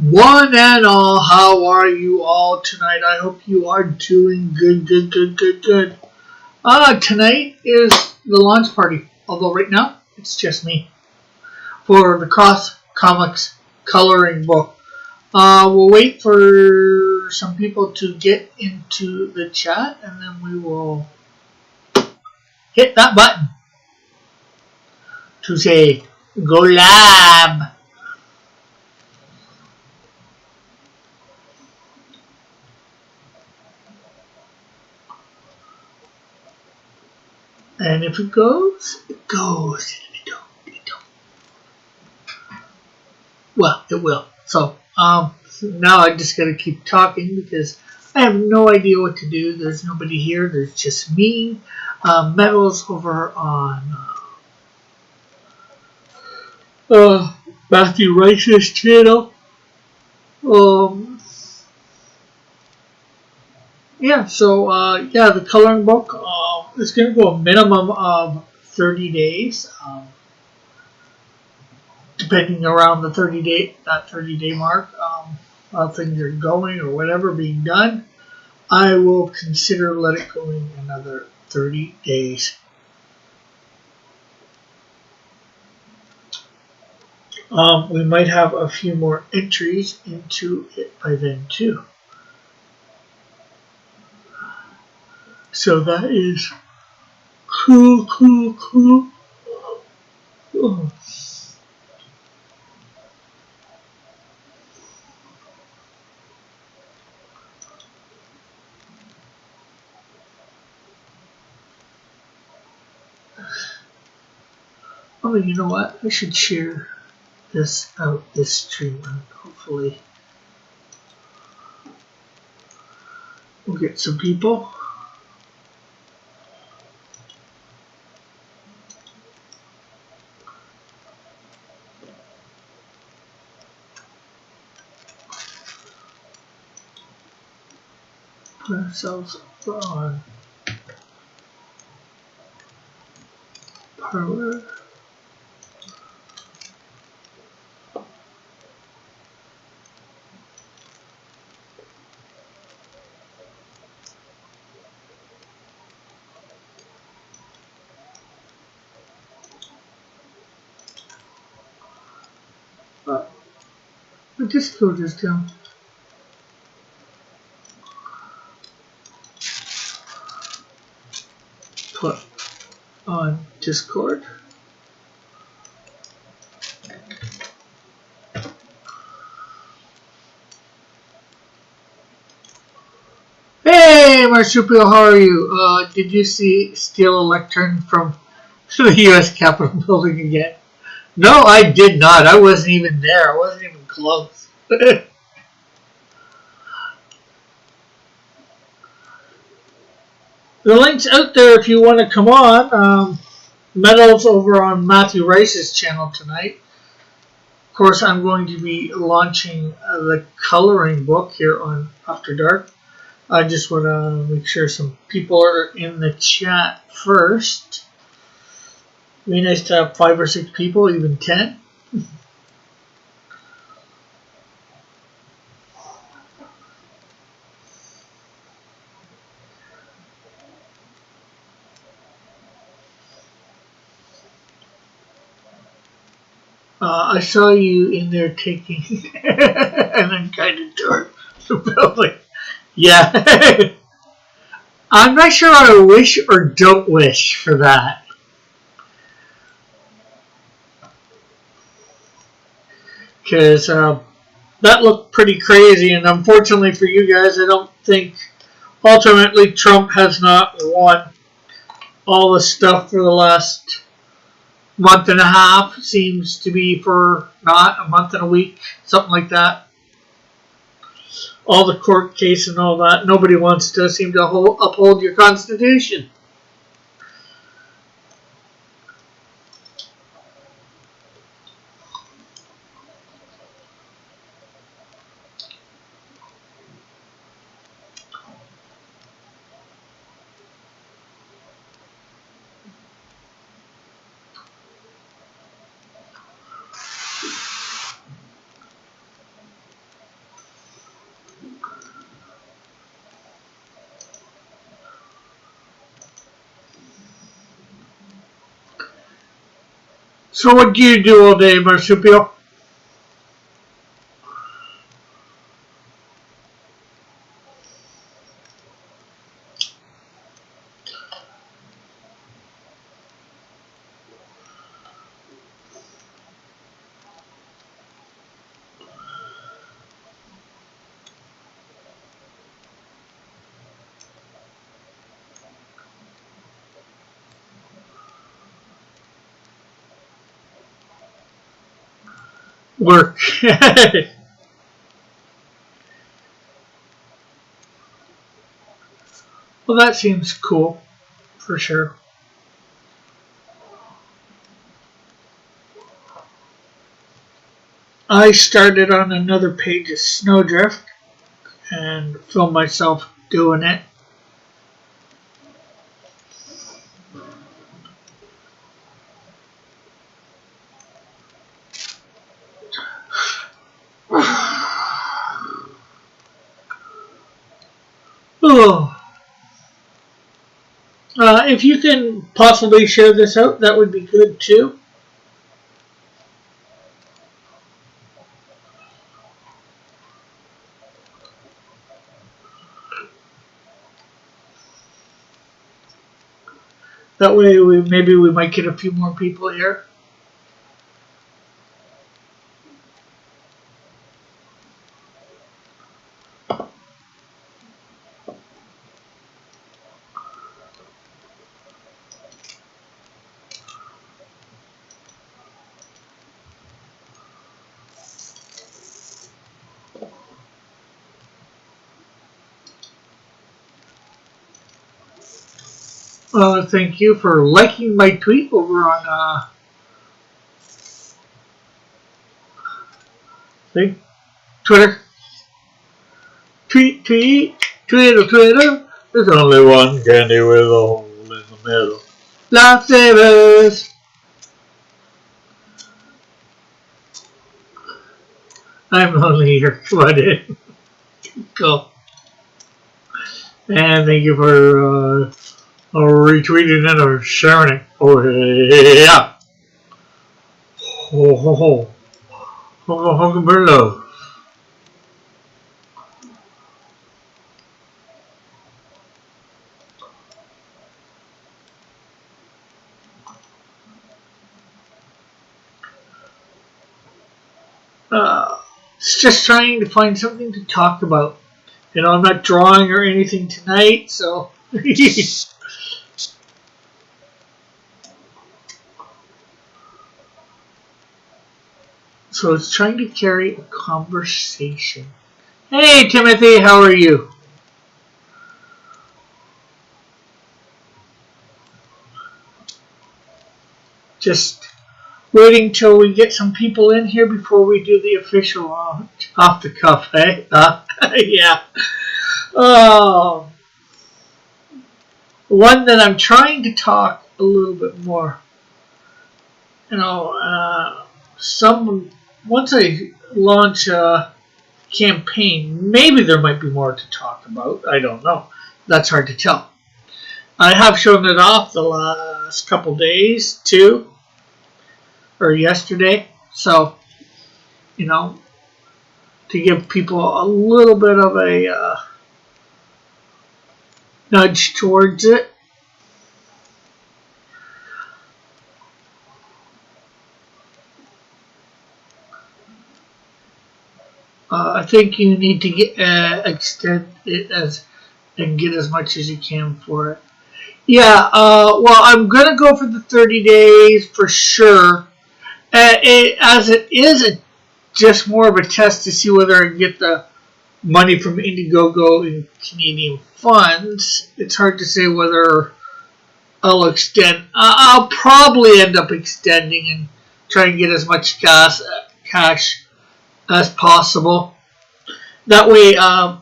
One and all, how are you all tonight? I hope you are doing good. Tonight is the launch party, although right now it's just me for the Cross Comics coloring book. We'll wait for some people to get into the chat and then we will hit that button to say go live. And if it goes, it goes. And if it don't, it don't. Well, it will. So, now I just gotta keep talking because I have no idea what to do. There's nobody here. There's just me. Metals over on Matthew Rice's channel. The coloring book is gonna go a minimum of 30 days. Depending around the 30-day mark, how things are going or whatever being done, I will consider let it going another 30 days. We might have a few more entries into it by then too. So that is cool. Oh. Oh, you know what? I should share this stream, and hopefully we'll get some people. Put ourselves on Parlor. The Discord is down. Put on Discord. Hey, Marsupial, how are you? Did you steal a lectern from the U.S. Capitol building again? No, I did not. I wasn't even there. I wasn't even close. The link's out there if you want to come on. Metals over on Matthew Rice's channel tonight. Of course, I'm going to be launching the coloring book here on After Dark. I just want to make sure some people are in the chat first. It'd be nice to have 5 or 6 people, even 10. I saw you in there taking an unguided tour of the building. Yeah. I'm not sure I wish or don't wish for that. Because that looked pretty crazy, and unfortunately for you guys, I don't think ultimately Trump has not won. All the stuff for the last month and a half seems to be for not a month and a week, something like that. All the court case and all that. Nobody wants to seem to uphold your Constitution. So what do you do all day, Marsupial? Work. Well, that seems cool, for sure. I started on another page of Snowdrift and filmed myself doing it. Oh. If you can possibly share this out, that would be good too. That way, maybe we might get a few more people here. Thank you for liking my tweet over on Twitter. Tweet, Twitter. There's only one candy with a hole in the middle. Lifesavers. I'm only here. Come in. Go. And thank you for retweeting it or sharing it. Oh yeah. Ho ho ho. Ho ho ho ho. It's just trying to find something to talk about. You know, I'm not drawing or anything tonight, so. So it's trying to carry a conversation. Hey, Timothy, how are you? Just waiting till we get some people in here before we do the official launch. Off the cuff, eh? Yeah. Oh. One that I'm trying to talk a little bit more. You know, once I launch a campaign, maybe there might be more to talk about. I don't know. That's hard to tell. I have shown it off the last couple days too, or yesterday. So, you know, to give people a little bit of a nudge towards it. I think you need to extend it and get as much as you can for it. Yeah, well, I'm going to go for the 30 days for sure. As it is just more of a test to see whether I can get the money from Indiegogo in Canadian funds. It's hard to say whether I'll extend. I'll probably end up extending and try and get as much cash as possible. That way,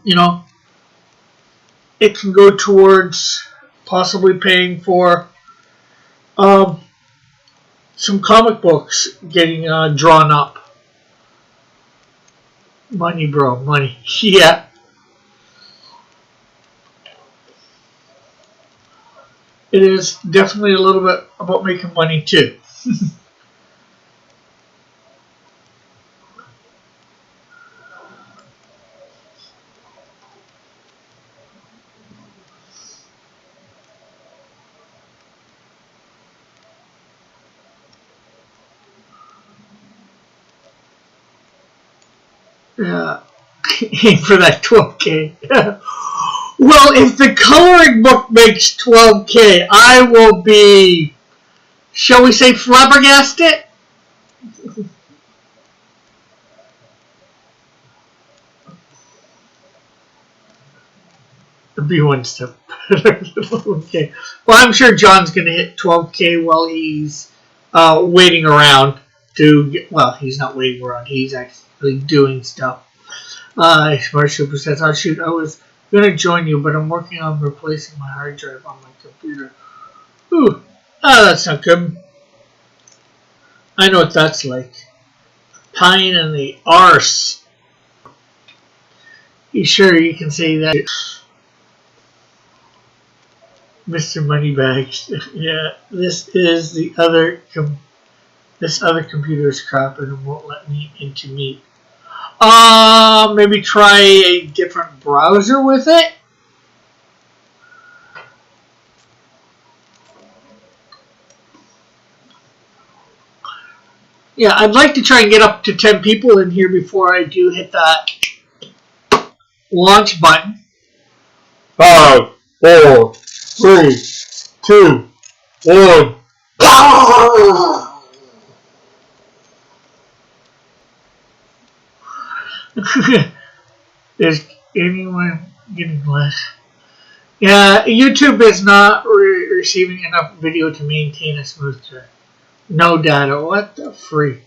you know, it can go towards possibly paying for some comic books getting drawn up. Money, bro, money. Yeah. It is definitely a little bit about making money, too. Aim for that 12K. Well, if the coloring book makes 12K, I will be, shall we say, flabbergasted? It'll be one step better. Okay. Well, I'm sure John's going to hit 12K while he's waiting around to get, well, he's not waiting around. He's actually doing stuff. Smart Super says, oh shoot, I was going to join you, but I'm working on replacing my hard drive on my computer. Ooh. Oh, that's not good. I know what that's like. Pine in the arse. You sure you can say that? Mr. Moneybags. Yeah, this is the other this other computer is crap and it won't let me into Meet. Maybe try a different browser with it. Yeah, I'd like to try and get up to 10 people in here before I do hit that launch button. 5, 4, 3, 2, 1. Is anyone getting less? Yeah, YouTube is not receiving enough video to maintain a smooth track. No data. What the freak?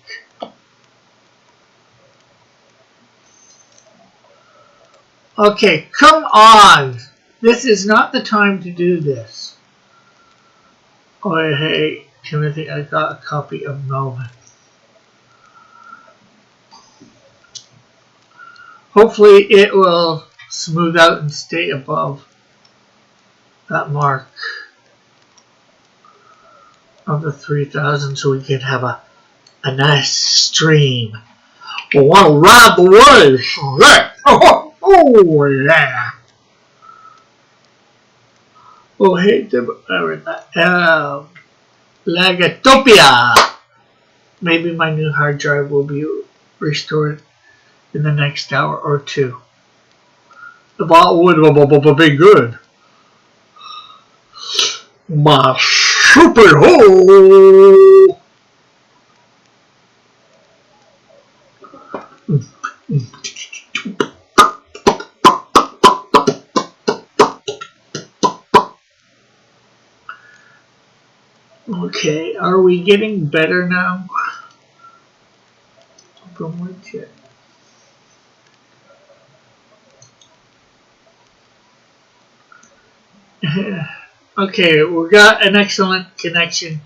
Okay, come on. This is not the time to do this. Oh, hey, Timothy, I got a copy of Melvin. Hopefully it will smooth out and stay above that mark of the 3,000 so we can have a nice stream. We want to ride the wave. Oh, yeah. Oh, hey, Lagatopia. Maybe my new hard drive will be restored in the next hour or two. The bot would be good. My super hole. Okay, are we getting better now? Okay, we got an excellent connection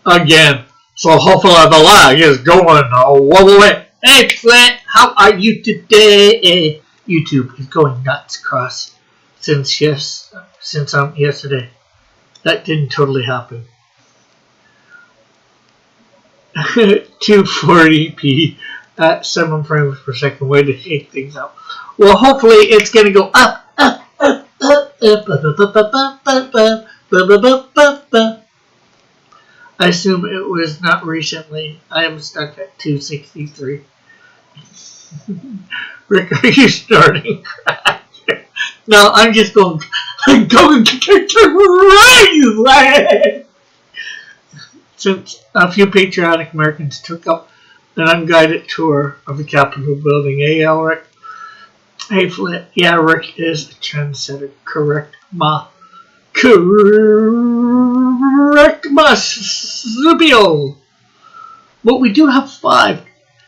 again. So hopefully the lag is going away. Hey Flint, how are you today? YouTube is going nuts across since yesterday. That didn't totally happen. 240p at 7 frames per second. Way to shake things up. Well, hopefully it's gonna go up. I assume it was not recently. I am stuck at 263. Rick, are you starting? No, I'm just going. I'm going to crazy. Since a few patriotic Americans took up an unguided tour of the Capitol building. Hey, Rick. Hey, Flint. Yeah, Rick is a trendsetter. Correct, ma. Correct, ma. Zubio. But we do have 5.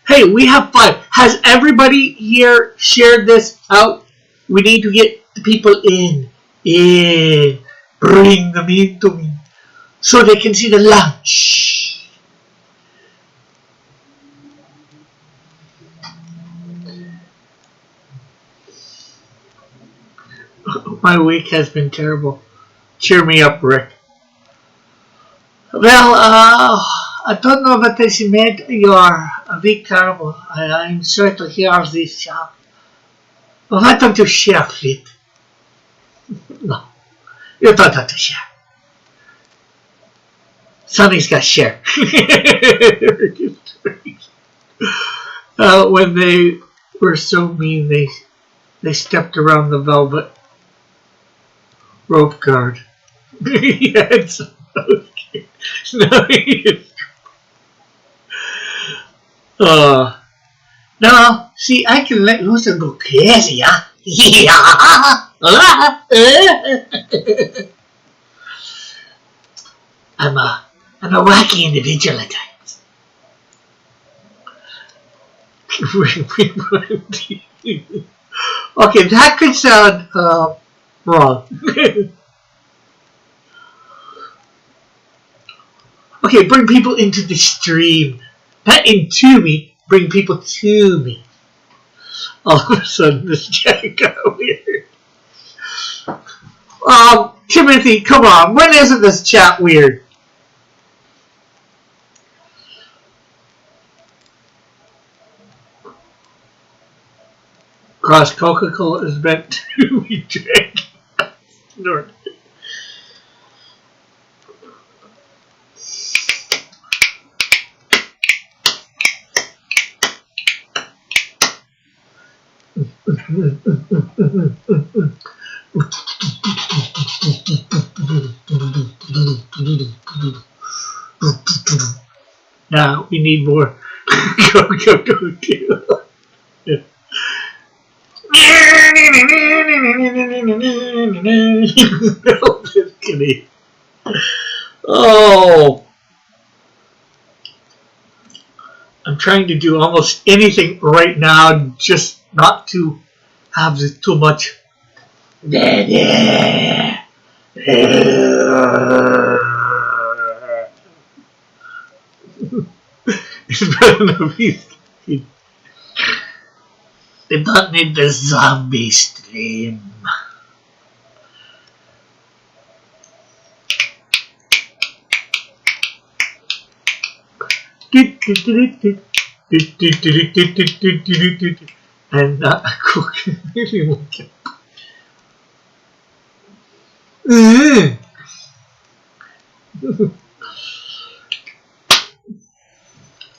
Hey, we have 5. Has everybody here shared this out? We need to get the people in. Bring them into me. So they can see the lunch. My week has been terrible. Cheer me up, Rick. Well, I don't know what has made your week terrible. I'm sorry to hear this. Why don't you share it? No, you don't have to share. Sonny's got share. When they were so mean they stepped around the velvet rope guard. He had some. Okay. No, no, see, I can let loose and go crazy, huh? Yeah. I'm a wacky individual at times. Okay, that could sound wrong. Okay, bring people into the stream. Not into me, bring people to me. All of a sudden, this chat got weird. Timothy, come on. When isn't this chat weird? Cross Coca-Cola is meant to be drank. Snort. Now we need more. Go. Just kidding. Oh, I'm trying to do almost anything right now, just not to have too much. They don't need the zombie stream. I'm not a cook.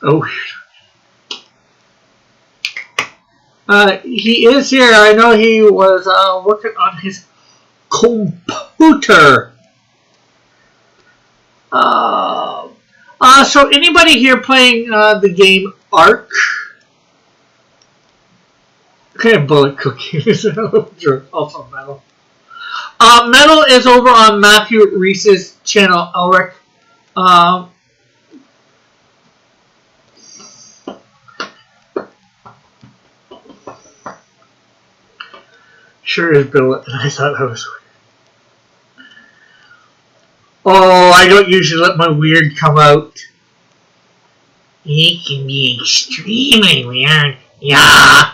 Oh. He is here. I know he was working on his computer. So anybody here playing the game Ark? Okay, bullet cookie. Also Metal. Metal is over on Matthew Reese's channel, Elric. Sure is Billet. I thought that was weird. Oh, I don't usually let my weird come out. It can be extremely weird. Yeah.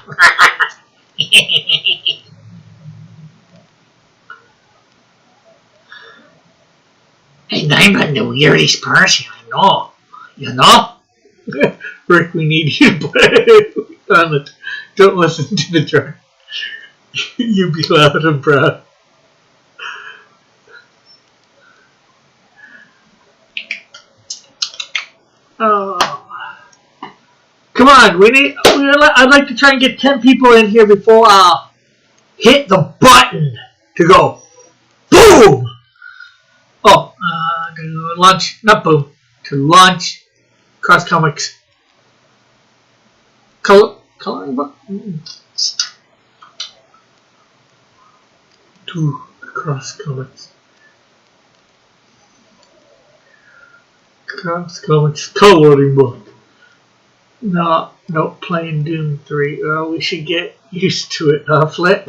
And I'm the weirdest person I know. You know? Rick, we need you to play on it. Don't listen to the track. You be loud and proud. Oh. Come on, I'd like to try and get 10 people in here before I hit the button to go boom. Oh, to launch, not boom, to launch Cross Comics. Coloring book? To Cross Comics. Cross Comics coloring book. No, playing Doom 3. Well, we should get used to it, huh, Flit?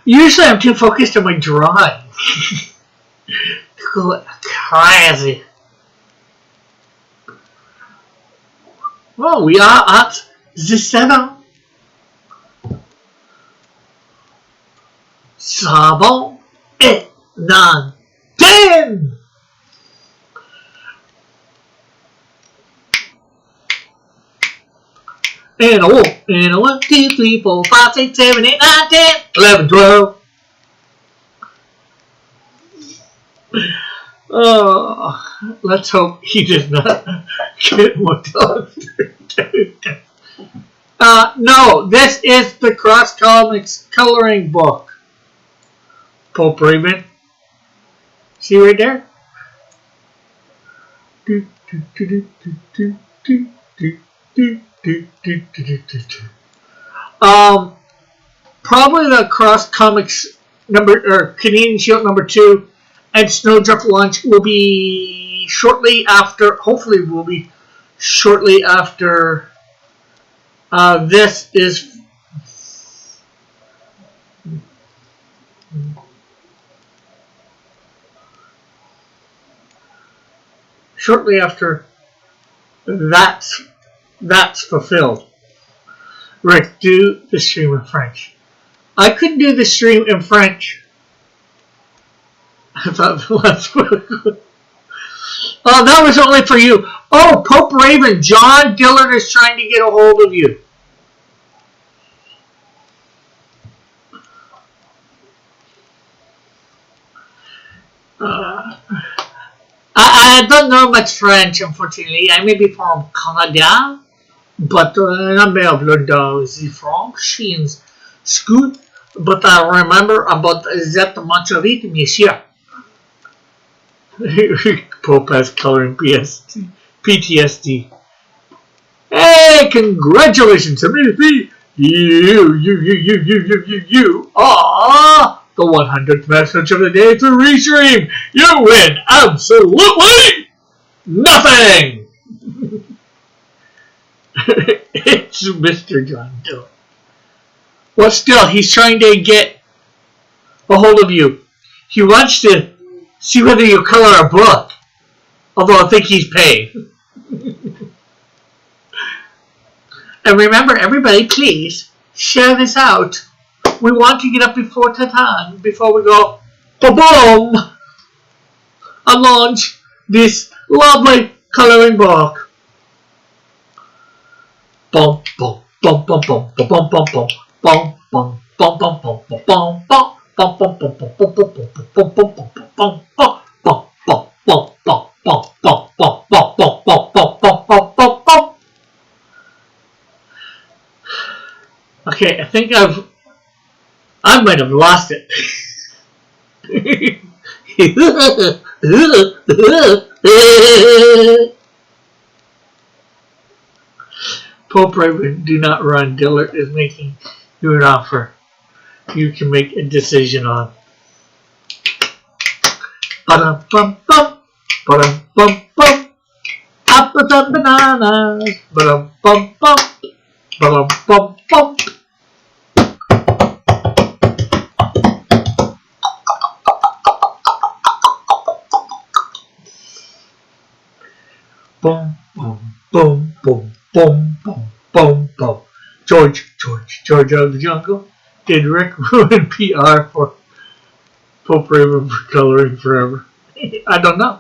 Usually I'm too focused on my drawing. Go crazy. Well, we are at the 7. Sabo, 8, 9, 10. And a 1, 2, 3, 4, 5, 6, 7, 8, 9, 10, 11, 12. let's hope he did not get looked up. No, this is the Cross Comics coloring book. Pope Raven. See right there? Probably the Cross Comics Canadian Shield #2 and Snowdrop launch will be shortly after. Hopefully, will be shortly after. This is shortly after that's fulfilled. Rick, do the stream in French. I could do the stream in French. I thought oh, that was only for you. Oh, Pope Raven, John Dillard is trying to get a hold of you. I don't know much French, unfortunately. I may be from Canada, but I may have learned the French in school. But I remember about that much of it, monsieur. Pope has coloring PTSD. Hey, congratulations, Timothy! You are the 100th message of the day to restream. You win absolutely nothing. It's Mr. John Doe. Well, still, he's trying to get a hold of you. He wants to see whether you color a book. Although I think he's paying. And remember, everybody, please share this out. We want to get up before Titan, before we go boom, and launch this lovely coloring book. Boom, boom, boom, boom, boom, boom, boom, boom, boom. Bum bum bum bum bum bum bum bum bum bum bum bum bum bum bum bum bum bum. Okay, I think I might have lost it. Pope Raven, do not run. Dillard is making you an offer you can make a decision on. Ba-dum-bum-bum, ba-dum-bum-bum, apples and bananas, ba-dum-bum-bum, ba-dum-bum-bum. Boom, boom, boom, boom, boom, boom, boom, boom. George out of the jungle. Did Rick ruin PR for Pope Raven for coloring forever? I don't know.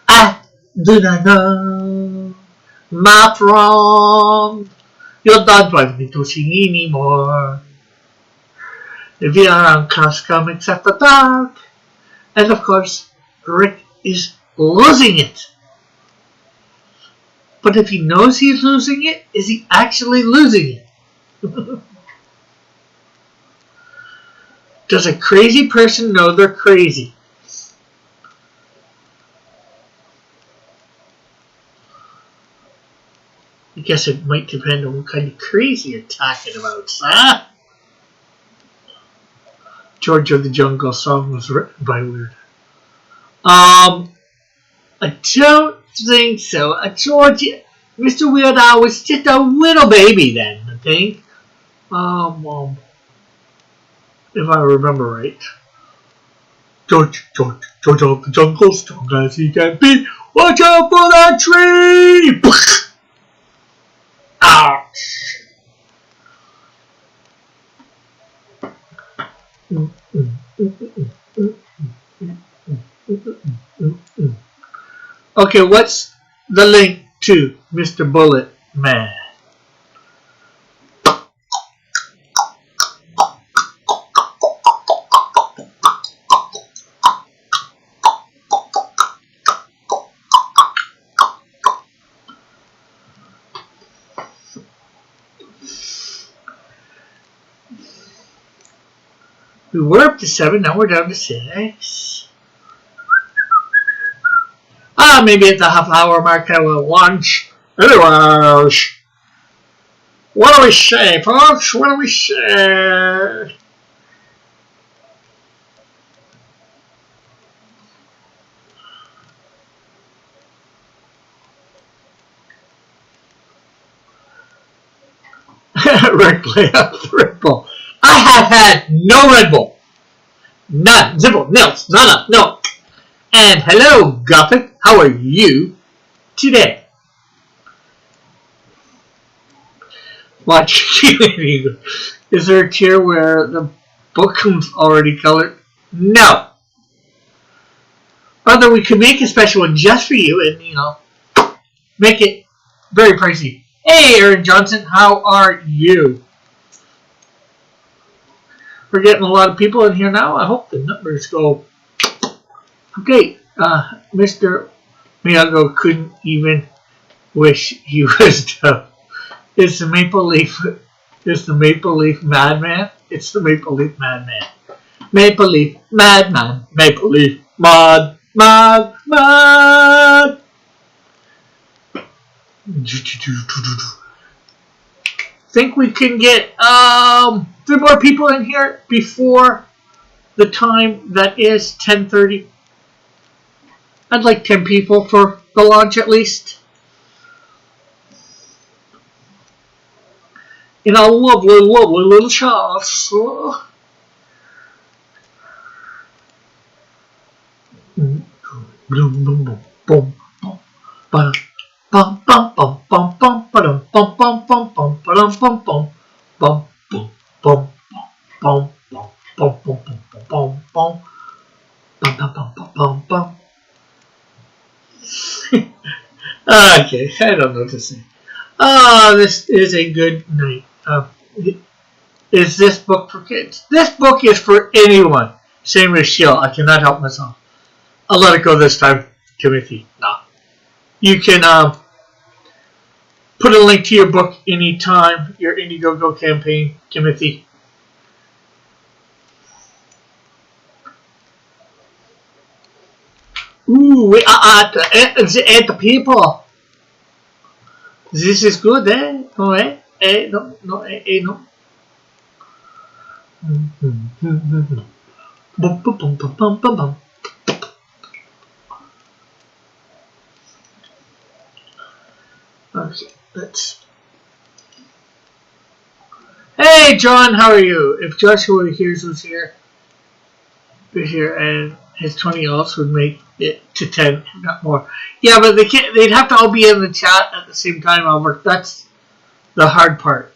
I do not know. My friend, you don't want me to sing anymore. We are on Cross Comics After Dark. And of course, Rick is losing it. But if he knows he's losing it, is he actually losing it? Does a crazy person know they're crazy? I guess it might depend on what kind of crazy you're talking about, huh? George of the Jungle song was written by Weird. I don't think so. George, Mr. Weird Al was just a little baby then, I think. If I remember right. George of the Jungle, strong as he can be. Watch out for that tree! Ouch! Okay, what's the link to Mr. Bullet Man? We were up to 7, now we're down to 6. Maybe at the half-hour mark I will launch. Anyways, what do we say, folks? What do we say? Red Clay up the Red Bull. I have had no Red Bull. None. Zippo. Nils. None. No. And hello, Gothic. How are you today? Watch. Is there a tier where the book comes already colored? No. Although we could make a special one just for you and, make it very pricey. Hey, Aaron Johnson, how are you? We're getting a lot of people in here now. I hope the numbers go. Okay, Mr. Miyago couldn't even wish he was done. It's the Maple Leaf. It's the Maple Leaf Madman. It's the Maple Leaf Madman. Maple Leaf Madman. Maple Leaf Mad. Think we can get 3 more people in here before the time that is 10:30. I'd like 10 people for the launch at least. In a lovely, lovely little shop. Okay, I don't know what to say. This is a good night. Is this book for kids? This book is for anyone. Same as Shield. I cannot help myself. I'll let it go this time, Timothy. No. You can put a link to your book anytime, your Indiegogo campaign, Timothy. Ooh, at the people. This is good, eh? No, eh? No, no, no. Bum, bum, bum, bum, bum, bum, bum. Okay, let's. Hey, John, how are you? If Joshua Hears was here, and his 20 else would make it to 10, not more. Yeah, but they can't. They'd have to all be in the chat at the same time, Albert. That's the hard part.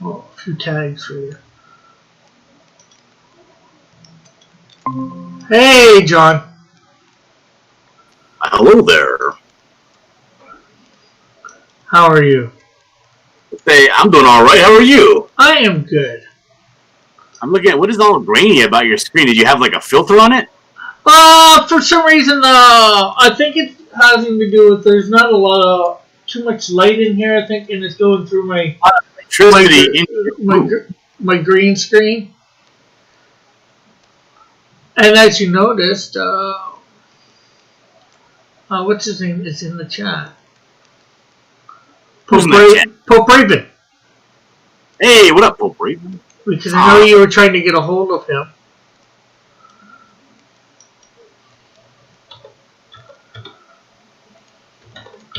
Oh, a few tags for you. Hey, John. Hello there. How are you? Hey, I'm doing all right. How are you? I am good. I'm looking at what is all grainy about your screen. Did you have like a filter on it? For some reason, I think it has to do with there's not a lot of too much light in here. I think, and it's going through my my green screen. And as you noticed, what's his name is in the chat. Pope Raven. Hey, what up, Pope Raven? Because I know you were trying to get a hold of him.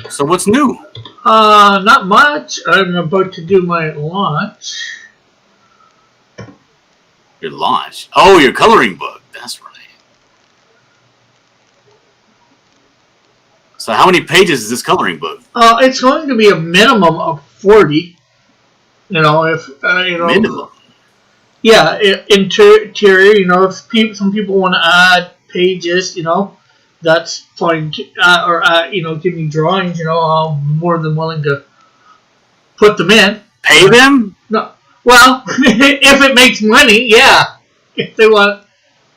So what's new? Not much. I'm about to do my launch. Your launch? Oh, your coloring book. That's right. So how many pages is this coloring book? It's going to be a minimum of 40. You know, if minimum. Yeah, interior. You know, if some people want to add pages, that's fine. Or give me drawings, I'm more than willing to put them in. Pay them? No. Well, if it makes money, yeah. If they want,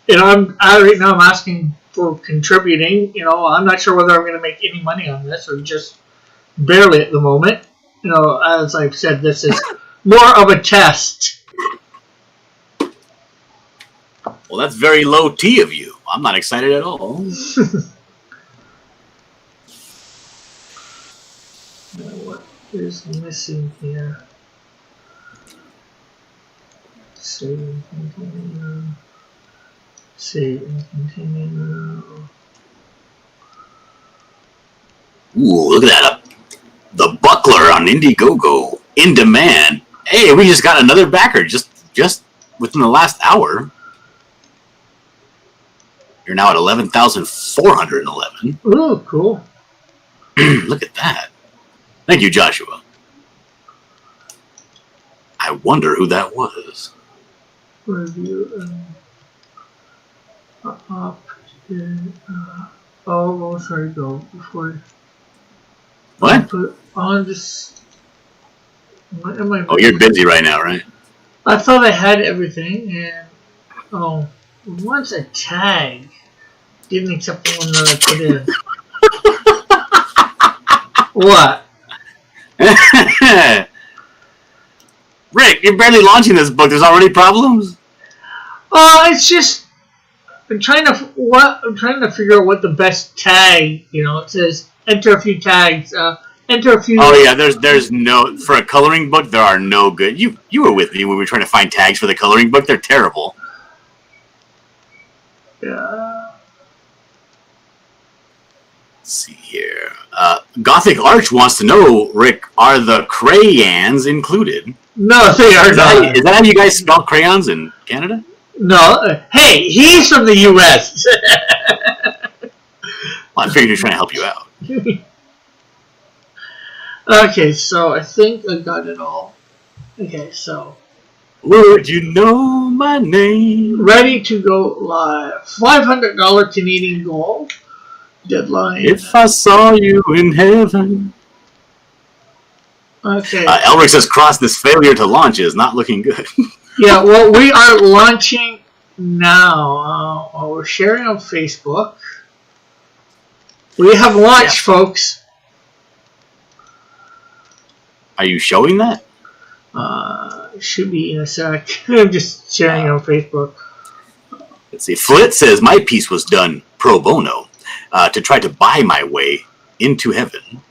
right now I'm asking for contributing. I'm not sure whether I'm going to make any money on this or just barely at the moment. As I've said, this is more of a test. Well, that's very low T of you. I'm not excited at all. What is missing here? Save and continue. Save and continue. Ooh, look at that. The Buckler on Indiegogo. In demand. Hey, we just got another backer just within the last hour. You're now at 11,411. Ooh, cool. Look at that. Thank you, Joshua. I wonder who that was. Review sorry, go before. What? On just. What am I? Oh, you're busy right now, right? I thought I had everything, and once a tag didn't accept the one that I put in. What? Rick, you're barely launching this book. There's already problems. It's just I'm trying to figure out what the best tag. It says enter a few tags. Enter a few. Oh yeah, there's no for a coloring book. There are no good. You were with me when we were trying to find tags for the coloring book. They're terrible. Yeah. Let's see here. Gothic Arch wants to know, Rick, are the crayons included? No, they are not. Is that how you guys spell crayons in Canada? No. Hey, he's from the U.S. Well, I figured he was trying to help you out. Okay, so I think I got it all. Okay, so. Would you know my name? Ready to go live. $500 Canadian goal. Deadline. If I saw you in heaven. Okay. Elric says, cross this failure to launch is not looking good. Yeah, well, we are launching now. We're sharing on Facebook. We have launched, folks. Are you showing that? Should be in a sec. I'm just sharing on Facebook. Let's see. Flit says, my piece was done pro bono to try to buy my way into heaven.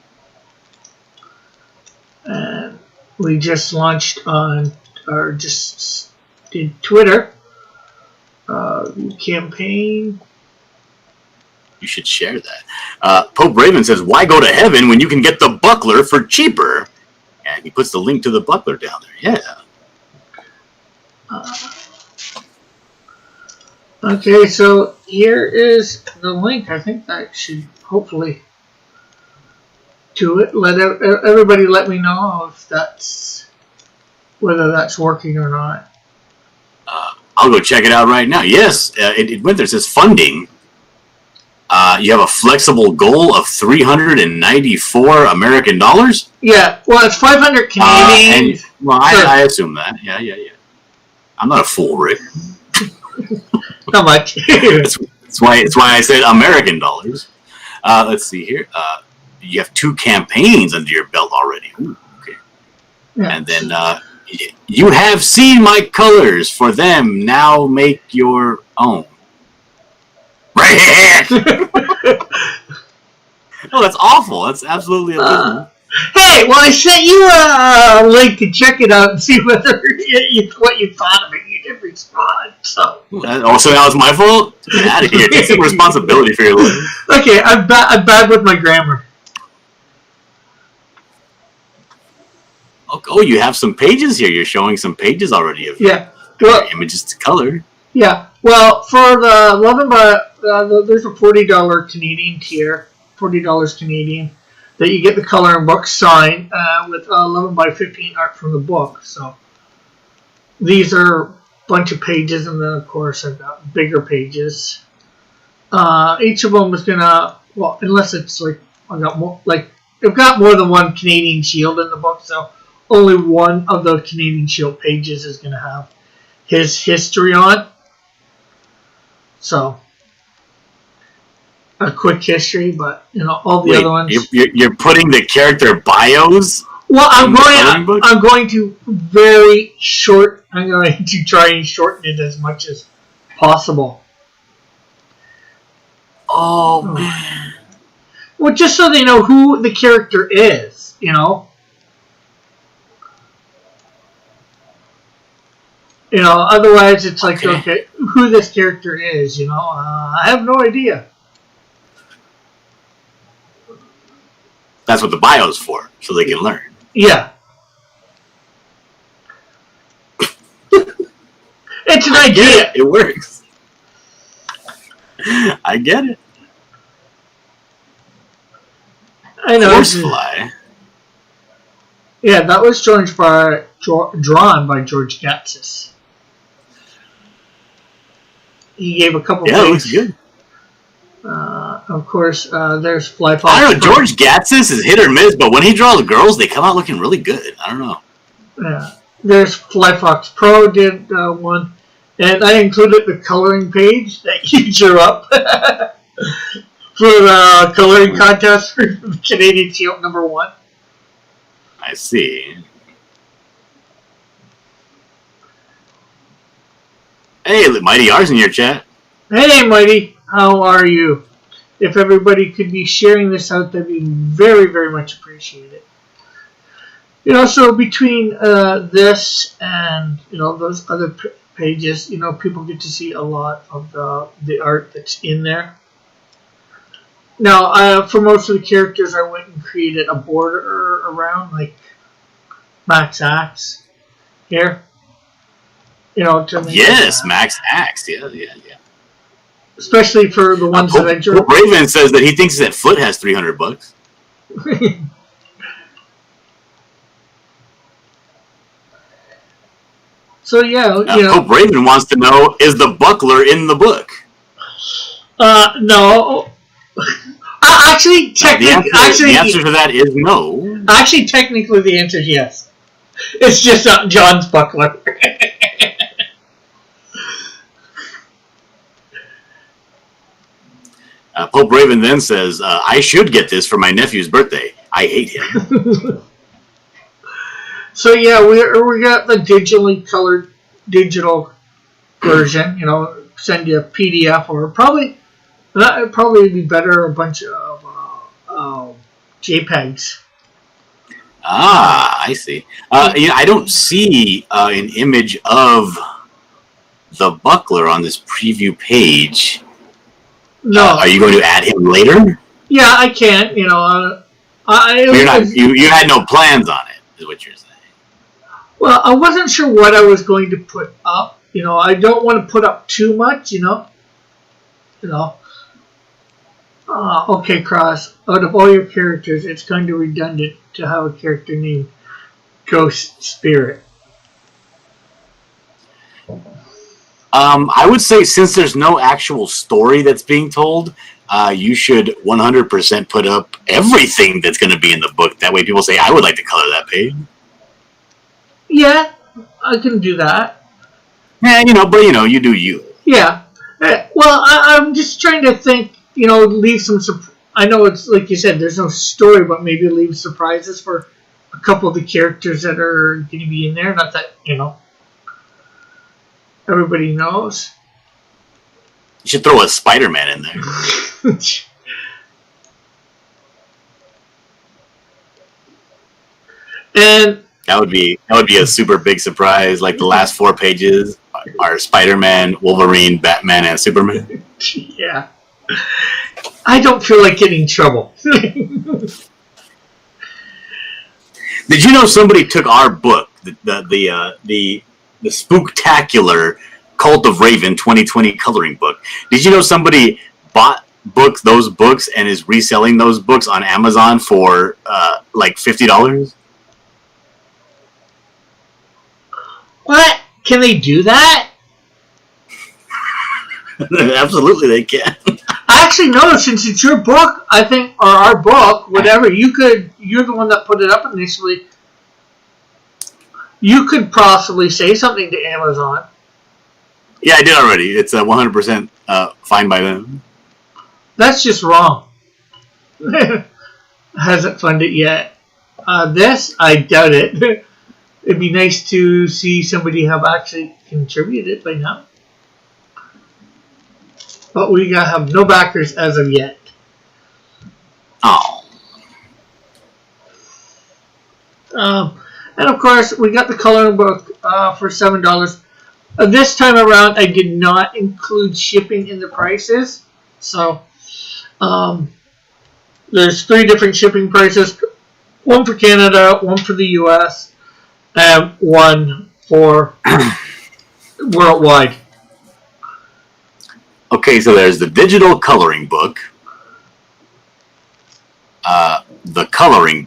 And we just launched on, or just did Twitter campaign. You should share that. Pope Raven says, why go to heaven when you can get the Buckler for cheaper? And he puts the link to the Buckler down there. Yeah. Okay, so here is the link. I think that should hopefully do it. Everybody let me know if whether that's working or not. I'll go check it out right now. Yes, it went there. It says funding. You have a flexible goal of $394 American dollars. Yeah, well, it's 500 Canadian. I assume that. Yeah. I'm not a fool, Rick. Not much. That's why I said American dollars. Let's see here. You have 2 campaigns under your belt already. Ooh, okay. Yeah. And then you have seen my colors. For them, now make your own. Right. Oh, that's awful. That's absolutely abysmal. Hey, well, I sent you a link to check it out and see whether what you thought of it. You didn't respond, so. So now it's my fault? Get out of here. Take some responsibility for your life. Okay, I'm bad with my grammar. Oh, you have some pages here. You're showing some pages already of your images to color. Yeah. Well, for the 11 by there's a $40 Canadian tier, $40 Canadian, that you get the coloring book signed with 11 by 15 art from the book. So these are a bunch of pages, and then of course I've got bigger pages each of them is gonna, well, unless it's like I got more, like they've got more than one Canadian Shield in the book, so only one of the Canadian Shield pages is gonna have his history on. So a quick history, but all the other ones. You're putting the character bios. Well, I'm going to very short. I'm going to try and shorten it as much as possible. Oh man. Well, just so they know who the character is, Otherwise, it's like, okay, who this character is, I have no idea. That's what the bio's for, so they can learn. Yeah. It's an idea. It works. I get it. I know. Horsefly. Yeah, that was drawn by George Gatsis. He gave a couple. Yeah, it looks good. Of course, there's Flyfox. I don't know. George Gatsis is hit or miss, but when he draws girls, they come out looking really good. I don't know. Yeah, there's Flyfox Pro did one, and I included the coloring page that you drew up for the coloring contest for Canadian Shield #1. I see. Hey, Mighty R's in your chat. Hey, Mighty, how are you? If everybody could be sharing this out, that'd be very, very much appreciated. So between this and those other pages, people get to see a lot of the art that's in there. Now, for most of the characters, I went and created a border around, like Max Axe here. Yes, Max Axe. Yeah. Especially for the ones that I drew. Raven says that he thinks that Foot has $300. So yeah, Pope Raven wants to know: is the buckler in the book? No. Actually, technically, the answer to that is no. Actually, technically, the answer is yes. It's just not John's buckler. Pope Raven then says, I should get this for my nephew's birthday. I hate him. So yeah, we got the digital version. Send you a PDF or probably be better a bunch of JPEGs. Ah, I see. I don't see an image of the buckler on this preview page. No. Are you going to add him later? Yeah, I can. You had no plans on it, is what you're saying. Well, I wasn't sure what I was going to put up. I don't want to put up too much. Okay, Cross. Out of all your characters, it's kind of redundant to have a character named Ghost Spirit. I would say since there's no actual story that's being told, you should 100% put up everything that's going to be in the book. That way people say, I would like to color that page. Yeah, I can do that. Yeah, but you do you. Yeah. Well, I'm just trying to think, leave some... I know it's, like you said, there's no story, but maybe leave surprises for a couple of the characters that are going to be in there. Not that, everybody knows. You should throw a Spider-Man in there. And that would be a super big surprise. Like the last 4 pages are Spider-Man, Wolverine, Batman, and Superman. Yeah. I don't feel like getting in trouble. Did you know somebody took our book, the Spooktacular Cult of Raven 2020 coloring book? Did you know somebody bought those books and is reselling those books on Amazon for like $50? What? Can they do that? Absolutely, they can. Actually, no. Since it's your book, I think, or our book, whatever. You're the one that put it up initially. You could possibly say something to Amazon. Yeah, I did already. It's 100% fine by them. That's just wrong. Hasn't funded yet. This, I doubt it. It'd be nice to see somebody have actually contributed by now. But we have no backers as of yet. Oh. And of course, we got the coloring book for $7. This time around, I did not include shipping in the prices. So, there's 3 different shipping prices. One for Canada, one for the US, and one for worldwide. Okay, so there's the digital coloring book, the coloring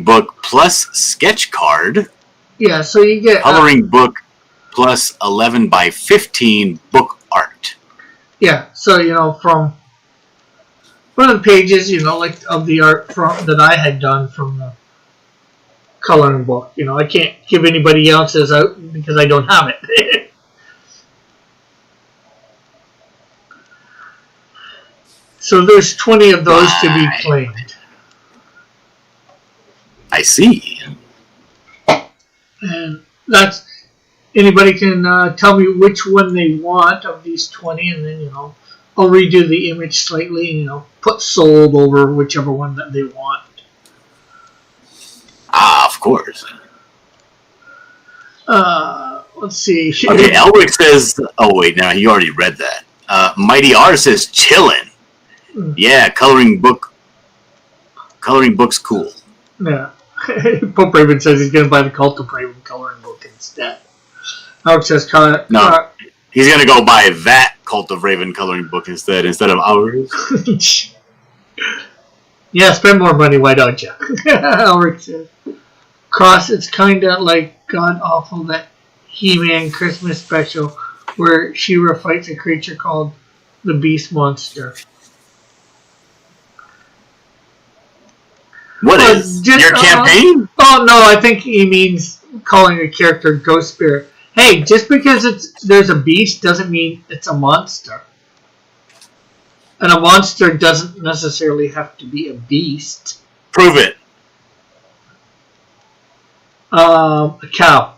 book plus sketch card. Yeah, so you get coloring book plus 11 by 15 book art. Yeah, so from one of the pages, like of the art that I had done from the coloring book. I can't give anybody else's out because I don't have it. So there's 20 of those to be claimed. I see. And that's anybody can tell me which one they want of these 20, and then I'll redo the image slightly, put sold over whichever one that they want. Of course. Let's see. Okay, Elric says. Oh wait, no, you already read that. Mighty R says chillin'. Yeah, coloring book's cool. Yeah. Pope Raven says he's going to buy the Cult of Raven coloring book instead. Alex says, no, he's going to go buy that Cult of Raven coloring book instead of ours. Yeah, spend more money, why don't you? Alex says, Cross, it's kind of like God awful that He-Man Christmas special where She-Ra fights a creature called the Beast Monster. What is your campaign? Oh no, I think he means calling a character Ghost Spirit. Hey, just because there's a beast doesn't mean it's a monster. And a monster doesn't necessarily have to be a beast. Prove it. A cow.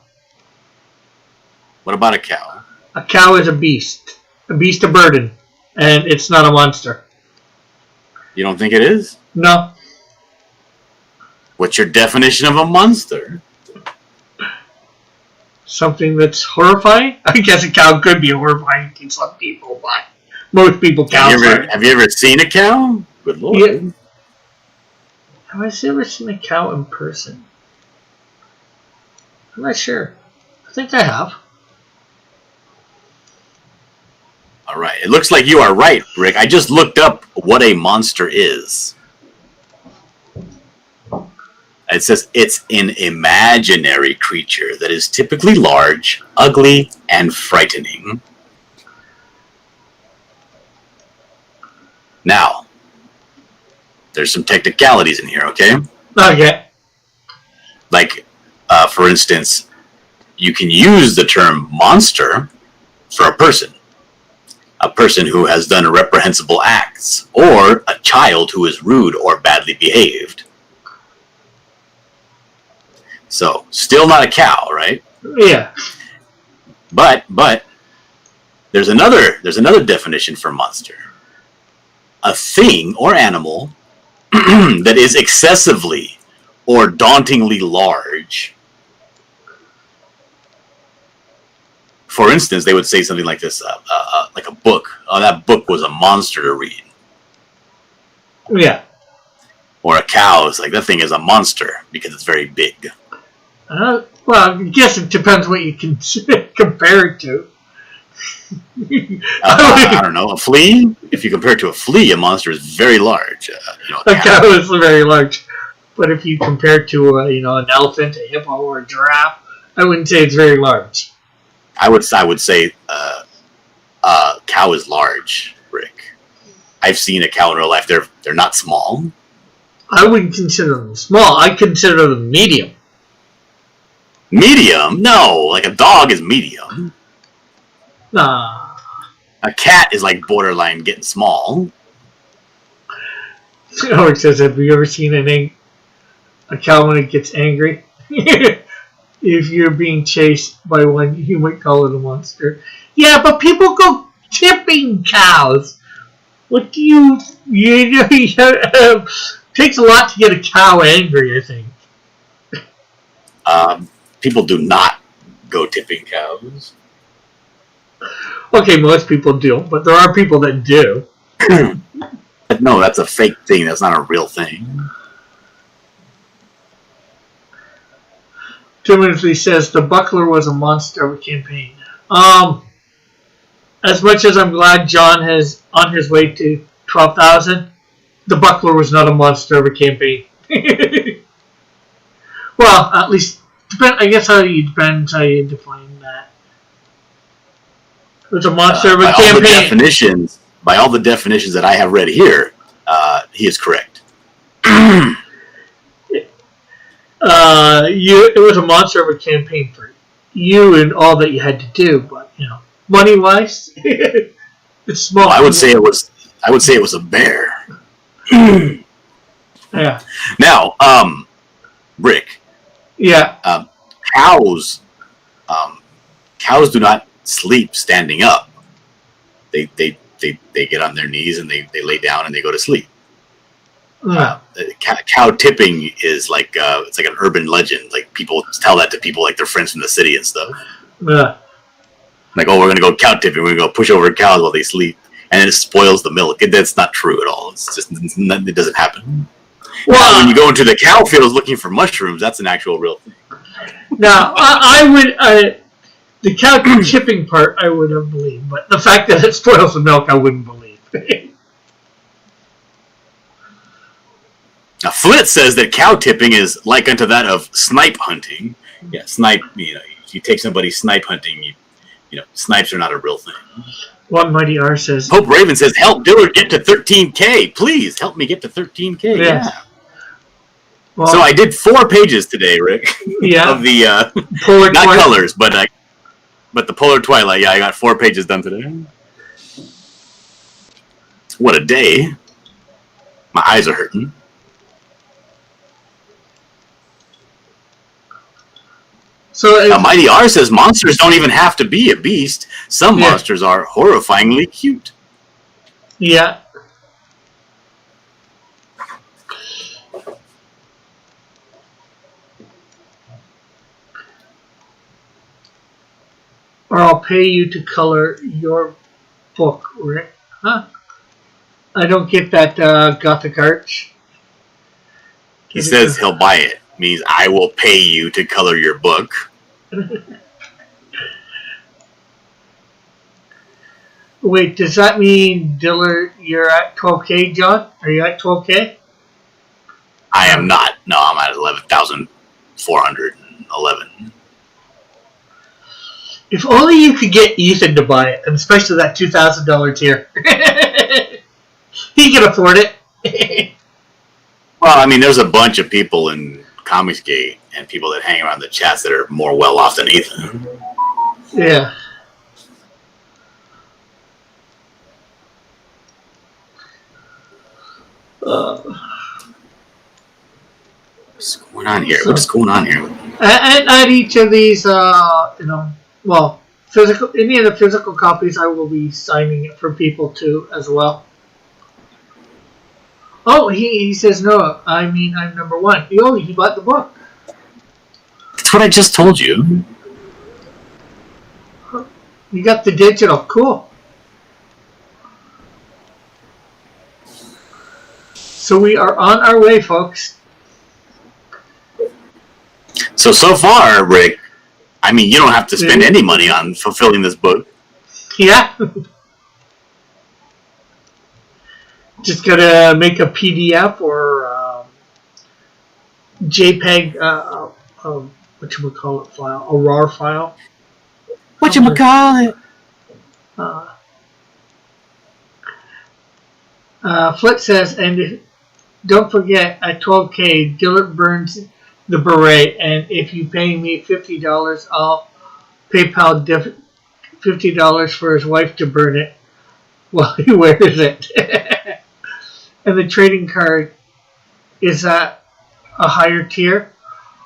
What about a cow? A cow is a beast of burden, and it's not a monster. You don't think it is? No. What's your definition of a monster? Something that's horrifying? I guess a cow could be horrifying to some people, but most people cows Have you ever seen a cow? Good Lord. Yeah. Have I ever seen a cow in person? I'm not sure. I think I have. Alright, it looks like you are right, Rick. I just looked up what a monster is. It says it's an imaginary creature that is typically large, ugly, and frightening. Now, there's some technicalities in here, okay? Okay. Like, for instance, you can use the term monster for a person who has done reprehensible acts, or a child who is rude or badly behaved. So, still not a cow, right? Yeah. But there's another definition for monster. A thing or animal that is excessively or dauntingly large. For instance, they would say something like this, like a book. Oh, that book was a monster to read. Yeah. Or a cow is like, that thing is a monster because it's very big. Well, I guess it depends what you can compare it to. I don't know, a flea? If you compare it to a flea, a monster is very large. A cow is very large. But if you compare it to an elephant, a hippo, or a giraffe, I wouldn't say it's very large. I would say cow is large. Rick. I've seen a cow in real life. They're not small. I wouldn't consider them small. I consider them medium. Medium? No, like a dog is medium. Nah. A cat is like borderline getting small. Howard says, have you ever seen a cow when it gets angry? If you're being chased by one, you might call it a monster. Yeah, but people go tipping cows. What do you takes a lot to get a cow angry, I think. People do not go tipping cows. Okay, most people do, but there are people that do. No, that's a fake thing. That's not a real thing. Timothy says the Buckler was a monster of a campaign. As much as I'm glad John is on his way to 12,000, the Buckler was not a monster of a campaign. Well, at least I guess depends how you define that. It was a monster of a campaign. By all the definitions that I have read here, he is correct. It was a monster of a campaign for you and all that you had to do, but money wise, it's small. Well, I would say it was a bear. Yeah. Now, Rick. Yeah. Cows do not sleep standing up. They get on their knees and they lay down and they go to sleep. Yeah. Cow tipping is like it's like an urban legend. Like people tell that to people like their friends from the city and stuff. Yeah. Like, oh, we're gonna go cow tipping. We're gonna go push over cows while they sleep, and it spoils the milk. That's not true at all. It's just it doesn't happen. Well, now, when you go into the cow fields looking for mushrooms, that's an actual real thing. Now, I would the cow tipping part I would have believed, but the fact that it spoils the milk I wouldn't believe. Now, Flit says that cow tipping is like unto that of snipe hunting. Yeah, snipe. If you take somebody snipe hunting, snipes are not a real thing. One Mighty R says, Hope Raven says, help Dillard get to 13K. Please help me get to 13K. Yeah. Well, so I did 4 pages today, Rick. Yeah. Of the Polar not Twilight. colors, but the Polar Twilight. Yeah, I got 4 pages done today. What a day! My eyes are hurting. So now, Mighty R says monsters don't even have to be a beast. Some monsters are horrifyingly cute. Yeah. Or I'll pay you to color your book, Rick. Huh? I don't get that Gothic arch. He says he'll buy it. Means I will pay you to color your book. Wait, does that mean Dillard, you're at 12K, John? Are you at 12K? I am not. No, I'm at 11,411. If only you could get Ethan to buy it, and especially that $2,000 tier. He can afford it. Well, I mean, there's a bunch of people in Comicsgate and people that hang around the chats that are more well off than Ethan. Yeah. What's going on here? What's going on here? At each of these, physical, any of the physical copies, I will be signing it for people too, as well. Oh, he says no. I mean, I'm number 1. He bought the book. That's what I just told you. You got the digital. Cool. So we are on our way, folks. So far, Rick, I mean, you don't have to spend any money on fulfilling this book. Yeah. Just gotta make a PDF or JPEG, whatchamacallit file, a RAR file. Whatchamacallit? Flit says, and don't forget, at 12K, Gillett burns the beret, and if you pay me $50, I'll PayPal $50 for his wife to burn it while he wears it. And the trading card is at a higher tier.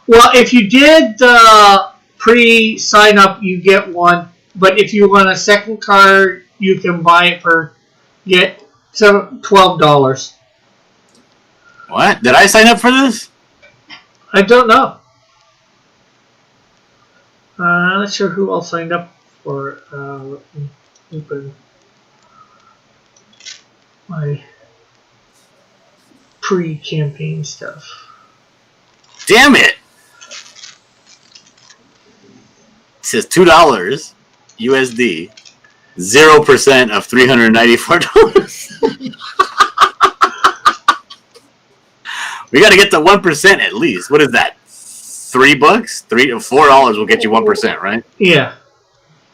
Well, if you did pre-sign up, you get one. But if you want a second card, you can buy it for $12. What? Did I sign up for this? I don't know. I'm not sure who else signed up for. Let me open my pre-campaign stuff. Damn it! It says $2 USD, 0% of $394. We got to get to 1% at least. What is that? $3? $4 will get you 1%, right? Yeah,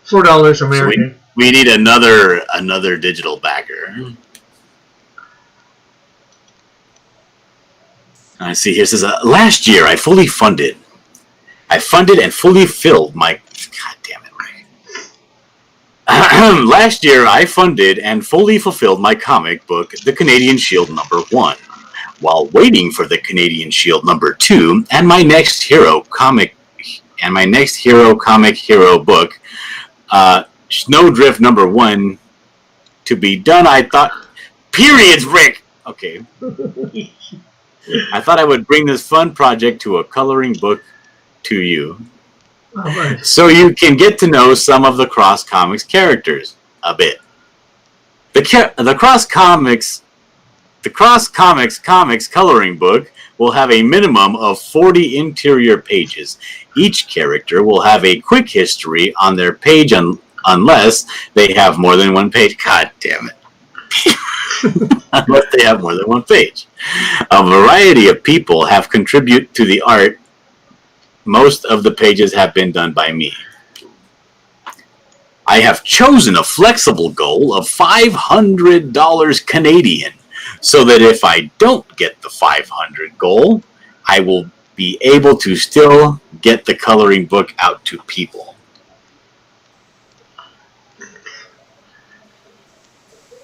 $4 American. So we need another digital backer. I see here it says last year I funded and fully filled my. God damn it, Mike. Last year I funded and fully fulfilled my comic book, The Canadian Shield #1. While waiting for the Canadian Shield #2 and my next hero comic hero book, Snowdrift #1 to be done, I thought, periods, Rick. Okay. I thought I would bring this fun project to a coloring book to you, so you can get to know some of the Cross Comics characters a bit. The Cross Comics coloring book will have a minimum of 40 interior pages. Each character will have a quick history on their page unless they have more than one page. God damn it. Unless they have more than one page. A variety of people have contributed to the art. Most of the pages have been done by me. I have chosen a flexible goal of $500 Canadian, so that if I don't get the 500 goal, I will be able to still get the coloring book out to people.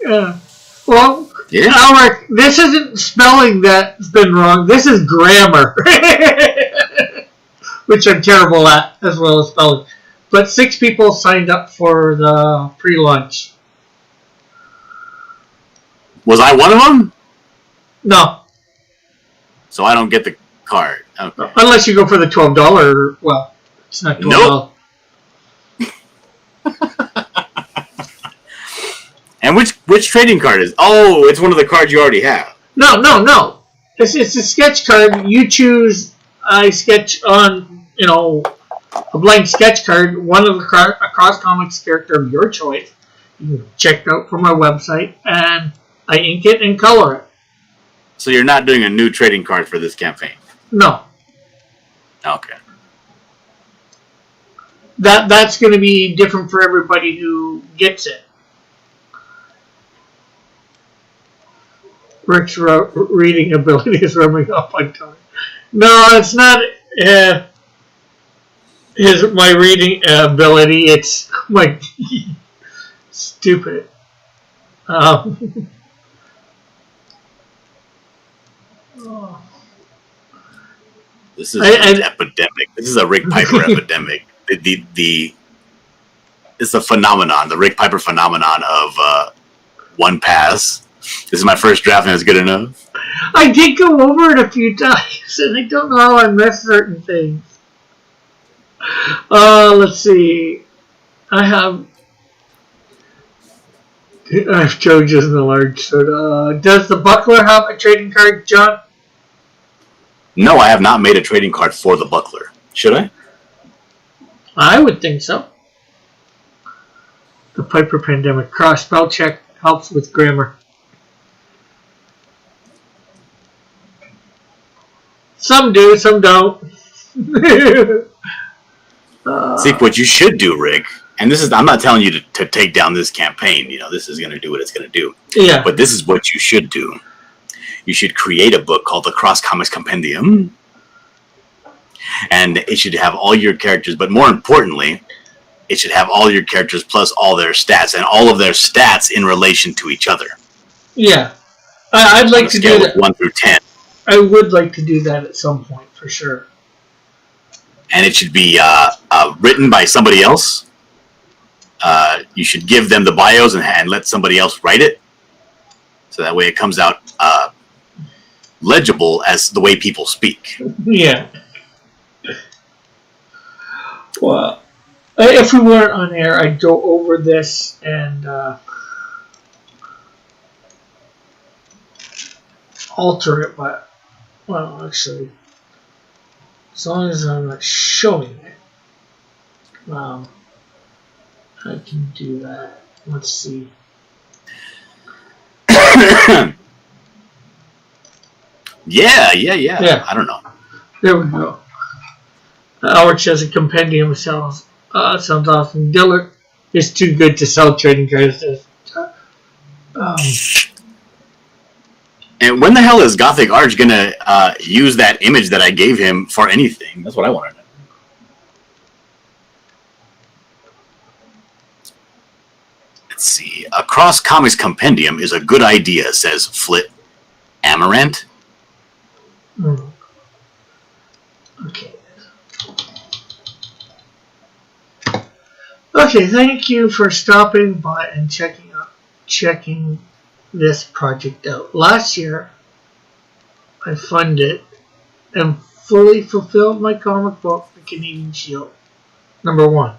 Yeah. Well, yeah. Alric, this isn't spelling that's been wrong. This is grammar, which I'm terrible at, as well as spelling. But 6 people signed up for the pre-launch. Was I one of them? No. So I don't get the card. Okay. Unless you go for the $12. Well, it's not $12. Nope. And which trading card is? Oh, it's one of the cards you already have. No. It's a sketch card. You choose a sketch on, a blank sketch card. One of a Cross Comics character of your choice. You can check it out from our website, and I ink it and color it. So you're not doing a new trading card for this campaign? No. Okay. That's going to be different for everybody who gets it. Rick's reading ability is rubbing off on Tony. No, it's not my reading ability. It's my stupid. This is an epidemic. This is a Rick Piper epidemic. It's a phenomenon, the Rick Piper phenomenon of one pass. This is my first draft, and it's good enough. I did go over it a few times, and I don't know how I missed certain things. Let's see. I have George's in the large soda. Does the Buckler have a trading card, John? No, I have not made a trading card for the Buckler. Should I? I would think so. The Piper Pandemic cross spell check helps with grammar. Some do, some don't. See, what you should do, Rick, and this is, I'm not telling you to take down this campaign. You know, this is going to do what it's going to do. Yeah. But this is what you should do. You should create a book called the Cross Comics Compendium. And it should have all your characters, but more importantly, it should have all your characters plus all their stats, and all of their stats in relation to each other. Yeah. I'd like to do that. 1 through 10. I would like to do that at some point, for sure. And it should be written by somebody else. You should give them the bios and let somebody else write it. So that way it comes out legible as the way people speak. Yeah. Well, if we weren't on air, I'd go over this and alter it, but, well, actually, as long as I'm not showing it, I can do that. Let's see. Yeah. I don't know. There we go. Howard says a compendium sounds awesome. Dillard is too good to sell trading cards. And when the hell is Gothic Arch gonna use that image that I gave him for anything? That's what I want to know. Let's see. A Cross Comics Compendium is a good idea, says Flit Amaranth. Okay. Okay, thank you for stopping by and checking this project out. Last year, I funded and fully fulfilled my comic book, The Canadian Shield, #1.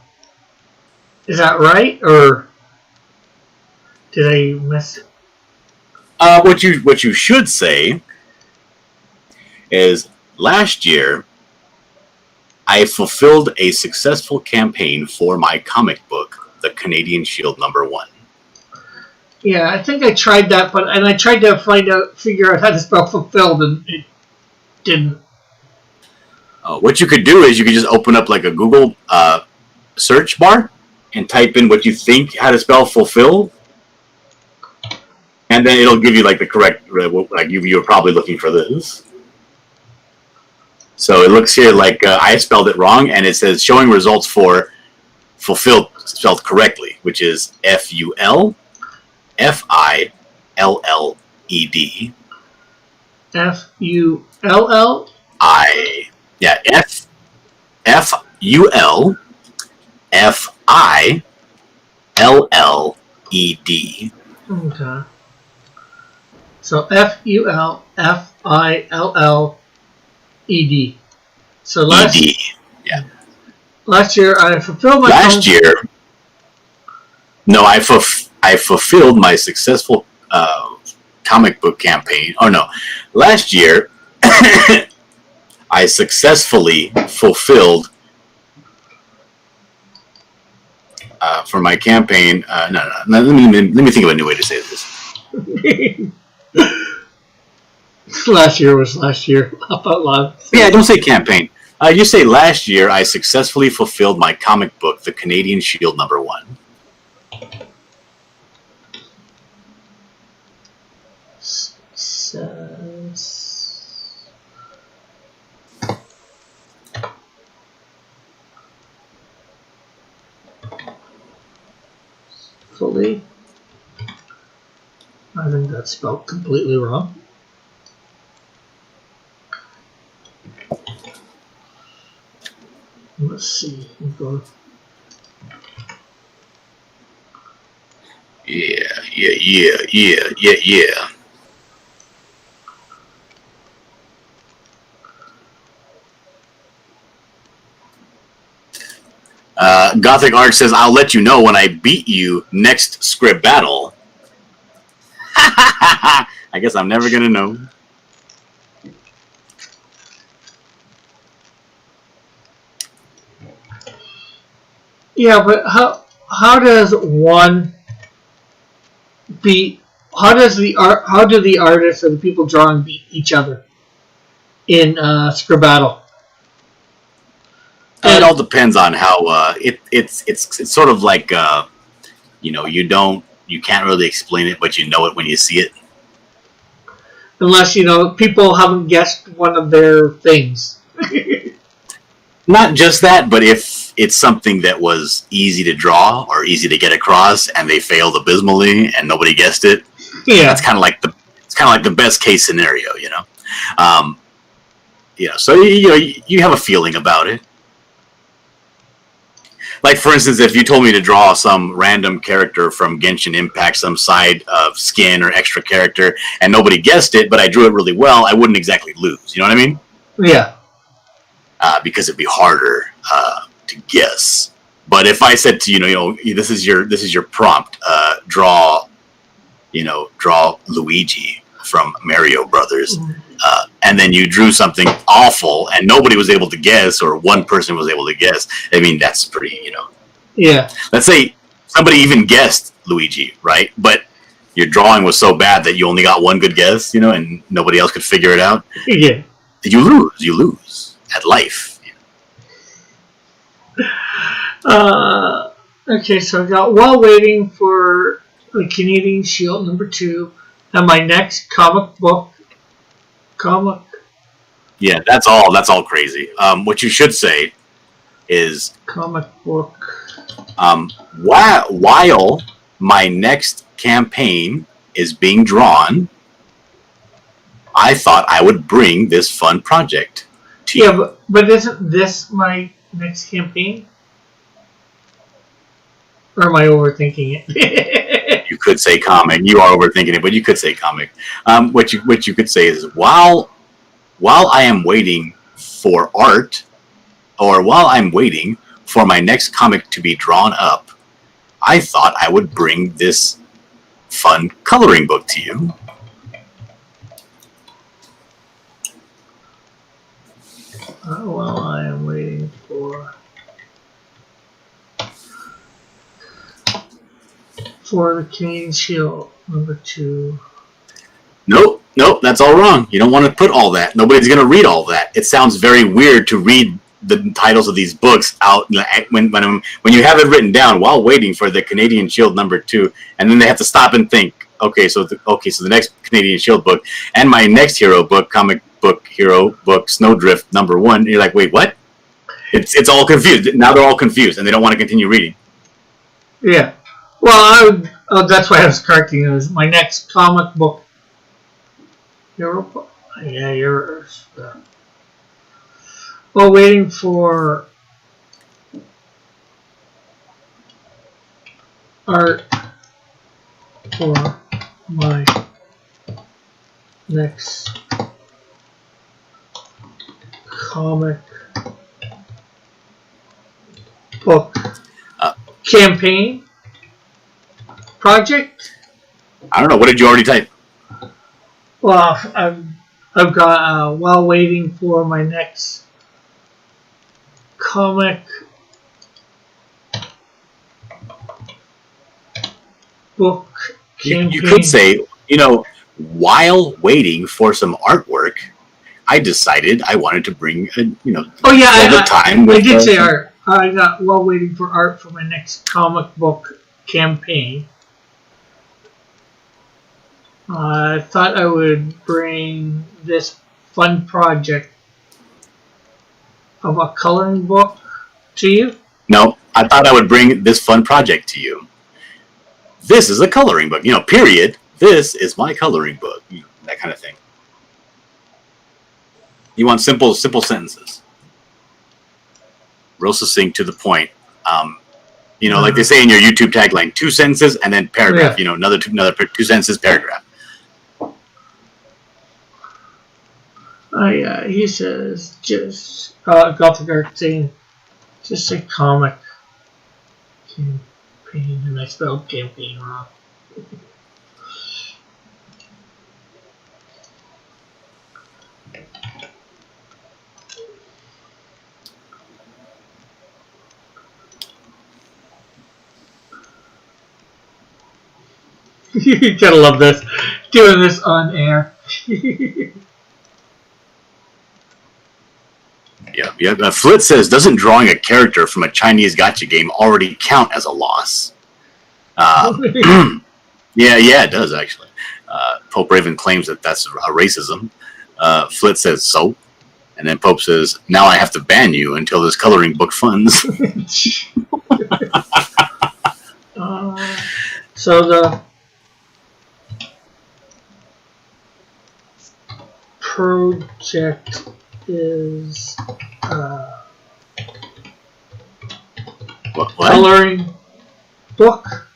Is that right, or did I miss it? What you should say is, last year I fulfilled a successful campaign for my comic book, The Canadian Shield #1. Yeah, I think I tried that, and I tried to figure out how to spell fulfilled, and it didn't. What you could do is you could just open up like a Google search bar and type in what you think how to spell fulfill, and then it'll give you like the correct, like you were probably looking for this. So it looks here like I spelled it wrong, and it says showing results for fulfilled spelled correctly, which is FULFILLED. FULL? FULFILLED. Okay. So FULFILLED. So last year I fulfilled my I fulfilled my successful comic book campaign. Oh no, last year I successfully fulfilled for my campaign. No. Let me think of a new way to say this. Last year was last year. Up out loud. Yeah, don't say campaign. You say last year I successfully fulfilled my comic book, The Canadian Shield #1. Fully. I think that's spelled completely wrong. Let's see. Yeah. Gothic Arch says, I'll let you know when I beat you next script battle. I guess I'm never going to know. Yeah, but how does one beat? How do the artists or the people drawing beat each other in script battle? it all depends on how it's sort of like you can't really explain it, but you know it when you see it. Unless people haven't guessed one of their things. Not just that, but if it's something that was easy to draw or easy to get across, and they failed abysmally and nobody guessed it, that's kind of like the best case scenario, So you have a feeling about it. Like, for instance, if you told me to draw some random character from Genshin Impact, some side of skin or extra character, and nobody guessed it, but I drew it really well, I wouldn't exactly lose. You know what I mean? Yeah. Because it'd be harder to guess. But if I said to this is your prompt, draw Luigi from Mario Brothers, and then you drew something awful and nobody was able to guess, or one person was able to guess. I mean, that's pretty, Yeah. Let's say somebody even guessed Luigi, right? But your drawing was so bad that you only got one good guess, and nobody else could figure it out. Yeah. You lose at life. Okay, so I got while waiting for the Canadian Shield #2 and my next comic. Yeah, that's all crazy. What you should say is comic book. While my next campaign is being drawn, I thought I would bring this fun project to you. Yeah, but isn't this my next campaign? Or am I overthinking it? You could say comic. You are overthinking it, but you could say comic. What you could say is while I am waiting for art, or while I'm waiting for my next comic to be drawn up, I thought I would bring this fun coloring book to you. While I am waiting for the Canadian Shield #2. Nope, that's all wrong. You don't want to put all that. Nobody's going to read all that. It sounds very weird to read the titles of these books out when you have it written down while waiting for the Canadian Shield #2, and then they have to stop and think. Okay, so the next Canadian Shield book and my next hero book, comic book hero book, Snowdrift #1. You're like, wait, what? It's all confused. Now they're all confused and they don't want to continue reading. Yeah. Well, that's why I was correcting it. Was my next comic book hero book. Yeah, yours. Well, waiting for art for my next comic book campaign project. I don't know. What did you already type? Well, I've got while waiting for my next comic book campaign. You could say, while waiting for some artwork, I decided I wanted to bring time. I did say art. I got while waiting for art for my next comic book campaign. I thought I would bring this fun project of a coloring book to you. No, I thought I would bring this fun project to you. This is a coloring book, period. This is my coloring book, that kind of thing. You want simple sentences. Real succinct, to the point. Like they say in your YouTube tagline, 2 sentences and then paragraph. Yeah. Another 2 sentences, paragraph. Yeah, he says just Gothic Art saying just say comic campaign, and I spelled campaign wrong. You gotta love this. Doing this on air. Yeah. Flit says, doesn't drawing a character from a Chinese gacha game already count as a loss? Yeah, it does actually. Pope Raven claims that that's a racism. Flit says so, and then Pope says, "Now I have to ban you until this coloring book funds." So the project is What? coloring book.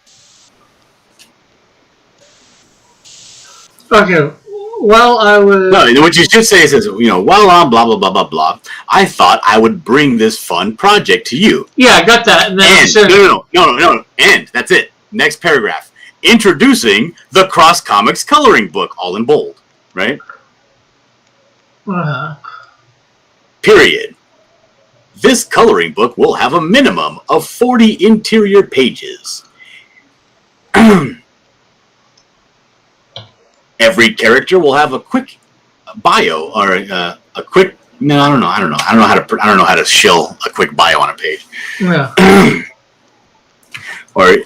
Okay. Well, I was. No, what you should say is, while on blah blah blah blah blah, I thought I would bring this fun project to you. Yeah, I got that. And then No. And that's it. Next paragraph. Introducing the Cross Comics coloring book, all in bold, right? Period. This coloring book will have a minimum of 40 interior pages. Every character will have a quick bio or a quick. No, I don't know. I don't know how to shill a quick bio on a page. Yeah. Or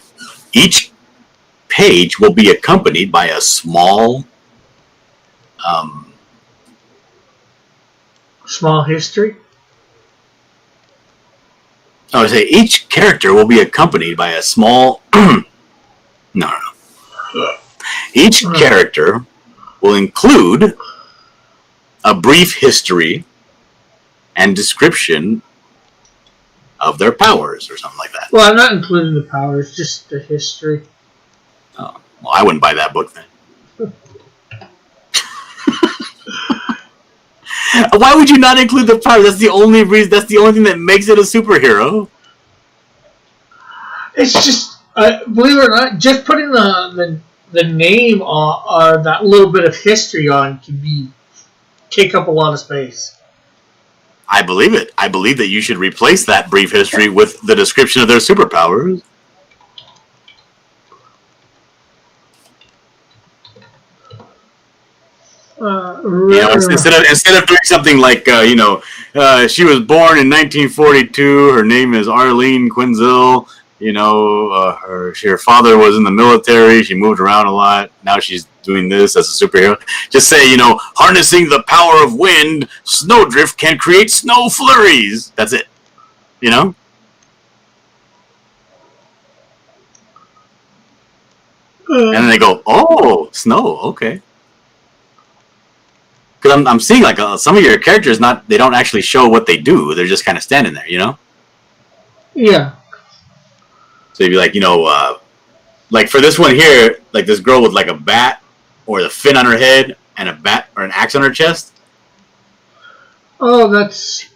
each page will be accompanied by a small, small history. I would say each character will be accompanied by a small. No. Each character will include a brief history and description of their powers or something like that. Well, I'm not including the powers, just the history. Oh, well, I wouldn't buy that book then. Why would you not include the powers? That's the only reason. That's the only thing that makes it a superhero. It's just, believe it or not, just putting the name on, or that little bit of history on, can take up a lot of space. I believe it. I believe that you should replace that brief history with the description of their superpowers. Instead of doing something like she was born in 1942. Her name is Arlene Quinzel. Her father was in the military. She moved around a lot. Now she's doing this as a superhero. Just say, harnessing the power of wind, Snowdrift can create snow flurries. That's it. And then they go, oh, snow, okay. Because I'm seeing like some of your characters, they don't actually show what they do. They're just kind of standing there, Yeah. So you'd be like, like for this one here, like this girl with like a bat or the fin on her head and a bat or an axe on her chest. Oh, that's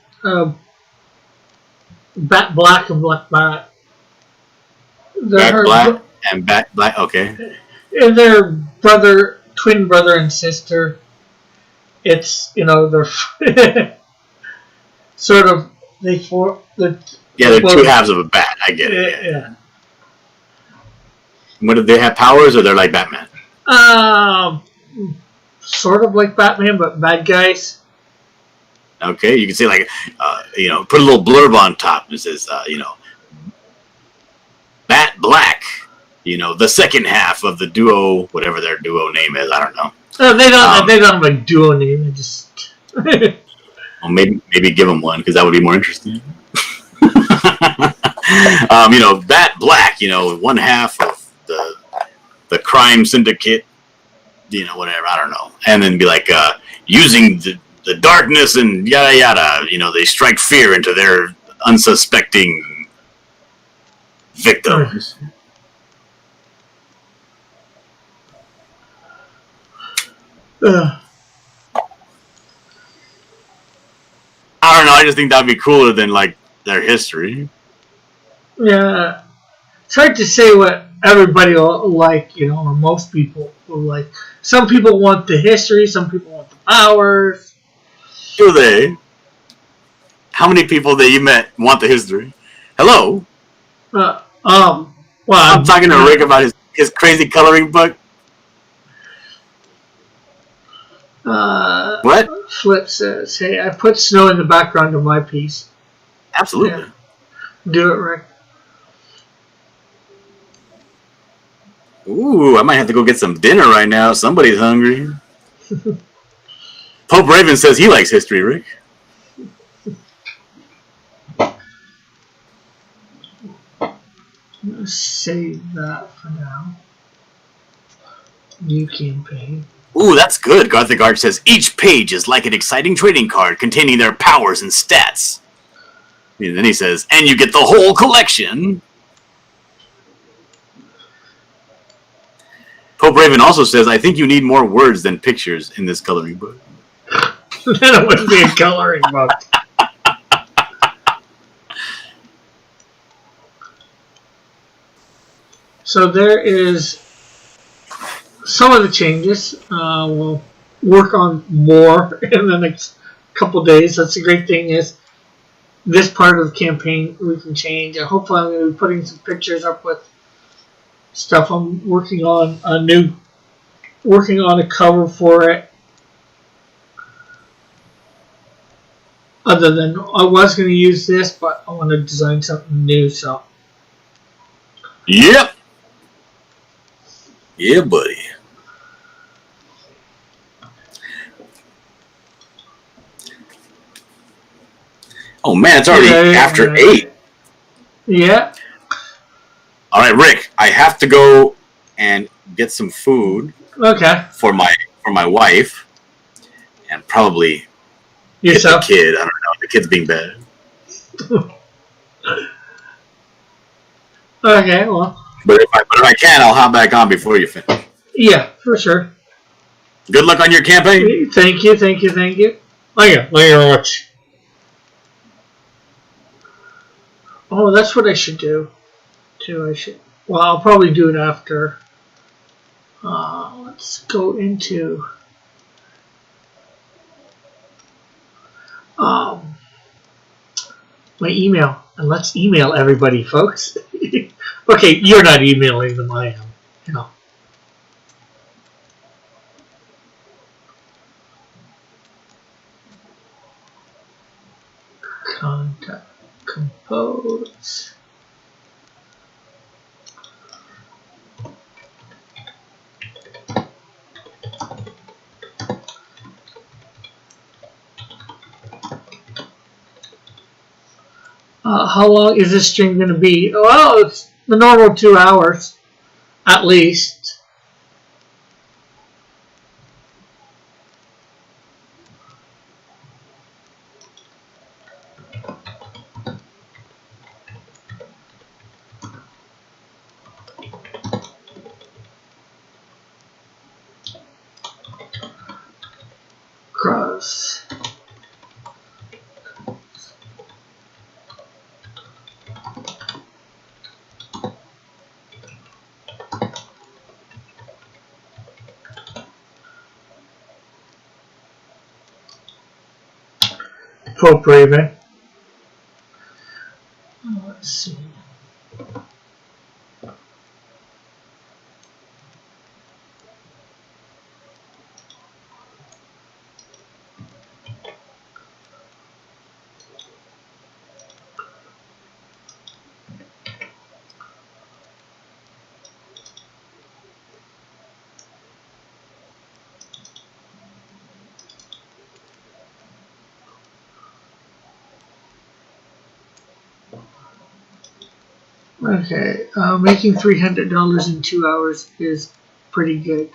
Bat Black and Black Bat. Bat Black and Bat Black, okay. And their twin brother and sister. It's, they're sort of, they're two halves of a bat. I get it. Yeah. What, do they have powers, or they're like Batman? Sort of like Batman, but bad guys. Okay, you can say like, put a little blurb on top that says, Bat Black. The second half of the duo, whatever their duo name is, I don't know. They don't have a duo name. They just. Well, maybe give them one, because that would be more interesting. Bat Black, one half of the crime syndicate, whatever, I don't know. And then be like, using the darkness and yada yada, they strike fear into their unsuspecting victims. I don't know, I just think that'd be cooler than like their history. Yeah. It's hard to say what everybody will like, or most people will like. Some people want the history, some people want the powers. Do they? How many people that you met want the history? Hello? Well, I'm talking to Rick about his crazy coloring book. What? Flip says, hey, I put snow in the background of my piece. Absolutely. Yeah. Do it, Rick. Ooh, I might have to go get some dinner right now. Somebody's hungry. Pope Raven says he likes history, Rick. Let's save that for now. New campaign. Ooh, that's good. Gothic Arch says each page is like an exciting trading card containing their powers and stats. And then he says, and you get the whole collection. Pope Raven also says, I think you need more words than pictures in this coloring book. Then it wouldn't be a coloring book. So there is some of the changes. We'll work on more in the next couple days. That's the great thing is this part of the campaign we can change. And hopefully I'm going to be putting some pictures up with stuff I'm working on a cover for it. Other than I was going to use this, but I want to design something new. So. Yep. Yeah, buddy. Oh man, it's already after 8. Yeah. All right, Rick. I have to go and get some food. Okay. For my wife, and probably yourself. Get the kid. I don't know. The kid's being bad. Okay. Well. But if I can, I'll hop back on before you finish. Yeah, for sure. Good luck on your campaign. Thank you. Let me watch. Oh, that's what I should do. Too. Well, I'll probably do it after. Let's go into. My email, and let's email everybody, folks. Okay, you're not emailing them, I am. You know. Contact, compose. How long is this stream going to be? Well, it's the normal 2 hours, at least. Cross. Pope Raven. Let's see. Okay, making $300 in 2 hours is pretty good.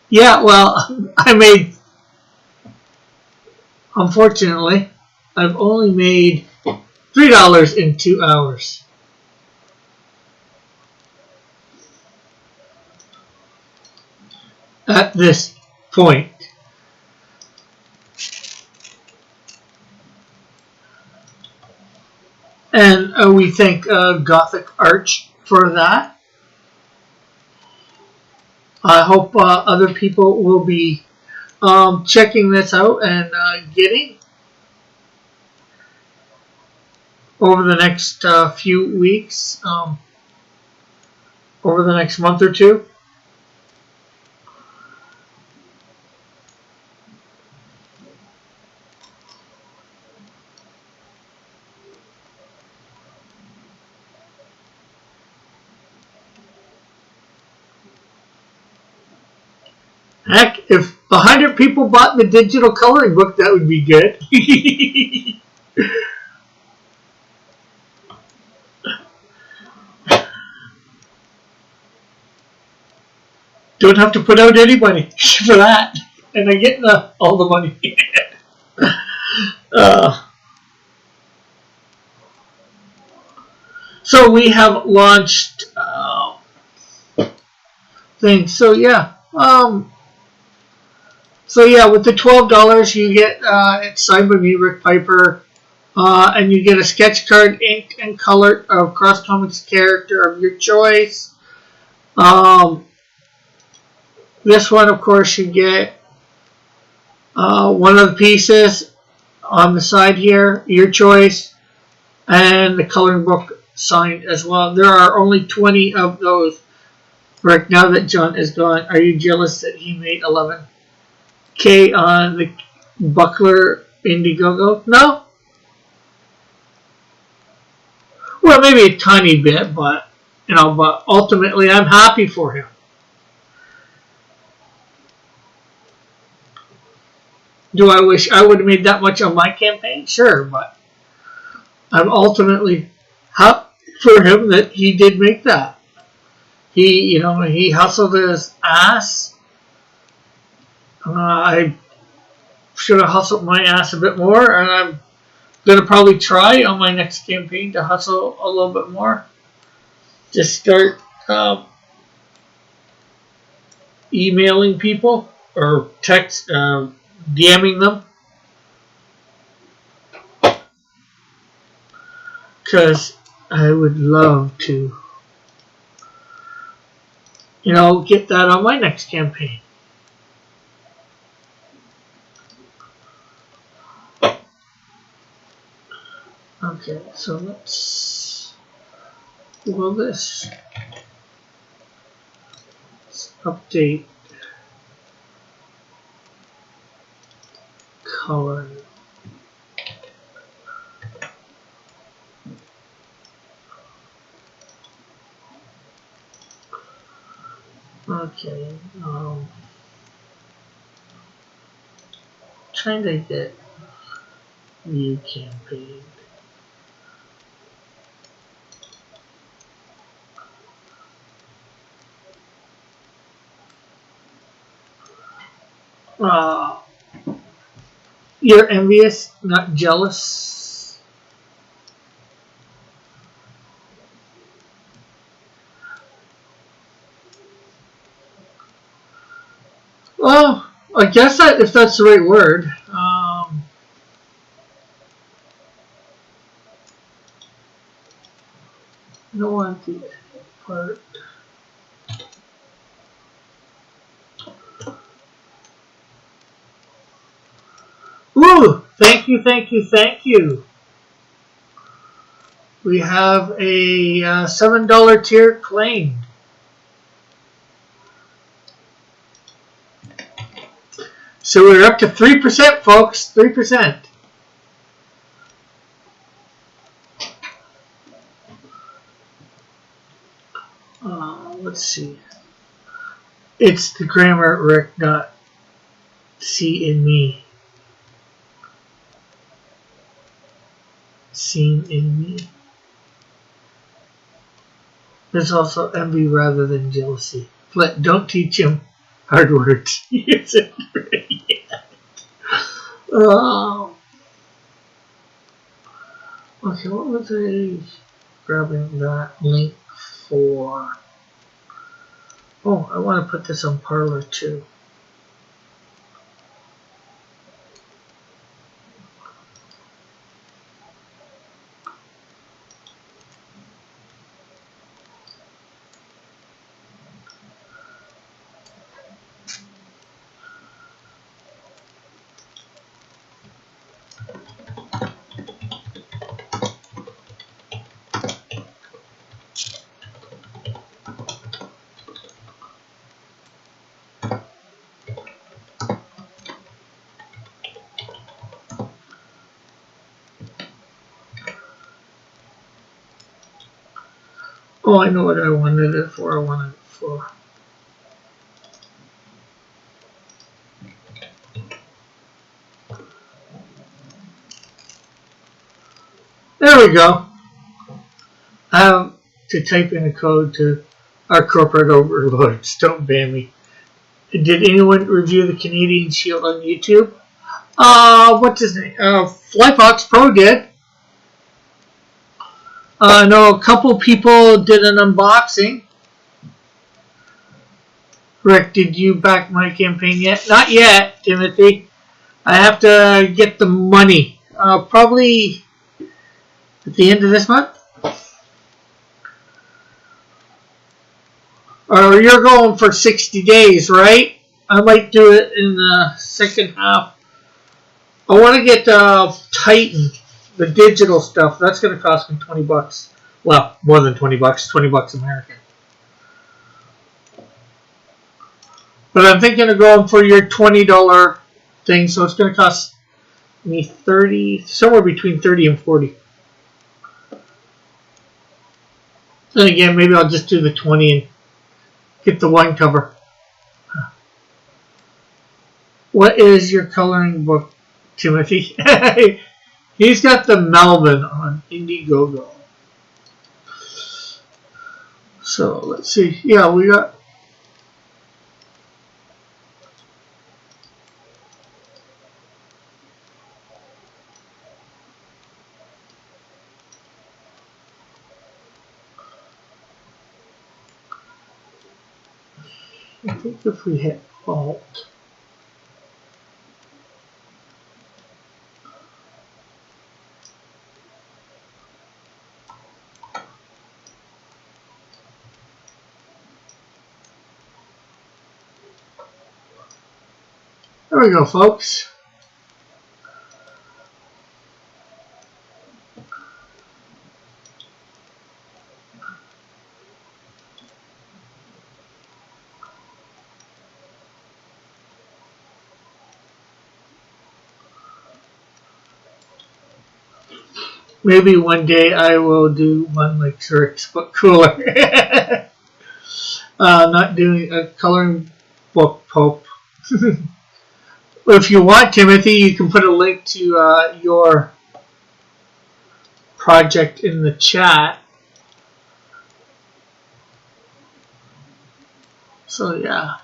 Yeah, well, unfortunately, I've only made $3 in 2 hours. At this point. And we thank Gothic Arch for that. I hope other people will be checking this out and getting over the next few weeks, over the next month or two. Heck, if 100 people bought the digital coloring book, that would be good. Don't have to put out any money for that. And I get all the money. So we have launched things. So yeah. So yeah, with the $12 you get it's signed by me, Rick Piper, and you get a sketch card, inked and colored of Cross Comics character of your choice. This one, of course, you get one of the pieces on the side here, your choice, and the coloring book signed as well. There are only 20 of those. Rick, now that John is gone, are you jealous that he made 11K on the Buckler Indiegogo? No? Well, maybe a tiny bit, but but ultimately I'm happy for him. Do I wish I would have made that much on my campaign? Sure, but I'm ultimately happy for him that he did make that. He hustled his ass. I should have hustled my ass a bit more, and I'm gonna probably try on my next campaign to hustle a little bit more. Just start emailing people or DMing them, because I would love to, get that on my next campaign. Okay, so let's this. Let's update color. Okay, trying to get new campaign. You're envious, not jealous. Well, I guess if that's the right word. I don't want the part. Ooh! Thank you, thank you, thank you. We have a $7 tier claimed. So we're up to 3%, folks. 3%. Let's see. It's the grammar, Rick, not see in me. Seen in me. There's also envy rather than jealousy. But don't teach him hard words. He isn't ready yet. Okay, what was I grabbing that link for? Oh, I want to put this on Parler too. Oh, I know what I wanted it for. I wanted it for There we go. I have to type in a code to our corporate overlords. Don't ban me. Did anyone review the Canadian Shield on YouTube? What's his name? Flyfox Pro did. I know a couple people did an unboxing. Rick, did you back my campaign yet? Not yet, Timothy. I have to get the money. Probably at the end of this month. Or you're going for 60 days, right? I might do it in the second half. I want to get Titan, the digital stuff. That's going to cost me $20. Well, more than $20. $20 American. But I'm thinking of going for your $20 thing, so it's going to cost me 30, somewhere between 30 and 40. Then again, maybe I'll just do the 20 and get the one cover. What is your coloring book, Timothy? He's got the Melvin on Indiegogo. So let's see. Yeah, we got. I think if we hit Alt. There we go, folks. Maybe one day I will do one like Rick's, but cooler. Not doing a coloring book, Pope. If you want, Timothy, you can put a link to your project in the chat. So yeah.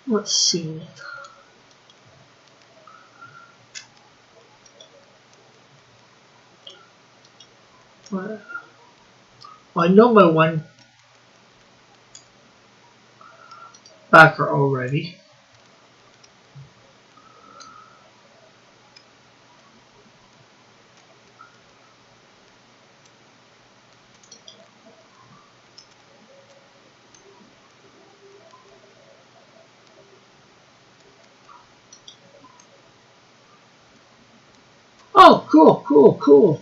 Let's see. Well, I know my one backer already. Oh, cool, cool, cool.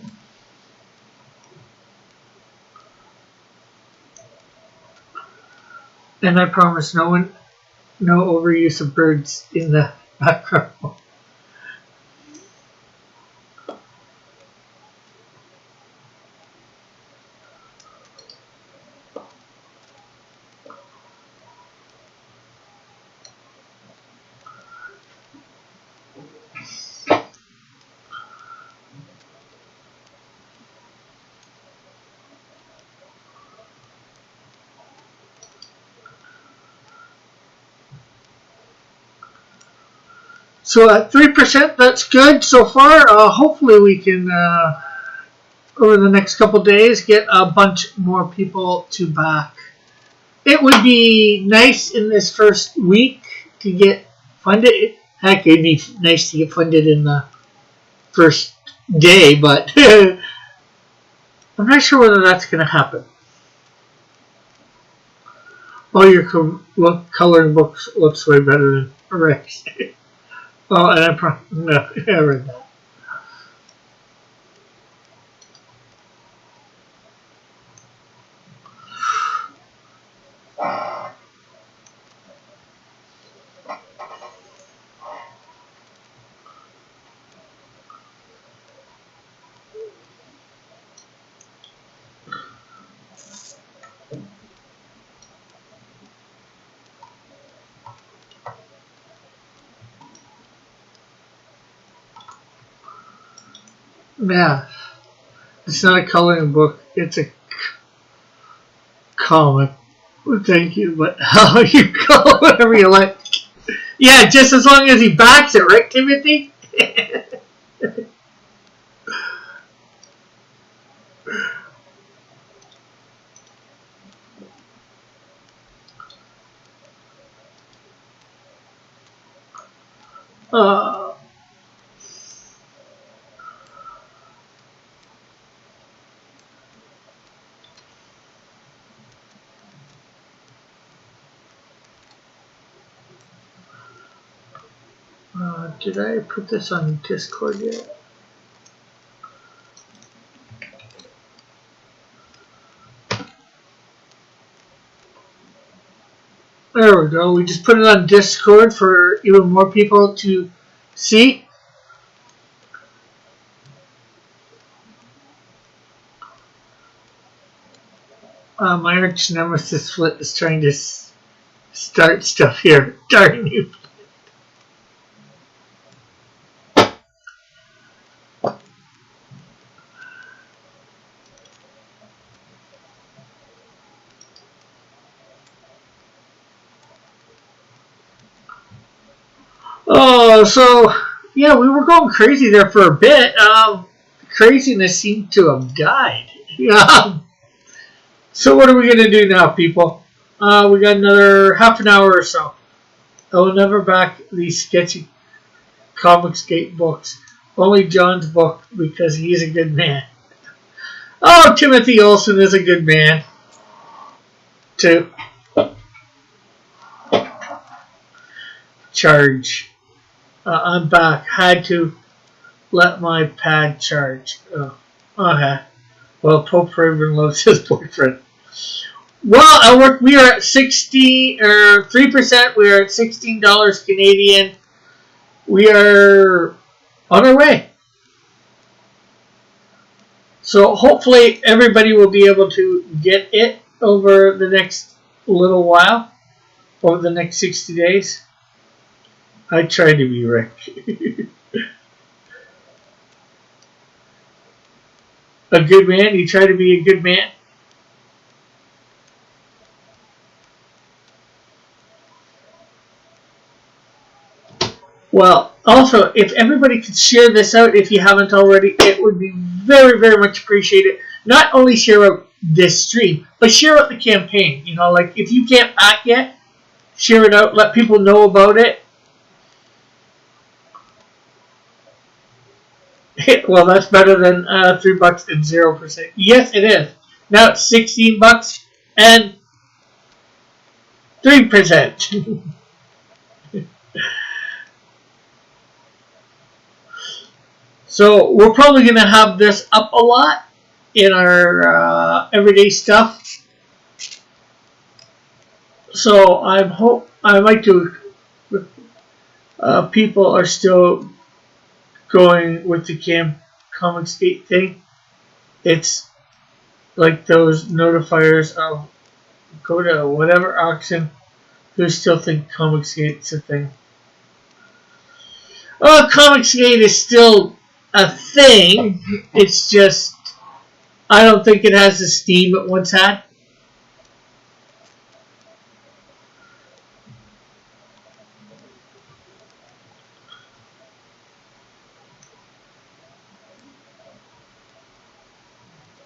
And I promise no overuse of birds in the background. So at 3%, that's good so far. Hopefully we can, over the next couple days, get a bunch more people to back. It would be nice in this first week to get funded. Heck, it'd be nice to get funded in the first day, but I'm not sure whether that's going to happen. Oh, your coloring book looks way better than Rex. Oh, and I probably no, I read that. Yeah. It's not a coloring book. It's a comic. Well, thank you, but how you call it, whatever you like. Yeah, just as long as he backs it, right, Timothy? uh, did I put this on Discord yet? There we go. We just put it on Discord for even more people to see. My arch nemesis Flit is trying to start stuff here. Darn you. Oh, so yeah, we were going crazy there for a bit. Craziness seemed to have died. Yeah. So what are we gonna do now, people? We got another half an hour or so. I will never back these sketchy Comicsgate books. Only John's book because he's a good man. Oh, Timothy Olsen is a good man too. Charge. I'm back. Had to let my pad charge. Oh, okay. Well, Pope Raven loves his boyfriend. Well, we are at 3%. We are at $16 Canadian. We are on our way. So hopefully everybody will be able to get it over the next little while, over the next 60 days. I try to be Rick. A good man? You try to be a good man? Well, also, if everybody could share this out, if you haven't already, it would be very, very much appreciated. Not only share out this stream, but share out the campaign. You know, like if you can't back yet, share it out, let people know about it. Well, that's better than $3 and 0%. Yes, it is. Now it's $16 and 3%. So we're probably going to have this up a lot in our everyday stuff. So I like to. People are still going with the Comicsgate thing. It's like those notifiers of go to whatever auction who still think Comicsgate's a thing. Comicsgate is still a thing. It's just I don't think it has the steam it once had.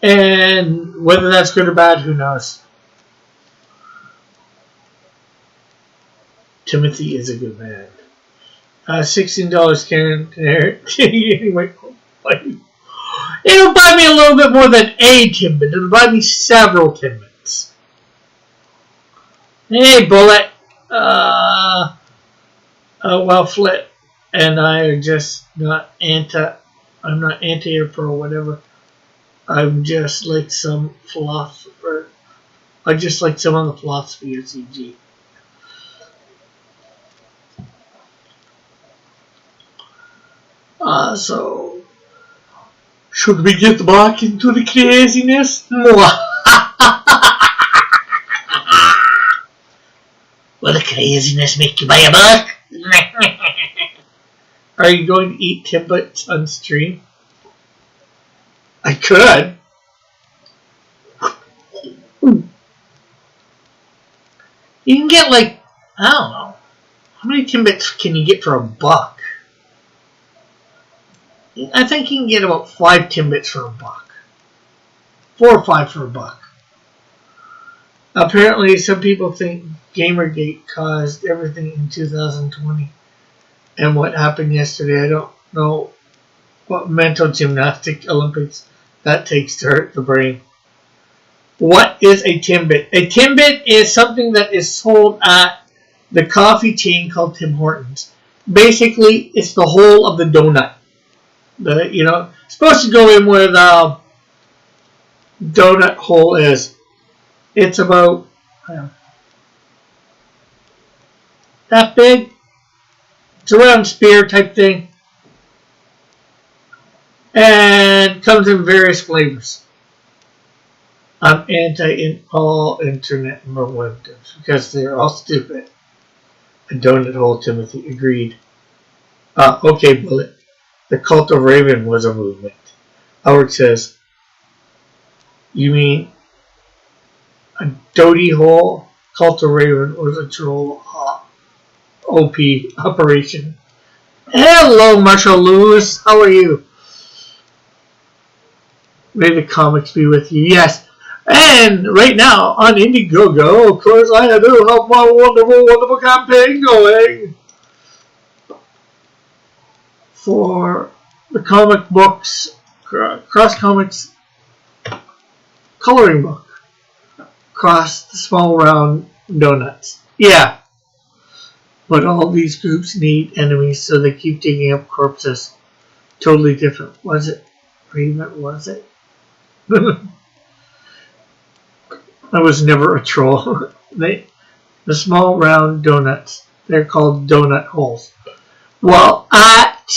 And whether that's good or bad, who knows? Timothy is a good man. $16 anyway. It'll buy me a little bit more than a Timbit. It'll buy me several Timbits. Hey, Bullet. Well, Flit and I are just not I'm not anti or pro, whatever. I'm just like some philosopher. I just like some of the philosophy of CG. So, should we get back into the craziness? Will the craziness make you buy a book? Are you going to eat Timbits on stream? could. You can get like, I don't know, how many Timbits can you get for $1? I think you can get about 5 Timbits for $1. 4 or 5 for $1. Apparently, some people think Gamergate caused everything in 2020. And what happened yesterday, I don't know what mental gymnastic Olympics that takes to hurt the brain. What is a Timbit? A Timbit is something that is sold at the coffee chain called Tim Hortons. Basically, it's the whole of the donut. Supposed to go in where the donut hole is. It's about that big. It's a round spear type thing. And comes in various flavors. I'm anti all internet millennials because they're all stupid. A donut hole, Timothy. Agreed. Okay, Bullet. The Cult of Raven was a movement. Howard says, you mean a doty hole? Cult of Raven was a troll OP operation. Hello, Marshall Lewis. How are you? May the comics be with you. Yes. And right now on Indiegogo, of course, I do have my wonderful, wonderful campaign going for the comic books, Cross Comics coloring book, Cross the Small Round Donuts. Yeah. But all these groups need enemies, so they keep digging up corpses. Totally different. Was it? Raven, was it? I was never a troll. The small round donuts, they're called donut holes. Well, at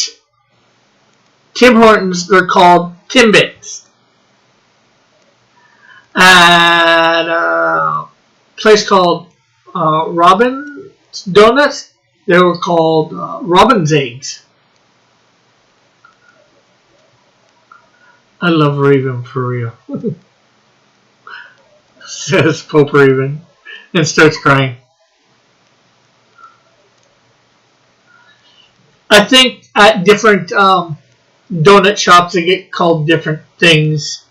Tim Hortons, they're called Timbits. At a place called Robin's Donuts, they were called Robin's Eggs. I love Raven for real. Says Pope Raven and starts crying. I think at different donut shops they get called different things.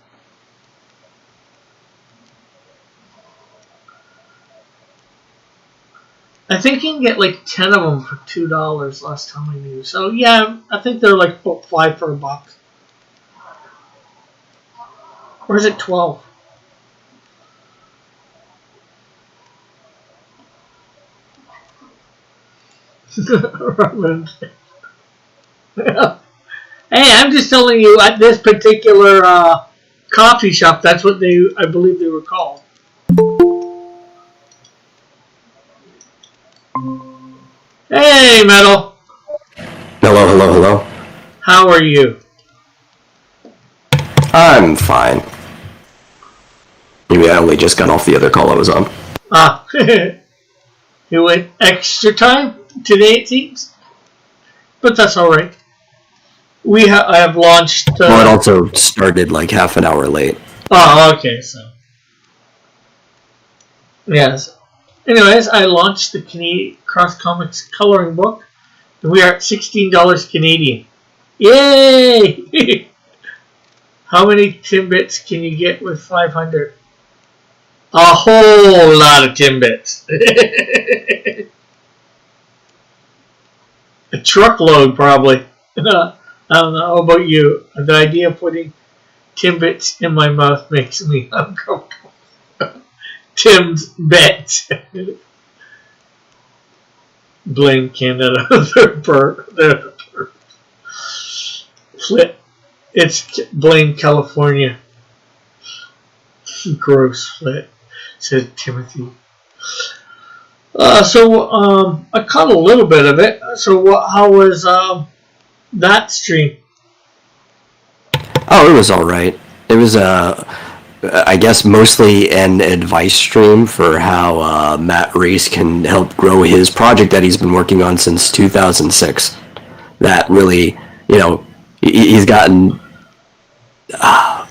I think you can get like 10 of them for $2 last time I knew. So yeah, I think they're like 5 for $1. Or is it 12? Hey, I'm just telling you, at this particular coffee shop, that's what I believe they were called. Hey, Metal. Hello, hello, hello. How are you? I'm fine. Maybe I only just got off the other call I was on. Ah, you went extra time today, it seems. But that's all right. I have launched. Well, it also started like half an hour late. Oh, okay. So, yes. Anyways, I launched the Canadian Cross Comics coloring book, and we are at $16 Canadian. Yay! How many Timbits can you get with 500? A whole lot of Timbits. A truckload, probably. I don't know. How about you? The idea of putting Timbits in my mouth makes me uncomfortable. Tim's bet. Blame Canada. They're Flip. It's blame California. Gross Flip, said Timothy. So I caught a little bit of it. So how was that stream? Oh, it was alright. It was, I guess, mostly an advice stream for how Matt Reese can help grow his project that he's been working on since 2006. That really, he's gotten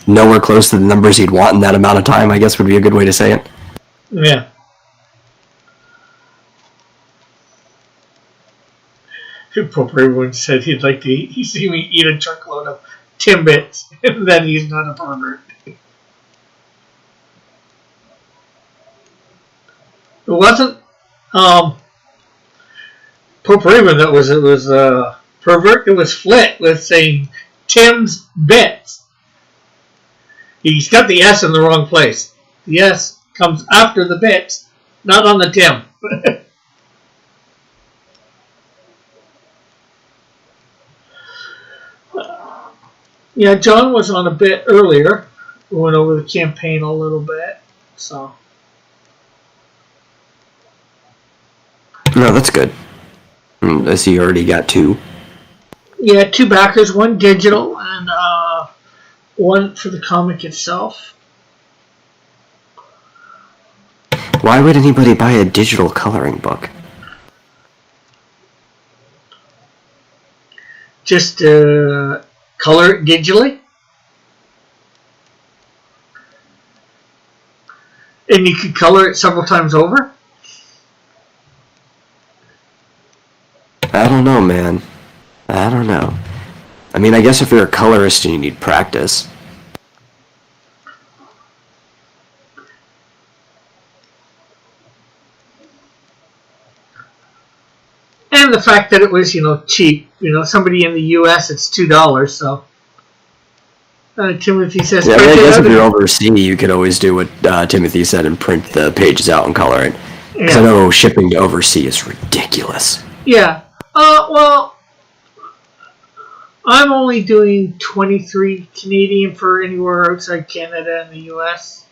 nowhere close to the numbers he'd want in that amount of time, I guess would be a good way to say it. Yeah. Poor everyone said he'd like to see me eat a truckload of Timbits, and then he's not a pervert. It wasn't Pope Raven that was pervert. It was Flit with saying Tim's Bits. He's got the S in the wrong place. The S comes after the bits, not on the Tim. Yeah, John was on a bit earlier. We went over the campaign a little bit, so. No, that's good. I see you already got 2. Yeah, 2 backers, 1 digital and 1 for the comic itself. Why would anybody buy a digital coloring book? Just color it digitally. And you could color it several times over. I don't know, man. I don't know. I mean, I guess if you're a colorist and you need practice. And the fact that it was, cheap. Somebody in the U.S. it's $2, so. Timothy says. Yeah, I guess if you're overseas, you could always do what Timothy said and print the pages out and color it. Because I know shipping to overseas is ridiculous. Yeah. Well, I'm only doing 23 Canadian for anywhere outside Canada and the U.S.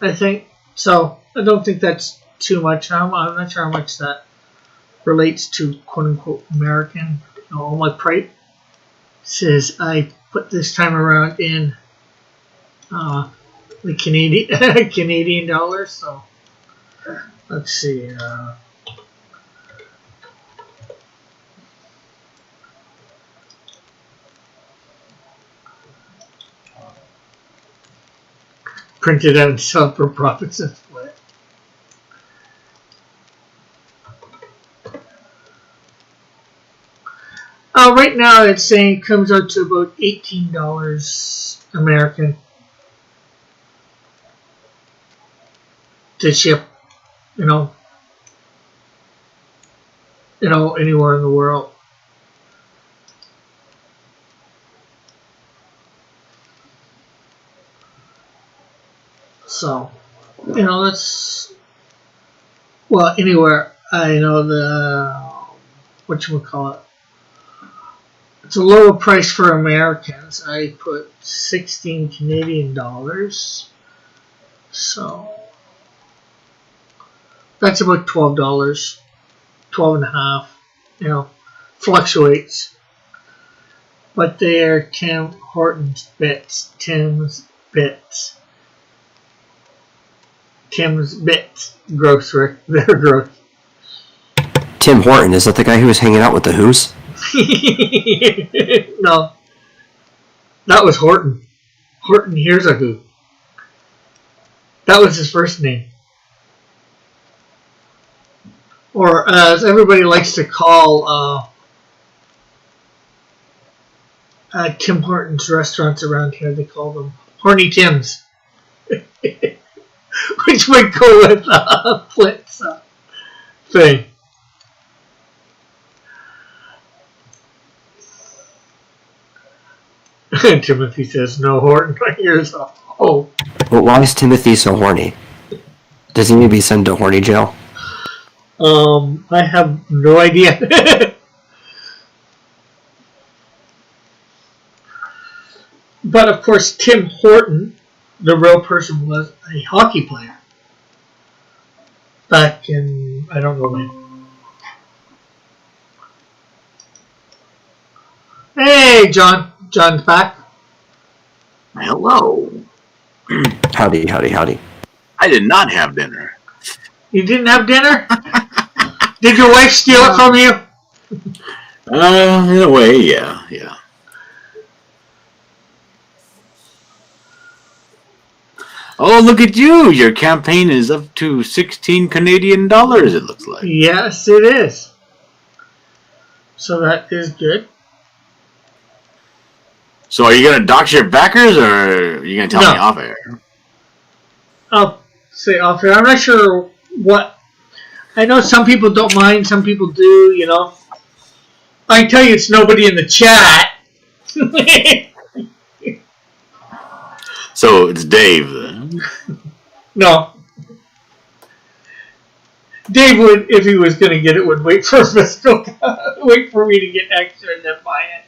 I think. So, I don't think that's too much. I'm not sure how much that relates to quote-unquote American. All my prices I put this time around in the Canadian dollars. So, let's see. Printed out and sell for profits and split. Right now it's saying it comes out to about $18 American to ship, anywhere in the world. So, that's, well, anywhere. I know whatchamacallit. It's a lower price for Americans. I put 16 Canadian dollars. So, that's about $12. 12 and a half. Fluctuates. But they're Tim Hortons Bits. Tim's Bits. Tim's Bits grocery. Their grocery. Tim Horton, is that the guy who was hanging out with the Who's? No. That was Horton. Horton Here's a Who. That was his first name. Or as everybody likes to call Tim Hortons restaurants around here, they call them Horny Tims. Which might go with Flint's thing. Timothy says, no, Horton, here's a hoe. Well, why is Timothy so horny? Does he need to be sent to horny jail? I have no idea. But of course, Tim Horton, the real person, was a hockey player. Back in, I don't know when. Hey, John. John's back. Hello. Howdy, howdy, howdy. I did not have dinner. You didn't have dinner? Did your wife steal it from you? In a way, yeah. Oh, look at you! Your campaign is up to 16 Canadian dollars, it looks like. Yes, it is. So that is good. So are you going to dox your backers, or are you going to tell me off air? I'll say off here. I'm not sure what. I know some people don't mind, some people do, you know. I can tell you it's nobody in the chat. So it's Dave then. No. Dave would, if he was going to get it, would wait for wait for me to get extra and then buy it.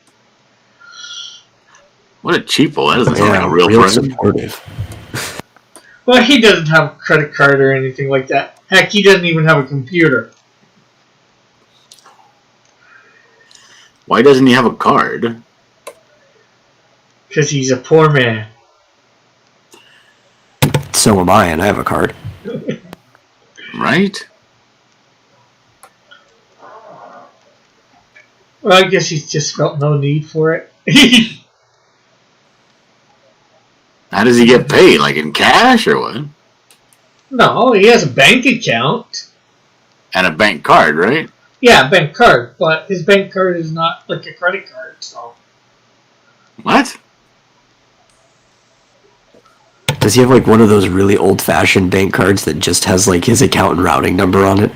What a cheapo. That doesn't sound like a real friend. Supportive. Well, he doesn't have a credit card or anything like that. Heck, he doesn't even have a computer. Why doesn't he have a card? Because he's a poor man. So am I, and I have a card. Right? Well, I guess he's just felt no need for it. How does he get paid? Like in cash or what? No, he has a bank account. And a bank card, right? Yeah, bank card, but his bank card is not like a credit card, so. What? Does he have like one of those really old-fashioned bank cards that just has like his account and routing number on it?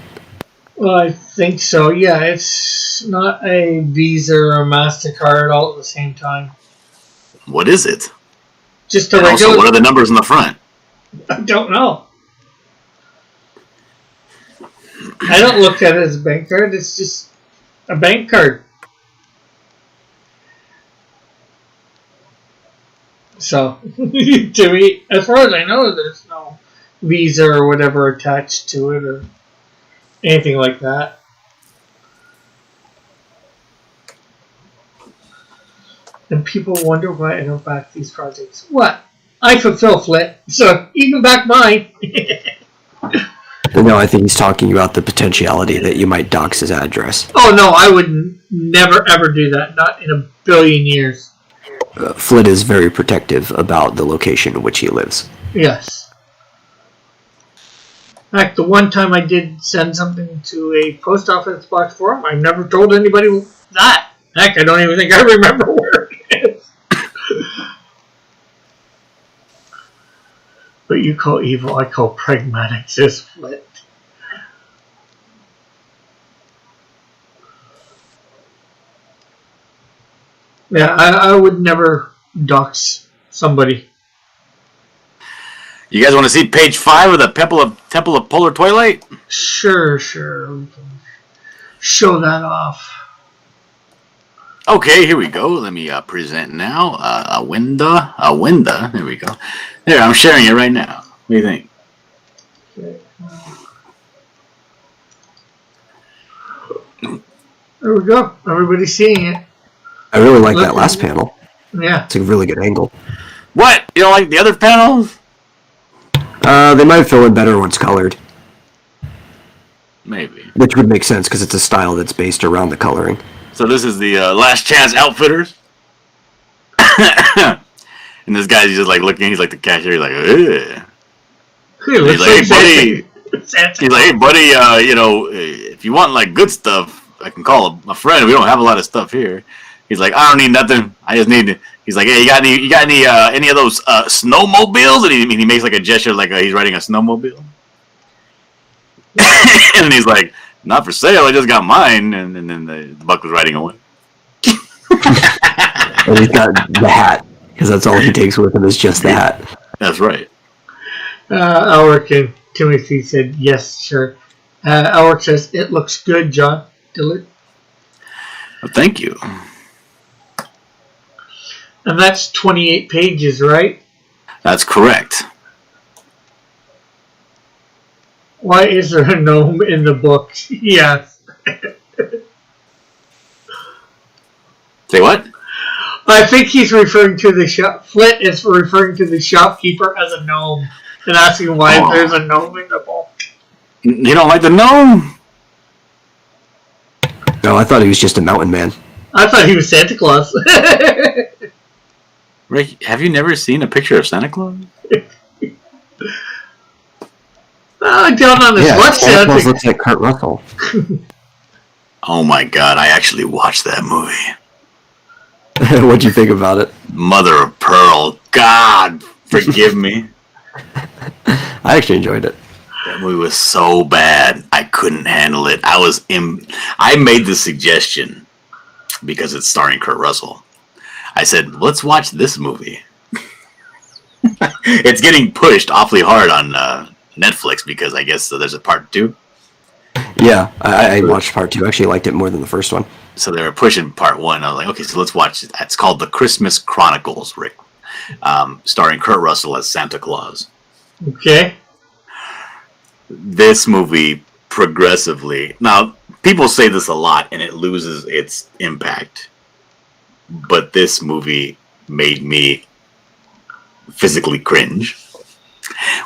Well, I think so, yeah. It's not a Visa or a MasterCard all at the same time. What is it? Just a And regular. also, what are the numbers in the front? I don't know. I don't look at it as a bank card. It's just a bank card. So, to me, as far as I know, there's no Visa or whatever attached to it or anything like that. And people wonder why I don't back these projects. What? I fulfill Flit, so you can back mine. No, I think he's talking about the potentiality that you might dox his address. Oh no, I would never ever do that. Not in a billion years. Flit is very protective about the location in which he lives. Yes. In fact, the one time I did send something to a post office box for him, I never told anybody that. Heck, I don't even think I remember where it is. But you call evil, I call pragmatic, says Flit. Yeah, I would never dox somebody. You guys want to see page 5 of the Temple of Polar Twilight? Sure. We can show that off. Okay, here we go. Let me present now. Awinda. There we go. There, I'm sharing it right now. What do you think? Okay. There we go. Everybody's seeing it. I really like that last panel. Yeah. It's a really good angle. What? You don't like the other panels? They might fill in better when it's colored. Maybe. Which would make sense because it's a style that's based around the coloring. So this is the Last Chance Outfitters. And this guy's just like looking, he's like the cashier, he's like, ugh. He's like, hey buddy, hey buddy, you know, if you want like good stuff, I can call a friend. We don't have a lot of stuff here. He's like, I don't need nothing. I just need. He's like, hey, you got any of those snowmobiles? And he makes like a gesture, like he's riding a snowmobile. And he's like, not for sale. I just got mine. And then the buck was riding away. And he's got the hat because that's all he takes with him is just the hat. That's right. Alric and Timothy said yes, sure. Alric says it looks good, John. Well, thank you. And that's 28 pages, right? That's correct. Why is there a gnome in the book? Yes. Say what? I think he's referring to the shop. Flit is referring to the shopkeeper as a gnome and asking why there's a gnome in the book. You don't like the gnome? No, I thought he was just a mountain man. I thought he was Santa Claus. Rick, have you never seen a picture of Santa Claus? Down on his Yeah, website. Santa Claus looks like Kurt Russell. Oh my god, I actually watched that movie. What'd you think about it? Mother of Pearl. God, forgive me. I actually enjoyed it. That movie was so bad. I couldn't handle it. I made the suggestion because it's starring Kurt Russell. I said, let's watch this movie. It's getting pushed awfully hard on Netflix because I guess there's a part 2. Yeah, I watched part 2. I actually liked it more than the first one. So they were pushing part 1. I was like, okay, so let's watch it. It's called The Christmas Chronicles, Rick. Starring Kurt Russell as Santa Claus. Okay. This movie progressively... Now, people say this a lot and it loses its impact. But this movie made me physically cringe.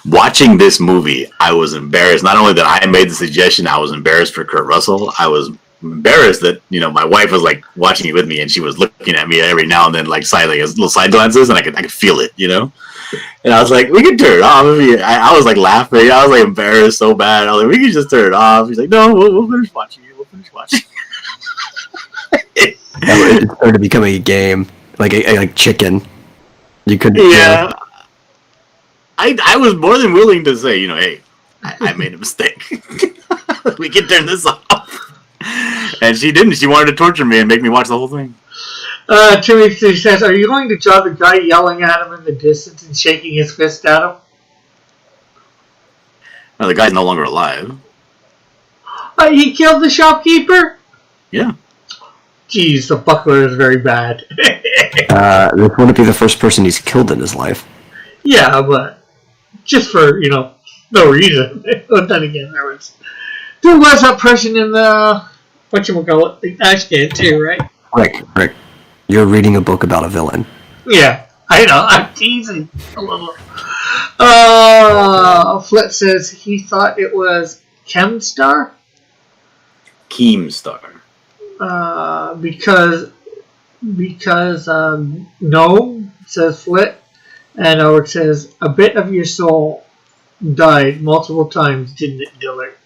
Watching this movie, I was embarrassed. Not only that I made the suggestion, I was embarrassed for Kurt Russell. I was embarrassed that, my wife was like watching it with me and she was looking at me every now and then like little side glances, and I could feel it, And I was like, we can turn it off. I was like laughing. I was like embarrassed so bad. I was like, we can just turn it off. He's like, no, we'll finish watching it. We'll finish watching it. It started becoming a game, like chicken. You couldn't. Yeah. I was more than willing to say, hey, I made a mistake. We can turn this off. And she didn't. She wanted to torture me and make me watch the whole thing. Timmy says, are you going to draw the guy yelling at him in the distance and shaking his fist at him? No, the guy's no longer alive. He killed the shopkeeper? Yeah. Jeez, the buckler is very bad. This wouldn't be the first person he's killed in his life. Yeah, but just for, no reason. But then again, there was that person in the, whatchamacallit, the ash can too, right? Rick, you're reading a book about a villain. Yeah, I know, I'm teasing a little. Flit says he thought it was Keemstar? Keemstar. Because no, says Flit. And Owen says, a bit of your soul died multiple times, didn't it, Dillard?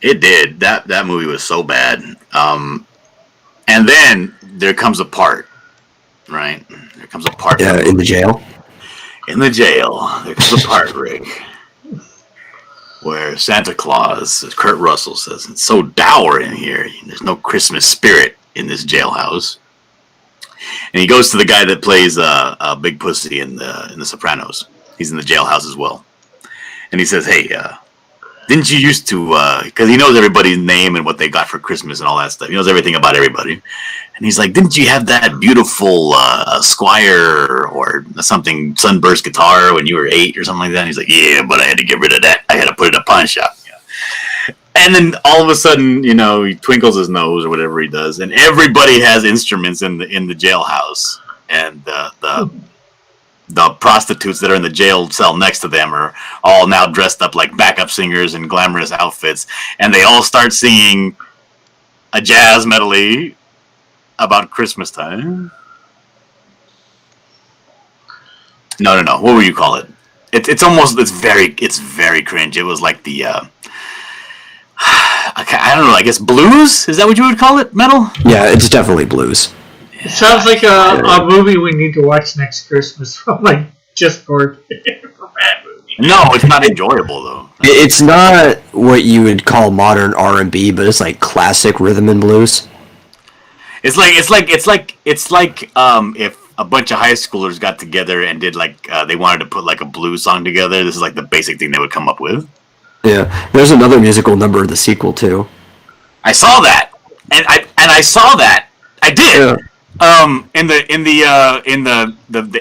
It did. That movie was so bad. And then there comes a part, right? There comes a part. Yeah, in the jail? In the jail. There comes a part, Rick, where Santa Claus, as Kurt Russell says, it's so dour in here. There's no Christmas spirit in this jailhouse. And he goes to the guy that plays Big Pussy in the Sopranos. He's in the jailhouse as well. And he says, hey, didn't you used to, because he knows everybody's name and what they got for Christmas and all that stuff. He knows everything about everybody. And he's like, didn't you have that beautiful Squire or something sunburst guitar when you were 8 or something like that? And he's like, yeah, but I had to get rid of that. I had to put it in a pawn shop. And then all of a sudden, he twinkles his nose or whatever he does, and everybody has instruments in the jailhouse, and the prostitutes that are in the jail cell next to them are all now dressed up like backup singers in glamorous outfits, and they all start singing a jazz medley about Christmas time. No. What would you call it? It's very cringe. It was like the. I don't know, I guess blues? Is that what you would call it? Metal? Yeah, it's definitely blues. It sounds like a movie we need to watch next Christmas from, just for a bad movie. No, it's not enjoyable, though. It's not what you would call modern R&B, but it's like classic rhythm and blues. It's like if a bunch of high schoolers got together and did they wanted to put a blues song together. This is the basic thing they would come up with. Yeah, there's another musical number in the sequel too. I saw that, and I saw that. I did. Yeah. In the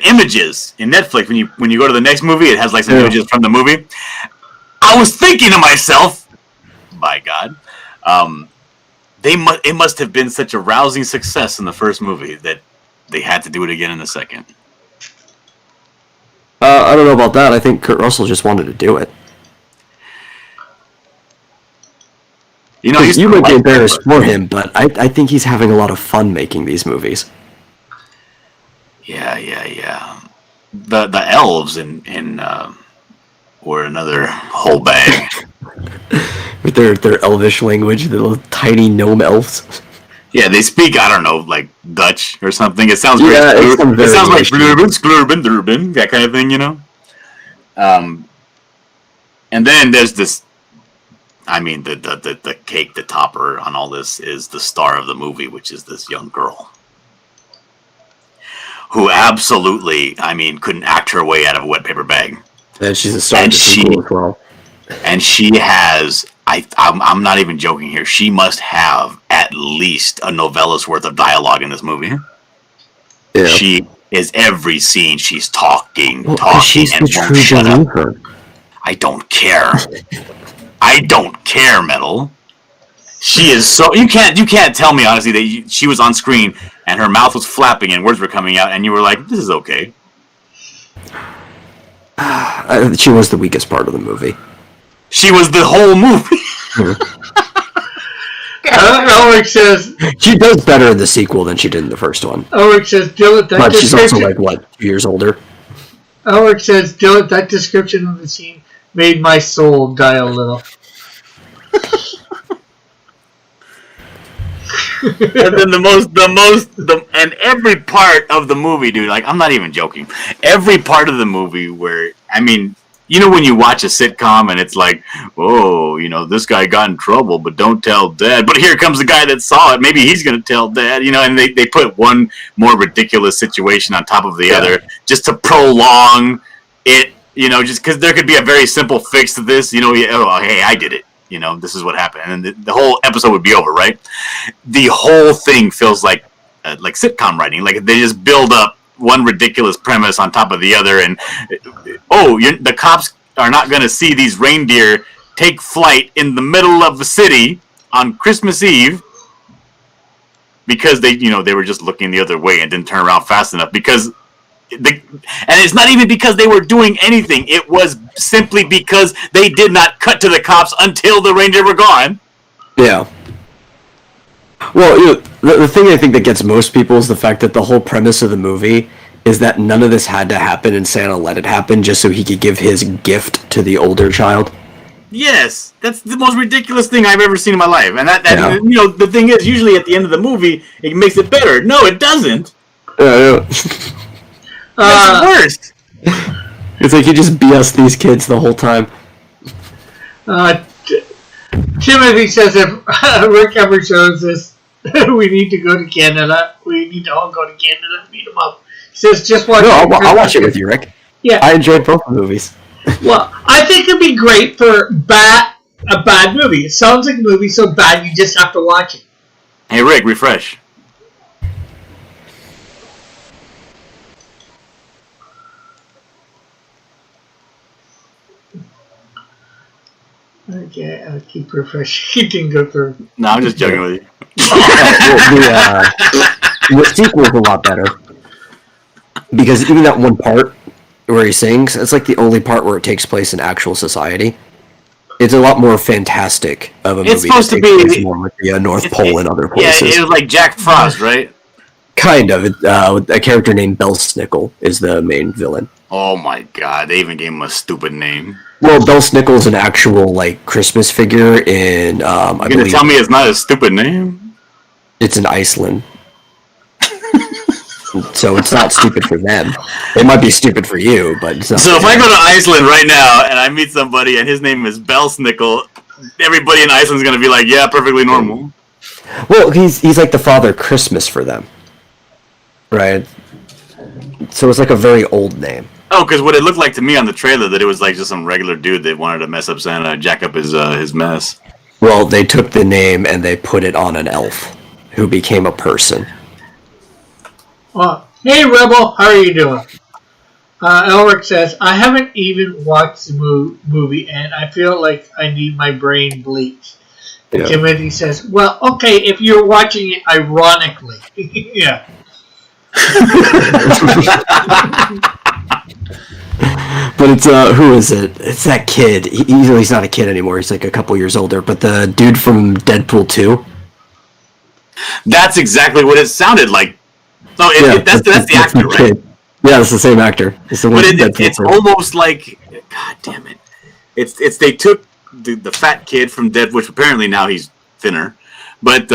images in Netflix, when you go to the next movie, it has some images from the movie. I was thinking to myself, by God, it must have been such a rousing success in the first movie that they had to do it again in the second. I don't know about that. I think Kurt Russell just wanted to do it. You might be embarrassed for him, but I think he's having a lot of fun making these movies. Yeah. The elves in were another whole bag. with their elvish language, the little tiny gnome elves. Yeah, they speak, I don't know, like Dutch or something. It sounds Yeah, very, it sounds like very Durban, that kind of thing, you know? And then there's this, I mean, the cake, the topper on all this is the star of the movie, which is this young girl. Who absolutely, I mean, couldn't act her way out of a wet paper bag. And she's a star of the sequel as well. And she has, I'm not even joking here, she must have at least a novella's worth of dialogue in this movie. Yeah. She is every scene, she's talking, she's and the won't true shut up. believer. I don't care. I don't care, Metal. She is so, you can't tell me honestly that she was on screen and her mouth was flapping and words were coming out and you were like, this is okay. She was the weakest part of the movie. She was the whole movie. Elric says she does better in the sequel than she did in the first one. Elric says, Dylan, that But she's description. also like what, 2 years older? Elric says, Dylan, that description of the scene made my soul die a little. And then and every part of the movie, dude, like, I'm not even joking. Every part of the movie where, I mean, you know when you watch a sitcom and it's like, oh, you know, this guy got in trouble, but don't tell Dad. But here comes the guy that saw it. Maybe he's going to tell Dad, you know, and they put one more ridiculous situation on top of the other just to prolong it, you know, just because there could be a very simple fix to this, you know, oh, hey, I did it. You know, this is what happened. And then the whole episode would be over, right? The whole thing feels like sitcom writing. Like they just build up one ridiculous premise on top of the other. And, the cops are not going to see these reindeer take flight in the middle of the city on Christmas Eve because they were just looking the other way and didn't turn around fast enough because... and it's not even because they were doing anything. It was simply because they did not cut to the cops until the reindeer were gone. Yeah. Well, the thing I think that gets most people is the fact that the whole premise of the movie is that none of this had to happen and Santa let it happen just so he could give his gift to the older child. Yes, that's the most ridiculous thing I've ever seen in my life. And the thing is, usually at the end of the movie, it makes it better. No, it doesn't. That's worse. It's like you just BS these kids the whole time. Timothy says if Rick ever shows this, we need to go to Canada. We need to all go to Canada and beat him up. He says just watch. No, I'll watch it with you, Rick. Yeah, I enjoyed both movies. Well, I think it'd be great for a bad movie. It sounds like a movie so bad you just have to watch it. Hey, Rick, refresh. Okay, I'll keep refreshing. It didn't go through. No, I'm just joking with you. The sequel's a lot better. Because even that one part where he sings, it's like the only part where it takes place in actual society. It's a lot more fantastic of a movie. It's supposed to be more with the North Pole and other places. Yeah, it was like Jack Frost, right? Kind of. A character named Belsnickel is the main villain. Oh my god, they even gave him a stupid name. Well, Belsnickel is an actual Christmas figure in. I You're gonna tell me it's not a stupid name? It's in Iceland, so it's not stupid for them. It might be stupid for you, but it's not. So if I go to Iceland right now and I meet somebody and his name is Belsnickel, everybody in Iceland's gonna be like, "Yeah, perfectly normal." Well, he's like the Father Christmas for them, right? So it's like a very old name. Oh, because what it looked like to me on the trailer that it was like just some regular dude that wanted to mess up Santa, jack up his mess. Well, they took the name and they put it on an elf, who became a person. Well, hey Rebel, how are you doing? Elric says, I haven't even watched the movie and I feel like I need my brain bleached. Yeah. Timothy says, well, okay, if you're watching it ironically. Yeah. But it's who is it? It's that kid. He's not a kid anymore. He's like a couple years older. But the dude from Deadpool 2. That's exactly what it sounded like. No, that's the actor, right? Kid. Yeah, it's the same actor. It's the one. But it's almost like, god damn it! It's they took the fat kid from Dead, which apparently now he's thinner, but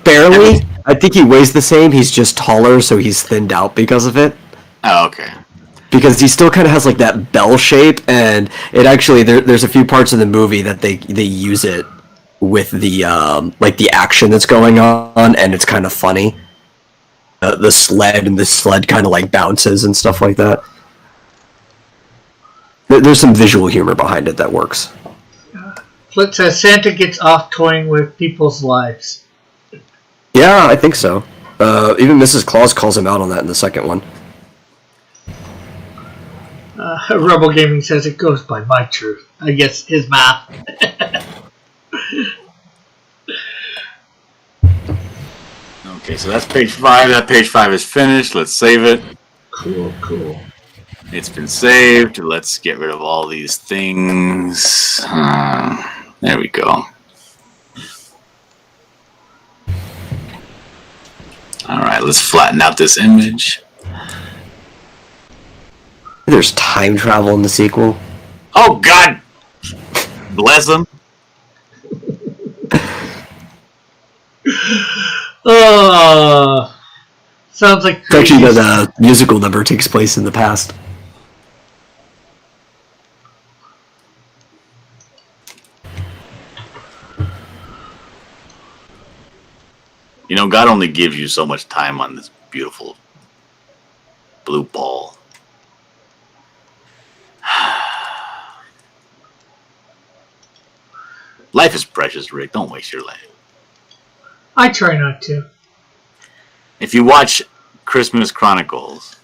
Barely. I think he weighs the same. He's just taller, so he's thinned out because of it. oh, okay. Because he still kind of has like that bell shape, and it actually there's a few parts of the movie that they use it with the like the action that's going on, and it's kind of funny. The sled kind of like bounces and stuff like that. There's some visual humor behind it that works. Flint says Santa gets off toying with people's lives. Yeah, I think so. Even Mrs. Claus calls him out on that in the second one. Rebel Gaming says it goes by my truth. I guess his math. Okay, so that's page 5. That page 5 is finished. Let's save it. Cool. It's been saved. Let's get rid of all these things. There we go. Alright, let's flatten out this image. There's time travel in the sequel. Oh, God! Bless him. Sounds like It's actually the musical number takes place in the past. You know, God only gives you so much time on this beautiful blue ball. Life is precious, Rick. Don't waste your life. I try not to. If you watch Christmas Chronicles,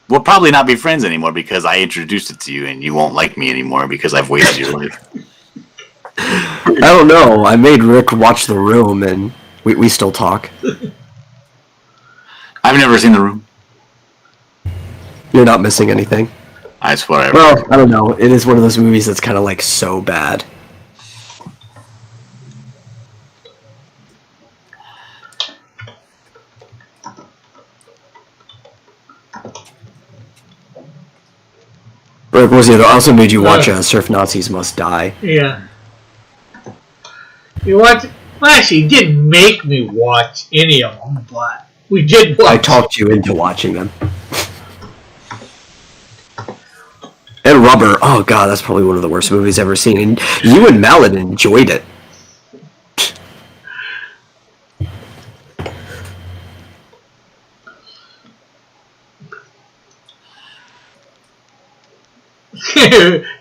we'll probably not be friends anymore because I introduced it to you and you won't like me anymore because I've wasted your life. I don't know. I made Rick watch The Room, and we still talk. I've never seen The Room. You're not missing anything. That's what I Well, I don't know. It is one of those movies that's kind of like so bad. Rick, what was the other? Also made you watch Surf Nazis Must Die. Yeah. You watch? Well, actually, he didn't make me watch any of them, but we did watch. I talked you into watching them. And Rubber. Oh god, that's probably one of the worst movies I've ever seen. And you and Mallet enjoyed it.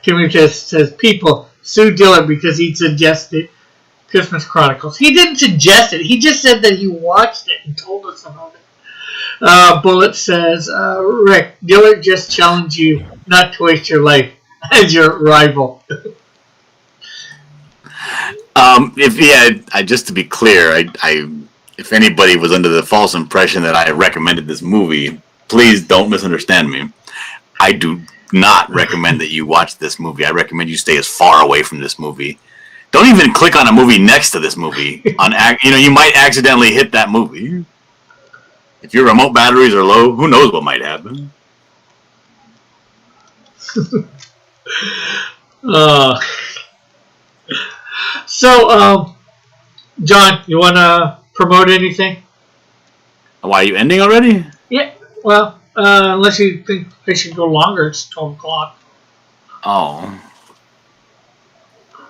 Kimmy just says people sue Dillon because he suggested Christmas Chronicles. He didn't suggest it. He just said that he watched it and told us about it. Bullet says, Rick, Dillon just challenged you not to waste your life as your rival. Just to be clear, if anybody was under the false impression that I recommended this movie, please don't misunderstand me. I do not recommend that you watch this movie. I recommend you stay as far away from this movie. Don't even click on a movie next to this movie. You might accidentally hit that movie. If your remote batteries are low, who knows what might happen? John, you want to promote anything? Why, are you ending already? Yeah, well, unless you think I should go longer, it's 12 o'clock. Oh.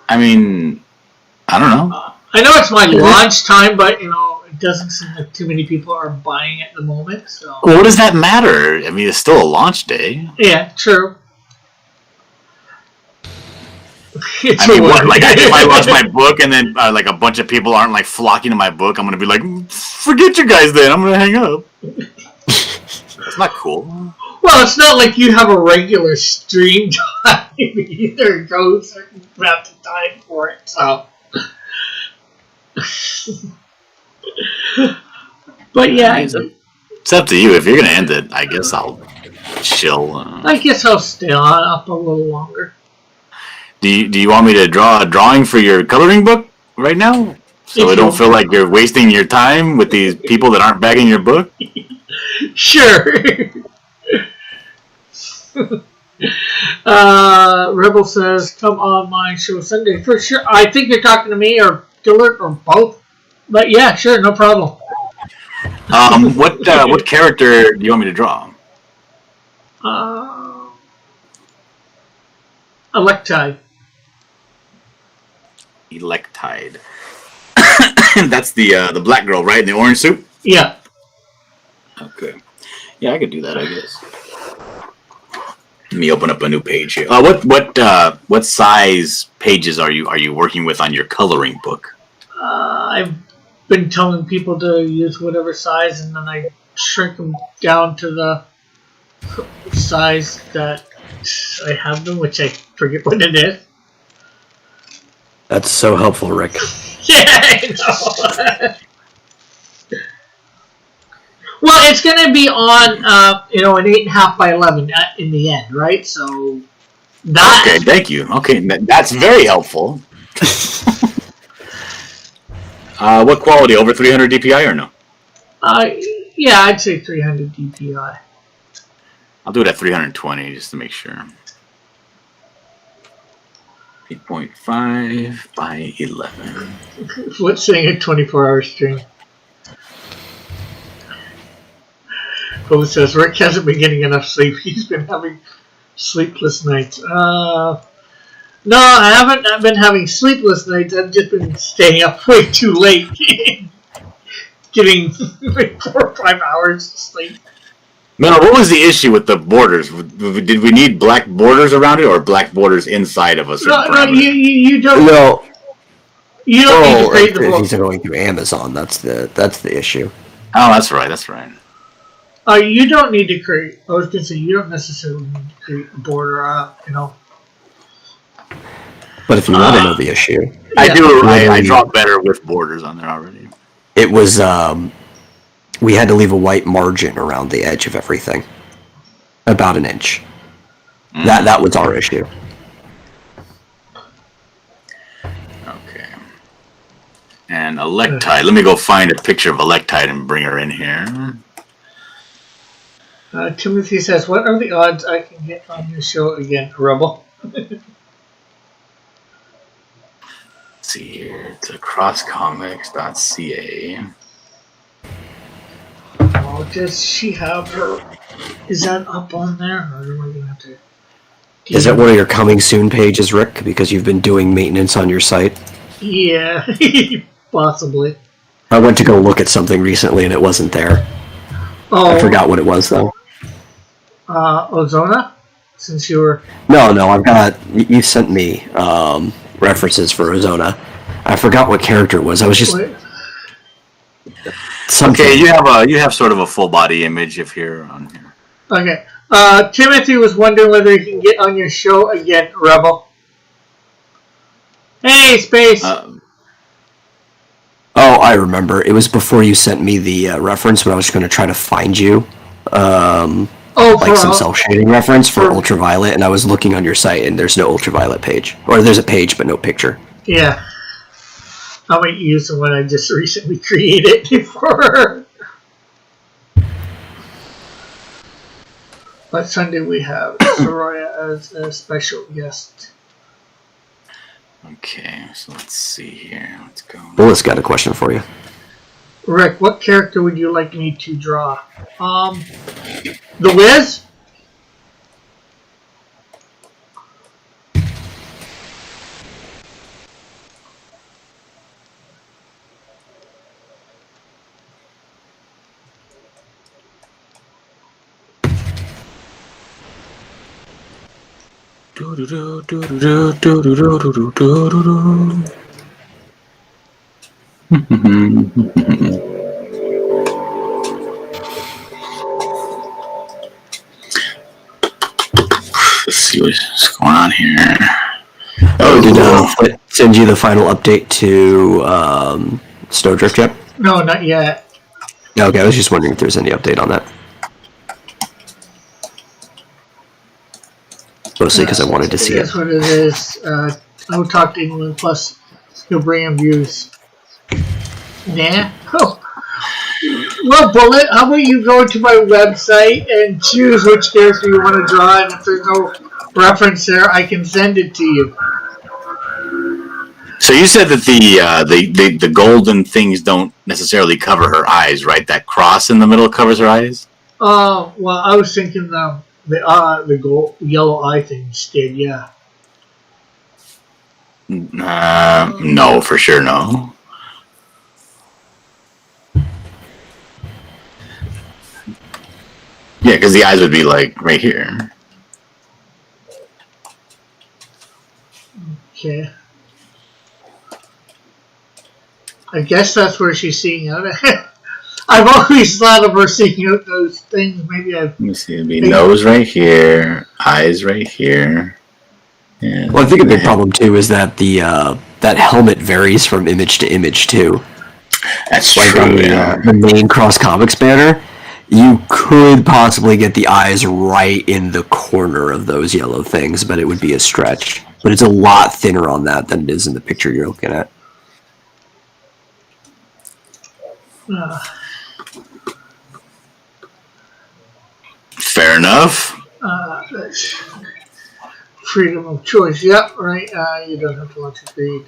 I mean, I don't know. I know it's my launch time, but, it doesn't seem like too many people are buying at the moment, so... Well, what does that matter? I mean, it's still a launch day. Yeah, true. I mean, what? Like, if I launch my book and then, like, a bunch of people aren't, like, flocking to my book, I'm going to be like, forget you guys then, I'm going to hang up. That's not cool. Well, it's not like you have a regular stream time either. Go a certain amount of time for it, so... But yeah, it's up to you. If you're gonna end it, I guess I'll chill. I guess I'll stay on up a little longer. Do you want me to draw a drawing for your coloring book right now, so it don't feel like you're wasting your time with these people that aren't bagging your book? Sure. Rebel says, come on my show Sunday. For sure. I think you're talking to me or Dillard or both. But yeah, sure, no problem. What character do you want me to draw? Electide. Electide. That's the black girl, right? In the orange suit? Yeah. Okay. Yeah, I could do that, I guess. Let me open up a new page here. What size pages are you working with on your coloring book? I've been telling people to use whatever size, and then I shrink them down to the size that I have them, which I forget what it is. That's so helpful, Rick. Yeah, I know. Well, it's going to be on, an 8.5 by 11 in the end, right? So that. Okay, thank you. Okay, that's very helpful. What quality? Over 300 DPI or no? Yeah, I'd say 300 DPI. I'll do it at 320 just to make sure. 8.5 by 11. Let's say a 24-hour stream. Who says Rick hasn't been getting enough sleep? He's been having sleepless nights. No, I haven't. I've been having sleepless nights. I've just been staying up way too late, getting like 4 or 5 hours of sleep. No, what was the issue with the borders? Did we need black borders around it, or black borders inside of us? No, you don't. No. You don't need to create the if book. he's going through Amazon, that's the issue. Oh, that's right. That's right. You don't need to create. I was gonna say you don't necessarily need to create a border. But if you want to know the issue, I do. I draw better with borders on there already. it was we had to leave a white margin around the edge of everything, about an inch. That was our issue. Okay. And Electide. Let me go find a picture of Electide and bring her in here. Timothy says, "What are the odds I can get on your show again, Rebel?" Let's see here. It's crosscomics.ca. Oh, does she have her? Is that up on there, or am I gonna have to? Is that one of your coming soon pages, Rick? Because you've been doing maintenance on your site. Yeah, possibly. I went to go look at something recently and it wasn't there. Oh, I forgot what it was though. Ozona? Since you were... No, I've got... You sent me references for Ozona. I forgot what character it was. I was just... Wait. Something. Okay, you have sort of a full body image of here on here. Okay. Timothy was wondering whether he can get on your show again, Rebel. Hey, Space! Oh, I remember. It was before you sent me the reference when I was going to try to find you. Like some cell shading reference for Ultraviolet, and I was looking on your site and there's no Ultraviolet page. Or there's a page but no picture. Yeah. I might use the one I just recently created before. But Sunday we have Soraya as a special guest. Okay, so let's see here. Let's go. Willis got a question for you. Rick, what character would you like me to draw? The Wiz? Let's see what's going on here. Did Flint send you the final update to Snowdrift yet? No, not yet. Okay, I was just wondering if there's any update on that. Mostly because I wanted to see it. That's what it is. I'll talk to England, plus he'll bring him views. Nah. Oh. Well, Bullet, how about you go to my website and choose which character you want to draw, and if there's no reference there, I can send it to you. So you said that the golden things don't necessarily cover her eyes, right? That cross in the middle covers her eyes. Well, I was thinking the gold yellow eye thing instead. Yeah. No, for sure, no. Yeah, because the eyes would be like right here. Okay. I guess that's where she's seeing out. I've always thought of her seeing out those things. Maybe I've. Let me see. It'd be nose right here, eyes right here. Yeah. Well, I think a big problem too is that that helmet varies from image to image too. That's Like true. on the main Cross Comics banner, you could possibly get the eyes right in the corner of those yellow things, but it would be a stretch. But it's a lot thinner on that than it is in the picture you're looking at. Fair enough. That's freedom of choice. Yep, right. You don't have to want to read.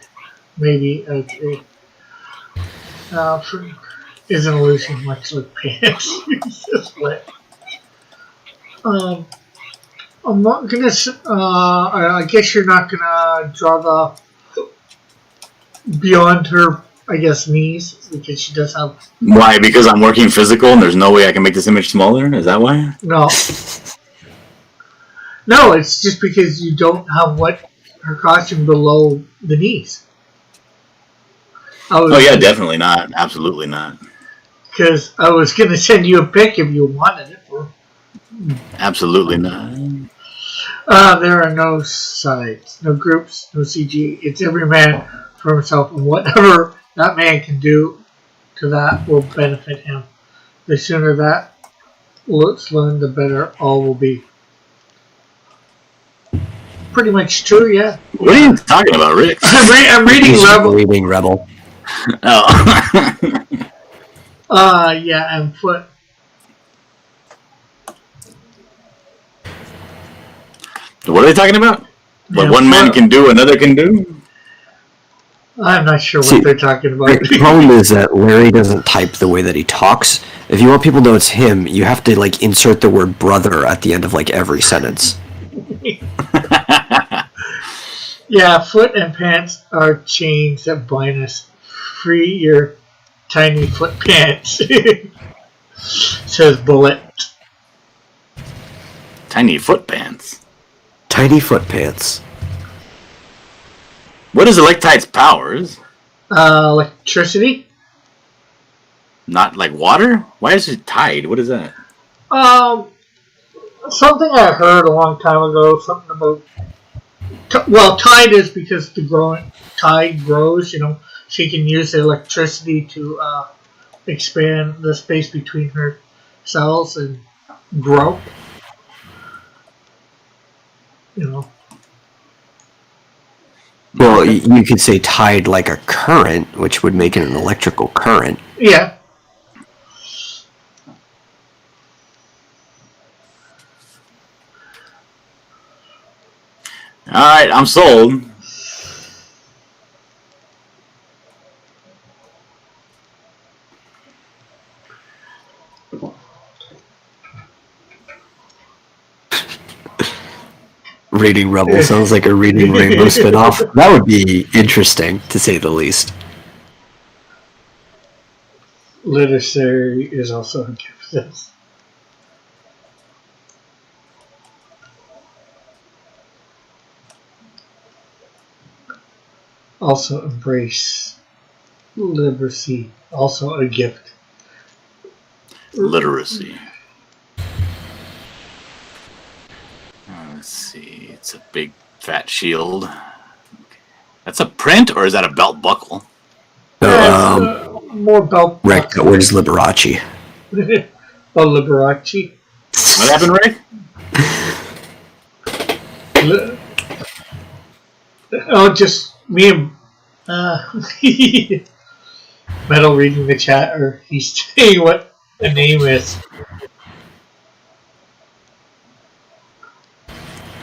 Maybe okay. Is an illusion much like pants. It's just wet. I'm not gonna. I guess you're not gonna draw the beyond her. I guess knees because she does have. Why? Because I'm working physical and there's no way I can make this image smaller? Is that why? No. No, it's just because you don't have what her costume below the knees. Oh yeah, definitely not. Absolutely not. Because I was gonna send you a pic if you wanted it. Absolutely not. There are no sides, no groups, no CG. It's every man for himself, and whatever that man can do to that will benefit him. The sooner that looks learned, the better all will be. Pretty much true, yeah. What are you talking about, Rick? I'm reading He's Rebel. reading Rebel. Oh. Yeah, and Foot. What are they talking about? What Yeah, one man can do, another can do? I'm not sure what See, they're talking about. The problem is that Larry doesn't type the way that he talks. If you want people to know it's him, you have to like insert the word brother at the end of like every sentence. Yeah, Foot and pants are chains that bind us. Free your tiny foot pants. Says Bullet. Tiny foot pants. Tiny foot pants. What is Electite's powers? Electricity. Not like water? Why is it tide? What is that? Something I heard a long time ago. Something about. Well, tide is because tide grows. You know, she can use the electricity to expand the space between her cells and grow. You know. Well, you could say tide like a current, which would make it an electrical current. Yeah. Alright, I'm sold. Reading Rebel sounds like a Reading Rainbow spinoff. That would be interesting, to say the least. Literacy is also a gift. Also embrace literacy. Also a gift. Literacy. Let's see. It's a big fat shield. That's a print, or is that a belt buckle? So, More belt. Rick, where's Liberace? Oh, Liberace. What happened, Rick? Oh, just me and Metal reading the chat, or he's saying what the name is.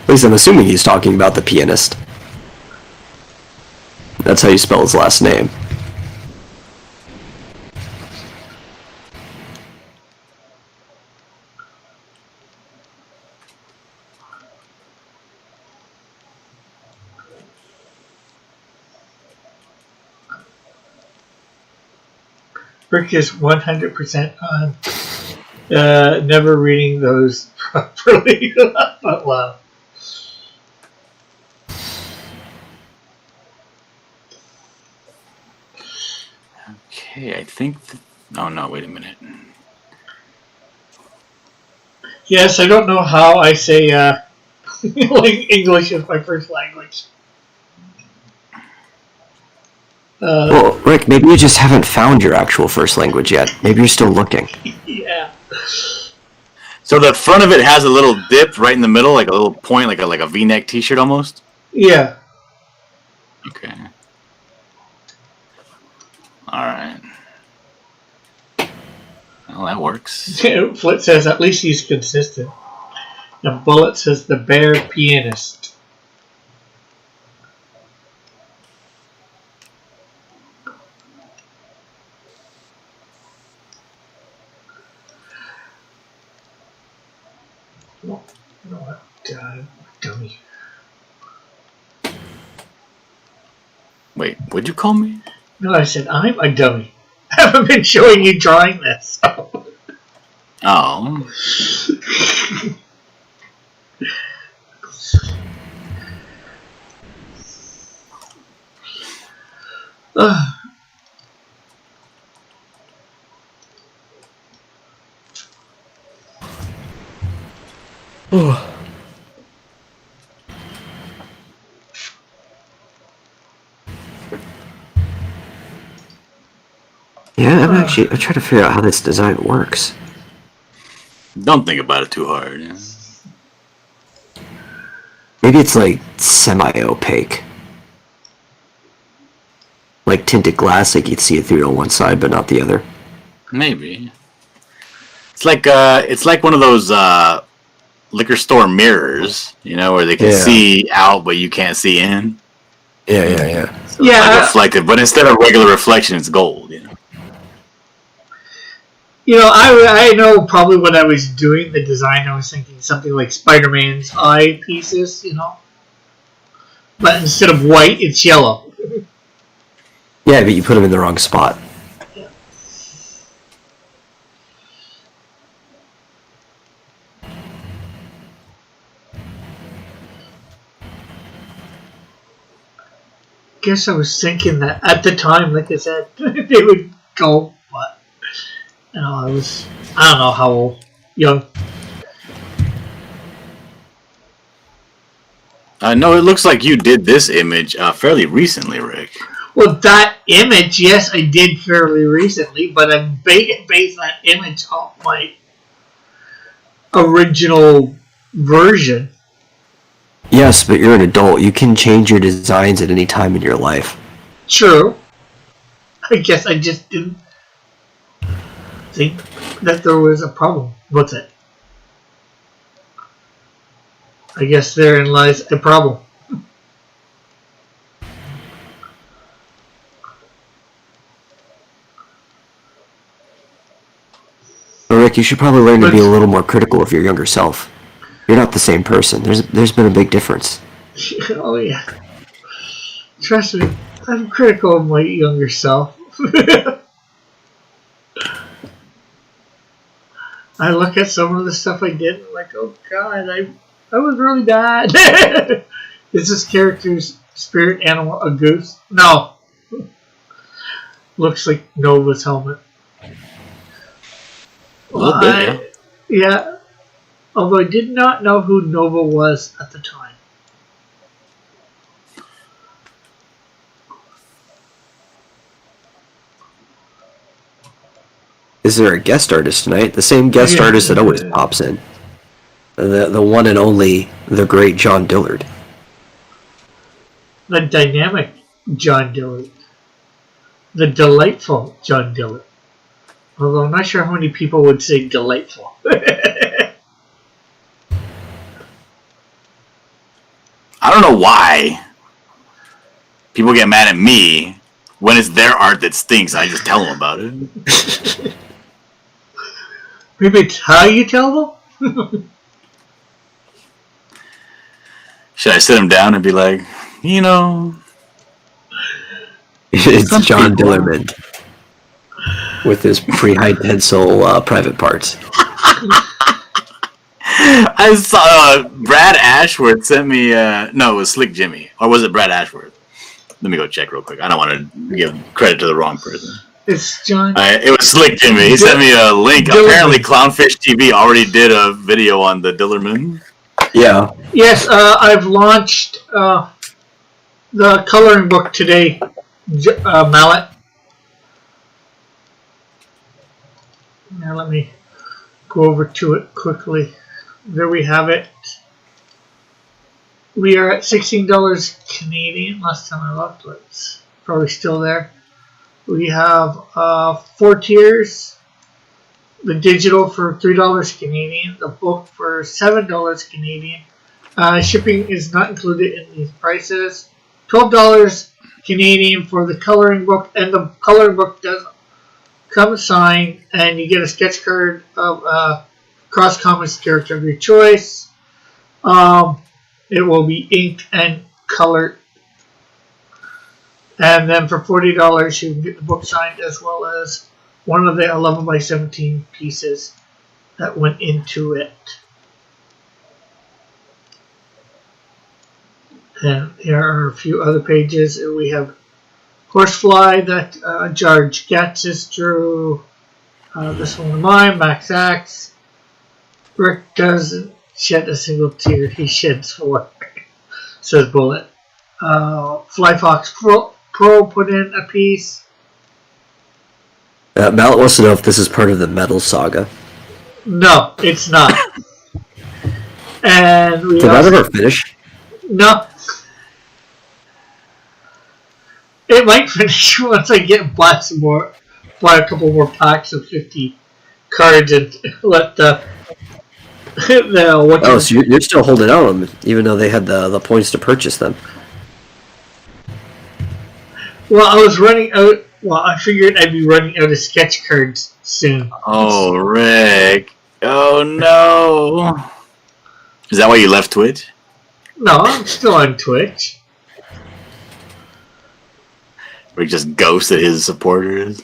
At least I'm assuming he's talking about the pianist. That's how you spell his last name. Rick is 100% on never reading those properly. But wow. Okay, I think. Oh no! Wait a minute. Yes, I don't know how I say English is my first language. Well, Rick, maybe you just haven't found your actual first language yet. Maybe you're still looking. Yeah. So the front of it has a little dip right in the middle, like a little point, like a V-neck T-shirt almost. Yeah. Okay. All right. Well, that works. Flit says at least he's consistent. And Bullet says the bear pianist. No, you know what? Dummy. Wait, what'd you call me? No, I said I'm a dummy. I haven't been showing you drawing this. Oh. Yeah, I'm trying to figure out how this design works. Don't think about it too hard. Yeah. Maybe it's like semi-opaque. Like tinted glass, like you'd see it through on one side but not the other. Maybe. It's like one of those liquor store mirrors, you know, where they can see out but you can't see in. Yeah. So it's like reflective, but instead of regular reflection, it's gold, you know. You know, I know probably what I was doing, the design, I was thinking something like Spider-Man's eye pieces, you know? But instead of white, it's yellow. Yeah, but you put them in the wrong spot. Guess I was thinking that at the time, like I said, they would go, but you know, I don't know how old, young. No, it looks like you did this image fairly recently, Rick. Well, that image, yes, I did fairly recently, but I based that image off my original version. Yes, but you're an adult. You can change your designs at any time in your life. True. I guess I just didn't think that there was a problem with it. I guess therein lies a problem. But Rick, you should probably learn to be a little more critical of your younger self. You're not the same person. There's been a big difference. Oh yeah. Trust me, I'm critical of my younger self. I look at some of the stuff I did and I'm like, oh god, I was really bad. Is this character's spirit animal a goose? No. Looks like Nova's helmet. A little bit, yeah. Although I did not know who Nova was at the time. Is there a guest artist tonight? The same guest artist that always pops in. The one and only, the great John Dillard. The dynamic John Dillard. The delightful John Dillard. Although I'm not sure how many people would say delightful. I don't know why people get mad at me when it's their art that stinks. I just tell them about it. Maybe it's how you tell them? Should I sit them down and be like, you know... It's Some John people- Dillerman with his pre-high tensile private parts. I saw Brad Ashworth sent me. No, it was Slick Jimmy, or was it Brad Ashworth? Let me go check real quick. I don't want to give credit to the wrong person. It's John. It was Slick Jimmy. He sent me a link. Dillerman. Apparently, Clownfish TV already did a video on the Dillerman. Yeah. Yes, I've launched the coloring book today, Mallet. Now let me go over to it quickly. There we have it. We are at $16 Canadian. Last time I looked, it's probably still there. We have 4 tiers. The digital for $3 Canadian. The book for $7 Canadian. Shipping is not included in these prices. $12 Canadian for the coloring book, and the coloring book does come signed, and you get a sketch card of Cross Comics character of your choice. It will be inked and colored. And then for $40, you can get the book signed as well as one of the 11 by 17 pieces that went into it. And here are a few other pages. We have Horsefly that George Gatsis drew. This one of mine, Max Axe. Rick doesn't shed a single tear. He sheds 4, says Bullet. Flyfox Pro put in a piece. Mallet wants to know if this is part of the Metal Saga. No, it's not. And we Did that also, ever finish? no. It might finish once I get buy a couple more packs of 50 cards and let the Oh, so you're still holding out on them, even though they had the points to purchase them. Well, I was running out. Well, I figured I'd be running out of sketch cards soon. Oh, Rick. Oh, no. Is that why you left Twitch? No, I'm still on Twitch. Rick just ghosted his supporters?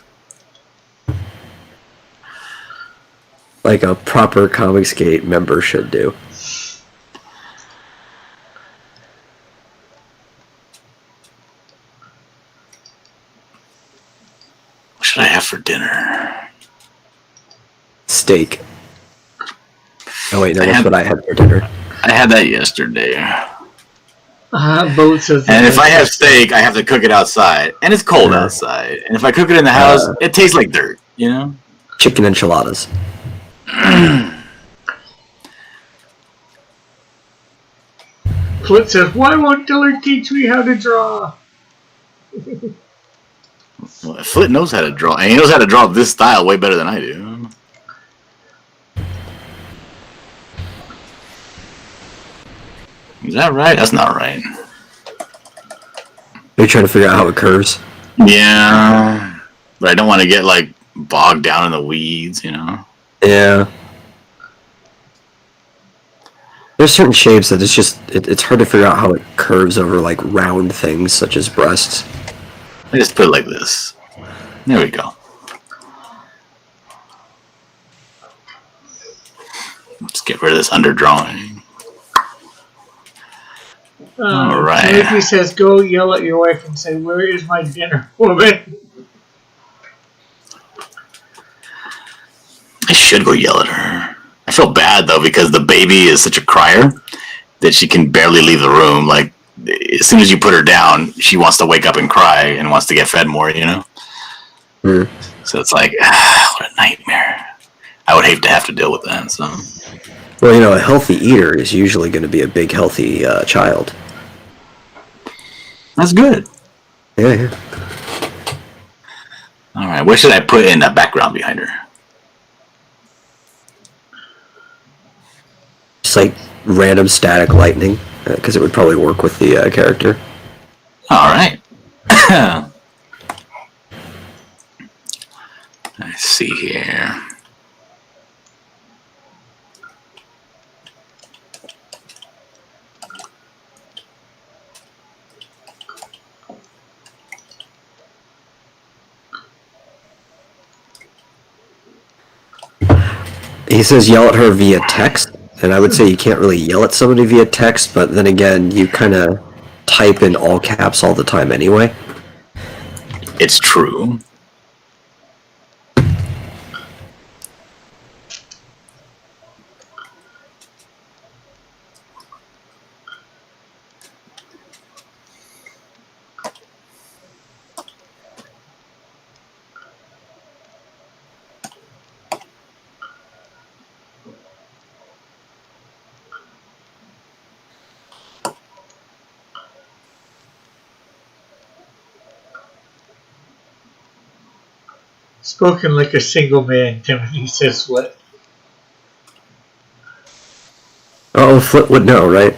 Like a proper Comicsgate member should do. What should I have for dinner? Steak. Oh wait, no, I that's had- what I had for dinner. I had that yesterday. Boat says. And if I have steak, I have to cook it outside. And it's cold Yeah. outside. And if I cook it in the house, it tastes like dirt, you know? Chicken enchiladas. Flit says, "Why won't Dillard teach me how to draw?" Well, Flit knows how to draw. And he knows how to draw this style way better than I do. Is that right? That's not right. You're trying to figure out how it curves. Yeah. But I don't want to get, like, bogged down in the weeds, you know? Yeah. There's certain shapes that it's hard to figure out how it curves over like round things such as breasts. I just put it like this. There we go. Let's get rid of this underdrawing. All right. Timothy says, "Go yell at your wife and say, 'Where is my dinner, woman?'" I should go yell at her. I feel bad though because the baby is such a crier that she can barely leave the room. Like as soon as you put her down, she wants to wake up and cry and wants to get fed more. You know. Mm. So it's like, what a nightmare. I would hate to have to deal with that. So. Well, you know, a healthy eater is usually going to be a big, healthy child. That's good. Yeah. All right. What should I put in the background behind her? Just like random static lightning. because it would probably work with the character. All right. Let's see here. He says yell at her via text, and I would say you can't really yell at somebody via text, but then again, you kind of type in all caps all the time anyway. It's true. Spoken like a single man, Timothy says what? Oh, Flit would know, right?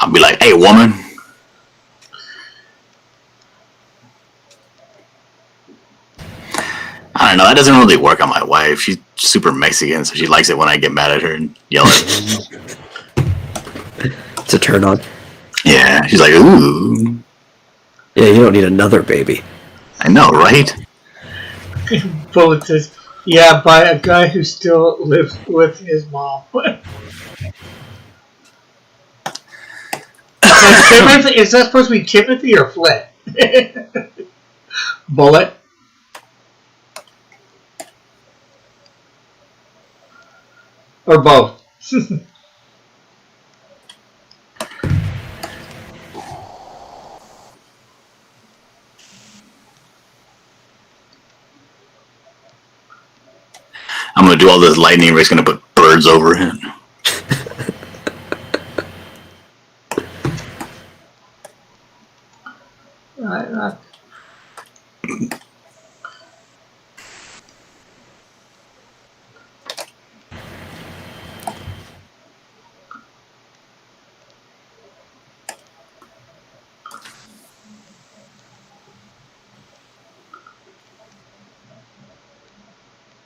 I'll be like, hey, woman. I don't know. That doesn't really work on my wife. She's super Mexican, so she likes it when I get mad at her and yell at her. It's a turn on. Yeah, she's like, ooh. Yeah, you don't need another baby. I know, right? Bullet says, yeah, by a guy who still lives with his mom. Timothy, is that supposed to be Timothy or Flit? Bullet? Or both? I'm going to do all this lightning. Rick's going to put birds over it.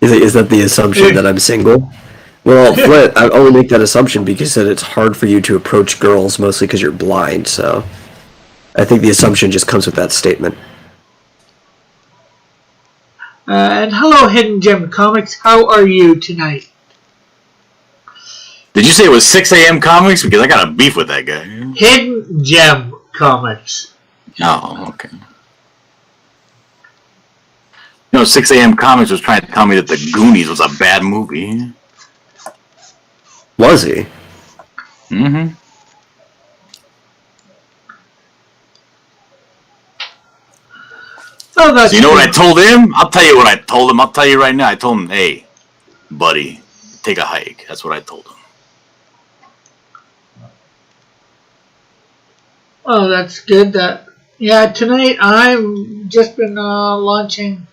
Is that the assumption that I'm single? Well, Flit, I only make that assumption because that it's hard for you to approach girls, mostly because you're blind, so I think the assumption just comes with that statement. And hello, Hidden Gem Comics. How are you tonight? Did you say it was 6 a.m. comics? Because I got a beef with that guy. Hidden Gem Comics. Oh, okay. You know, 6 a.m. comics was trying to tell me that The Goonies was a bad movie. Was he? Mm-hmm. Oh, that's So you know what I told him? I'll tell you what I told him. I'll tell you right now. I told him, hey, buddy, take a hike. That's what I told him. Oh, that's good. Tonight I've just been launching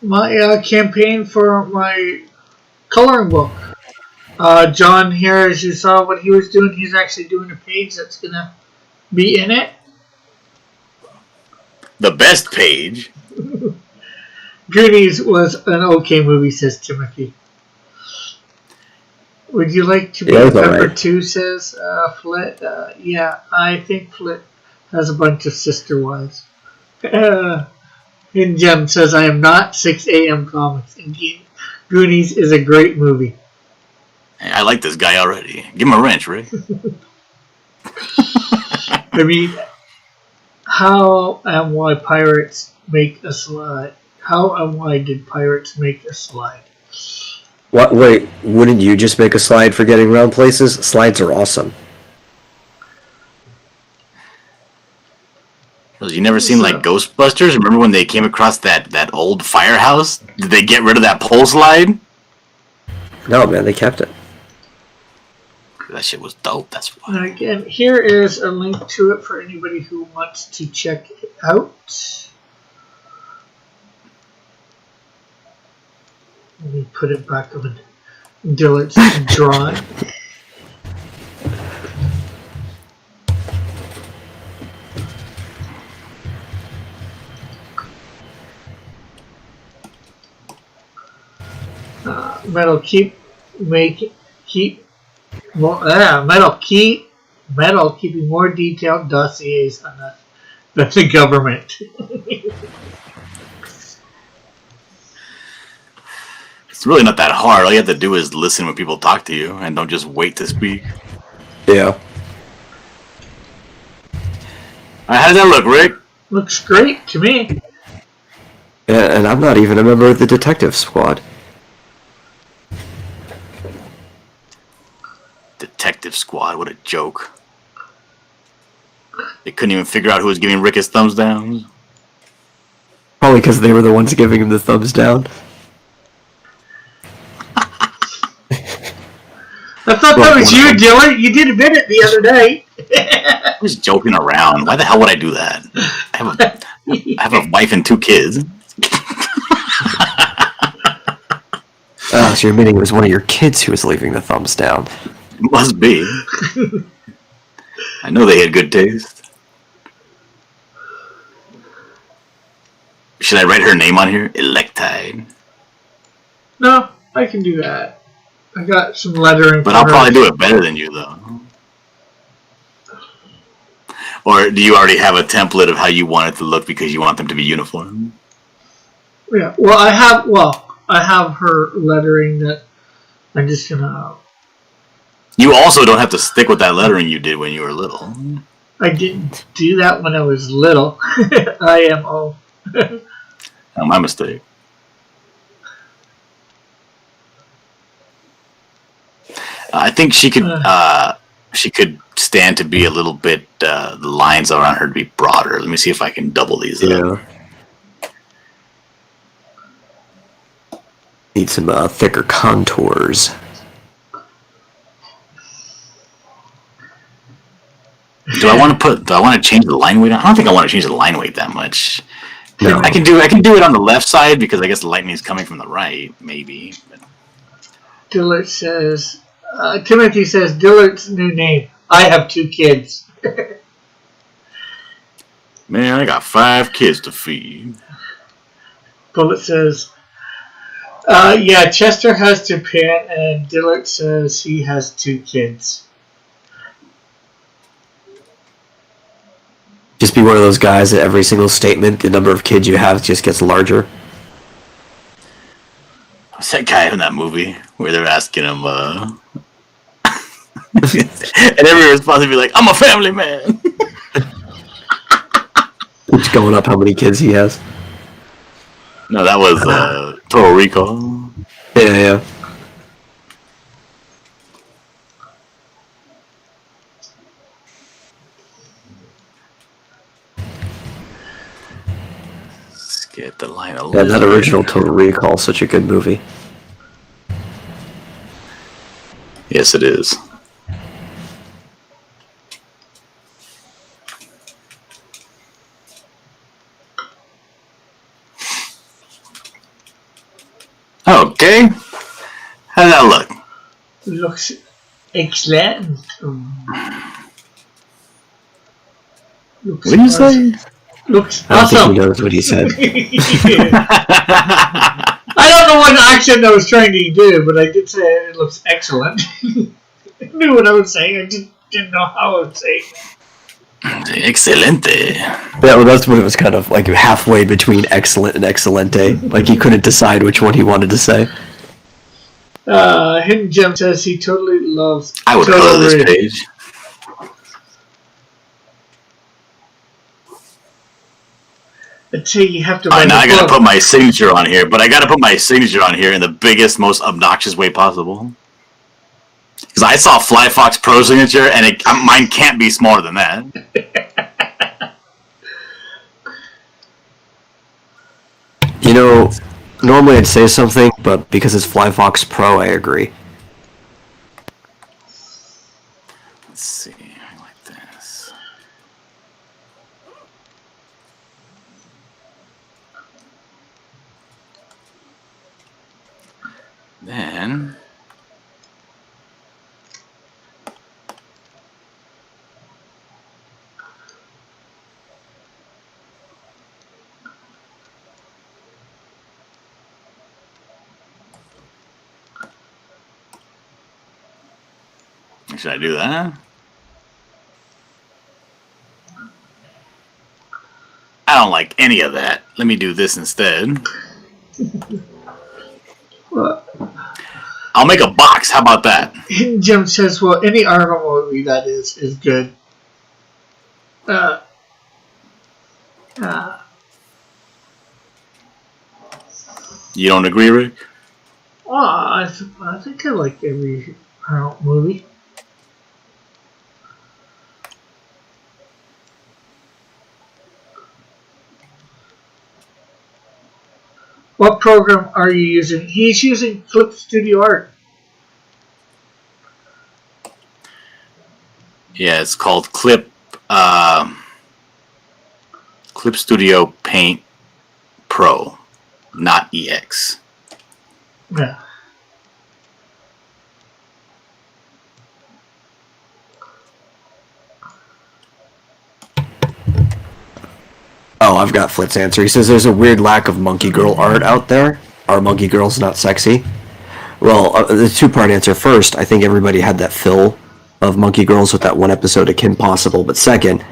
my campaign for my coloring book. John here, as you saw what he was doing, he's actually doing a page that's going to be in it. The best page. Goonies was an okay movie, says Timothy. Would you like to be number right. 2, says Flit? Yeah, I think Flit has a bunch of sister wives. And Jem says, I am not 6 a.m. comics. Indeed, Goonies is a great movie. Hey, I like this guy already. Give him a wrench, Rick. I mean, how and why pirates make a slide? How and why did pirates make a slide? What? Wait, wouldn't you just make a slide for getting around places? Slides are awesome. You never seen like Ghostbusters? Remember when they came across that old firehouse? Did they get rid of that pole slide? No, man, they kept it. That shit was dope. That's why. And again, here is a link to it for anybody who wants to check it out. Let me put it back on Dillard's drawing. Metal keeping more detailed dossiers on us than the government. It's really not that hard. All you have to do is listen when people talk to you, and don't just wait to speak. Yeah. How does that look, Rick? Looks great to me. And I'm not even a member of the detective squad. Detective squad, what a joke. They couldn't even figure out who was giving Rick his thumbs down. Probably because they were the ones giving him the thumbs down. I thought that was you, Dillard. You did admit it the other day. I was joking around. Why the hell would I do that? I have a wife and 2 kids. So you're admitting it was one of your kids who was leaving the thumbs down. Must be. I know they had good taste. Should I write her name on here? Electide. No, I can do that. I got some lettering. But I'll probably do it better than you, though. Or do you already have a template of how you want it to look because you want them to be uniform? Yeah. Well, I have her lettering that I'm just gonna. You also don't have to stick with that lettering you did when you were little. I didn't do that when I was little. IMO. Oh, my mistake. I think she could stand to be a little bit, the lines around her to be broader. Let me see if I can double these up. Need some thicker contours. Do I want to change the line weight? I don't think I want to change the line weight that much. No. I can do it on the left side because I guess the lightning is coming from the right, maybe. Dillard says, Timothy says, Dillard's new name. I have 2 kids. Man, I got 5 kids to feed. Bullet says, yeah, Chester has Japan, and Dillard says he has 2 kids. Just be one of those guys that every single statement, the number of kids you have just gets larger. What's that guy in that movie where they're asking him, and every response would be like, I'm a family man. Keeps going up how many kids he has. No, that was Total Recall. Yeah. Let's get the line a Yeah, little that original Total Recall, such a good movie. Yes, it is. Okay. How does that look? Looks excellent. Looks What did you say? Looks I don't think awesome. he knows what he said. I don't know what accent I was trying to do, but I did say it looks excellent. I knew what I was saying, I just didn't know how I would say it. Excelente. Yeah, well, that's when it was kind of like halfway between excellent and excelente. Like he couldn't decide which one he wanted to say. Hidden Gem says he totally loves. I would Total color this Raid. page. I'd say you have to. Now I gotta book. put my signature on here, but I gotta put my signature on here in the biggest, most obnoxious way possible. Because I saw Fly Fox Pro signature, and mine can't be smaller than that. know, normally I'd say something, but because it's Fly Fox Pro, I agree. Let's see. I like this. Then. Should I do that? I don't like any of that. Let me do this instead. Well, I'll make a box. How about that? Jim says, well, any Arnold movie that is good. You don't agree, Rick? Well, I think I like every Arnold movie. What program are you using? He's using Clip Studio Art. Yeah, it's called Clip Studio Paint Pro, not EX. Yeah. Oh, I've got Flit's answer. He says there's a weird lack of Monkey Girl art out there. Are Monkey Girls not sexy? Well, the two-part answer. First, I think everybody had that fill of Monkey Girls with that one episode of Kim Possible. But second,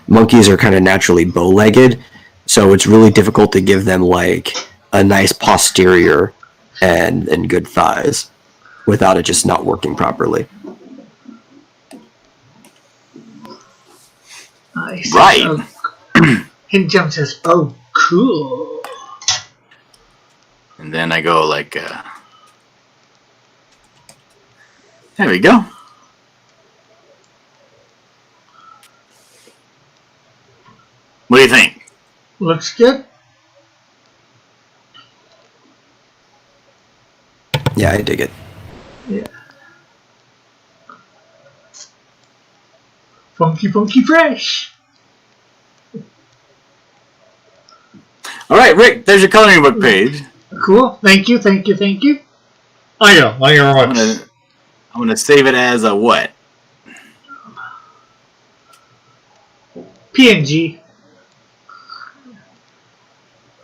monkeys are kind of naturally bow-legged, so it's really difficult to give them like a nice posterior and good thighs without it just not working properly. Nice. Right. And Jim says, oh, cool. And then I go like, there we go. What do you think? Looks good. Yeah, I dig it. Yeah. Funky, funky, fresh. All right, Rick, there's your coloring book page. Cool. Thank you, thank you, thank you. I know. I'm gonna save it as a what? PNG.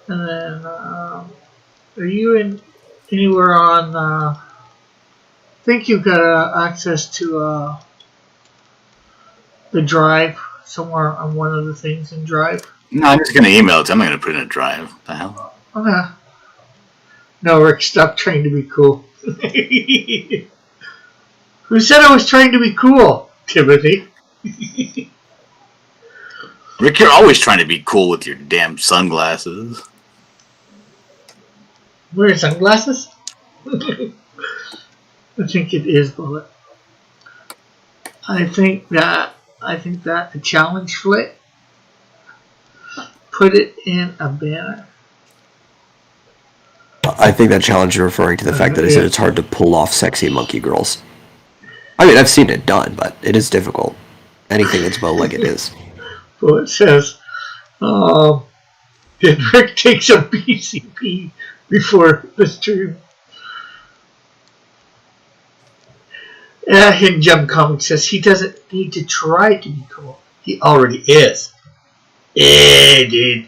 And then, are you in anywhere on? I think you've got access to the Drive somewhere on one of the things in Drive. No, I'm just gonna email it. I'm not gonna put it in a drive. What the hell? Okay. No, Rick, stop trying to be cool. Who said I was trying to be cool, Timothy? Rick, you're always trying to be cool with your damn sunglasses. Wearing sunglasses? I think it is Bullet. I think that the challenge flit. Put it in a banner. I think that challenge is referring to the fact that I said it's hard to pull off sexy monkey girls. I mean, I've seen it done, but it is difficult. Anything that's bow-legged is. Well, it says, Rick takes a BCP before the stream. Hidden Gem Comics says he doesn't need to try to be cool. He already is. Dude.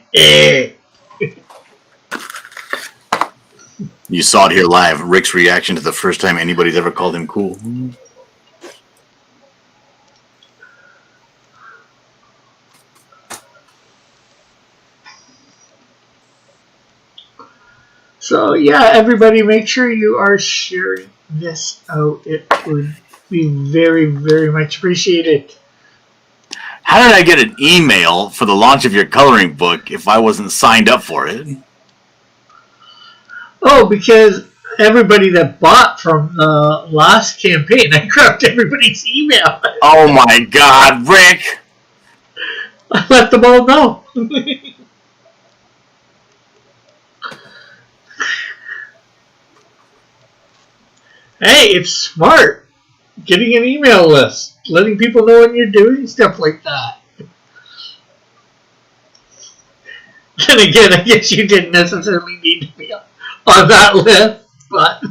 You saw it here live. Rick's reaction to the first time anybody's ever called him cool. So yeah, everybody, make sure you are sharing this out. It would be very, very much appreciated. How did I get an email for the launch of your coloring book if I wasn't signed up for it? Oh, because everybody that bought from the last campaign, I grabbed everybody's email. Oh my God, Rick! I let them all know. Hey, it's smart. Getting an email list, letting people know when you're doing stuff like that. Then again, I guess you didn't necessarily need to be on that list, but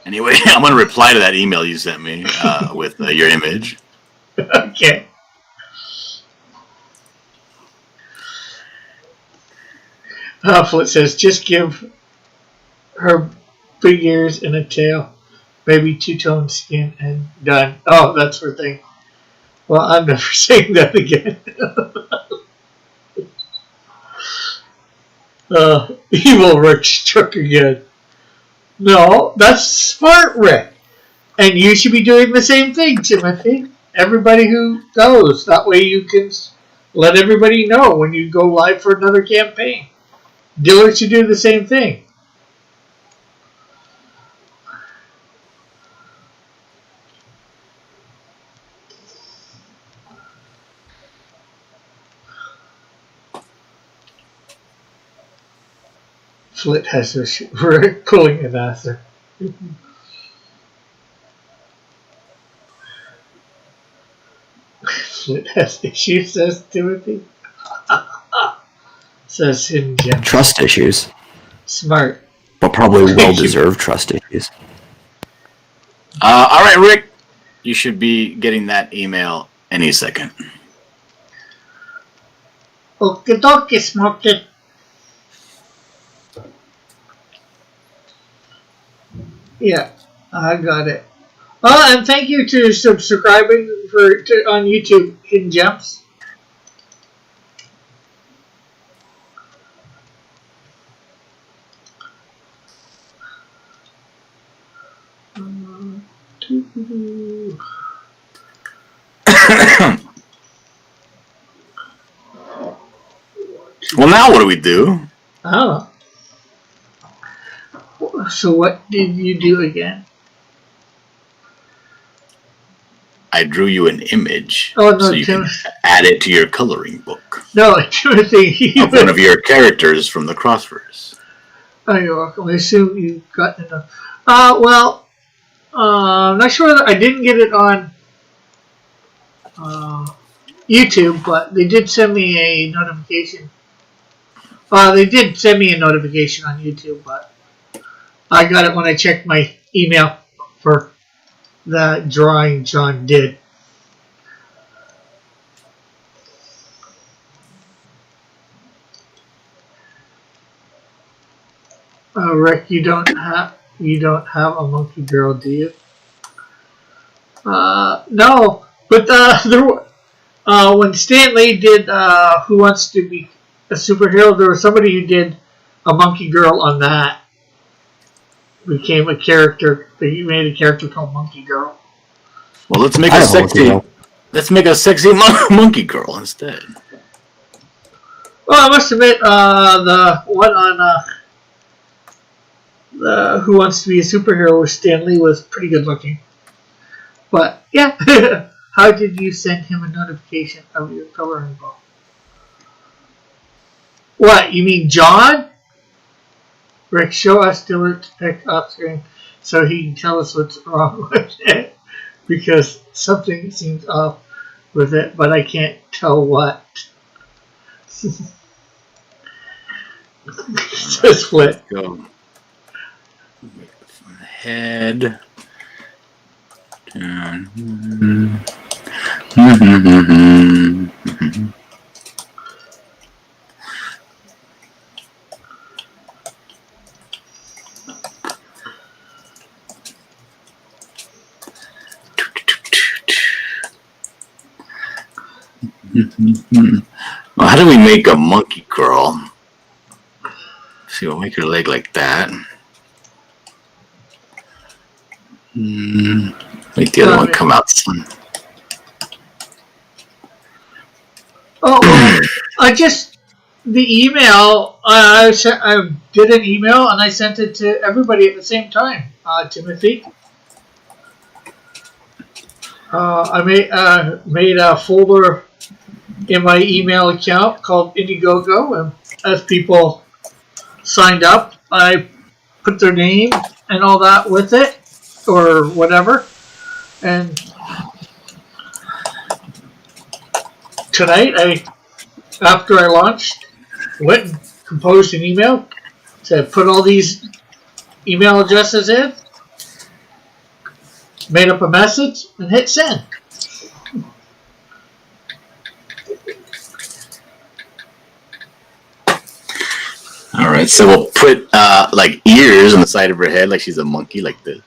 Anyway, I'm gonna reply to that email you sent me with your image. okay. Flit says, just give her big ears and a tail, maybe two-tone skin, and done. Oh, that's her thing. Well, I'm never saying that again. Evil Rick struck again. No, that's smart, Rick. And you should be doing the same thing, Timothy. Everybody who knows. That way you can let everybody know when you go live for another campaign. Dealers should do the same thing. Flit has this Rick pulling an answer. Flit has issues, says Timothy. Says Hidden Gem. Trust issues. Smart. But probably well-deserved trust issues. All right, Rick. You should be getting that email any second. Okie dokie, Smokey. Yeah, I got it. Oh, and thank you to subscribing on YouTube, Hidden Gems. Well, now what do we do? I don't know. So what did you do again? I drew you an image Oh, no, so you can add it to your coloring book No, Timothy. of one of your characters from the Crossverse. Oh, you're welcome. I assume you got enough. Well, I'm not sure that I didn't get it on YouTube, but they did send me a notification. They did send me a notification on YouTube, but I got it when I checked my email for the drawing John did. Rick, you don't have a monkey girl, do you? No, but when Stan Lee did Who Wants to Be a Superhero, there was somebody who did a monkey girl on that. Became a character. He made a character called Monkey Girl. Well, let's make a sexy. Let's make a sexy monkey girl instead. Well, I must admit, the one on the Who Wants to Be a Superhero with Stan Lee was pretty good looking. But yeah, how did you send him a notification of your coloring book? What, you mean John? Rick, show us Diller's pick off screen so he can tell us what's wrong with it. Because something seems off with it, but I can't tell what. Just split. Go. Head. Well, how do we make a monkey girl? See, we'll make her leg like that. Make the other one come out. Oh, well, the email, I did an email and I sent it to everybody at the same time, Timothy. I made a folder in my email account called Indiegogo, and as people signed up, I put their name and all that with it, or whatever. And tonight, after I launched, went and composed an email. Said put all these email addresses in, made up a message, and hit send. All right, so we'll put like ears on the side of her head, like she's a monkey, like this.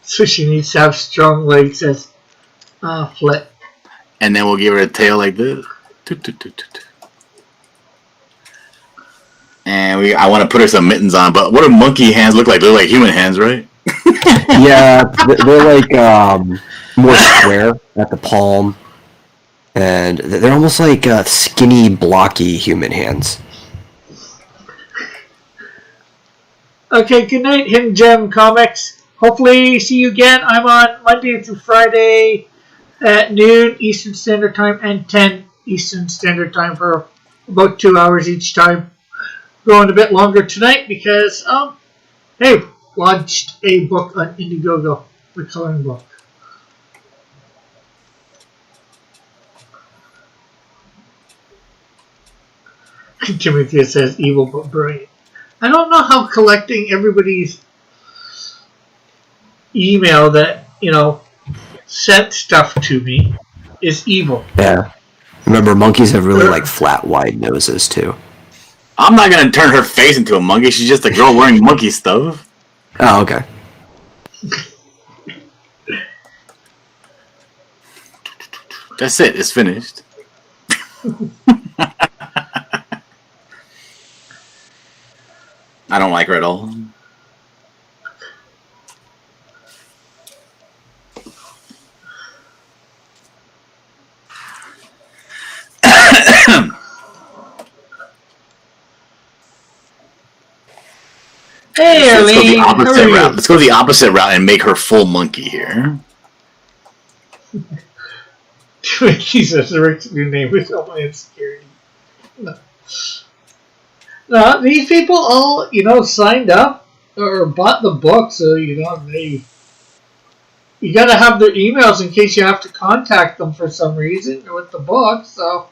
So she needs to have strong legs as flip. And then we'll give her a tail like this. Toot, toot, toot, toot. And I want to put her some mittens on, but what do monkey hands look like? They look like human hands, right? Yeah, they're like more square at the palm, and they're almost like skinny, blocky human hands. Okay, good night, Hidden Gem Comics. Hopefully see you again. I'm on Monday through Friday at noon Eastern Standard Time and 10 Eastern Standard Time for about 2 hours each time. Going a bit longer tonight because, hey, launched a book on Indiegogo, the coloring book. Timothy says evil but brilliant. I don't know how collecting everybody's email that, sent stuff to me is evil. Yeah. Remember, monkeys have really like flat, wide noses too. I'm not gonna turn her face into a monkey. She's just a girl wearing monkey stuff. Oh, okay. That's it. It's finished. I don't like her at all. Hey, Arlene. Let's go the opposite route and make her full monkey here. Jesus, Rick's new name was all my insecurity. No, these people all, signed up or bought the book, so, you gotta have their emails in case you have to contact them for some reason with the book, so.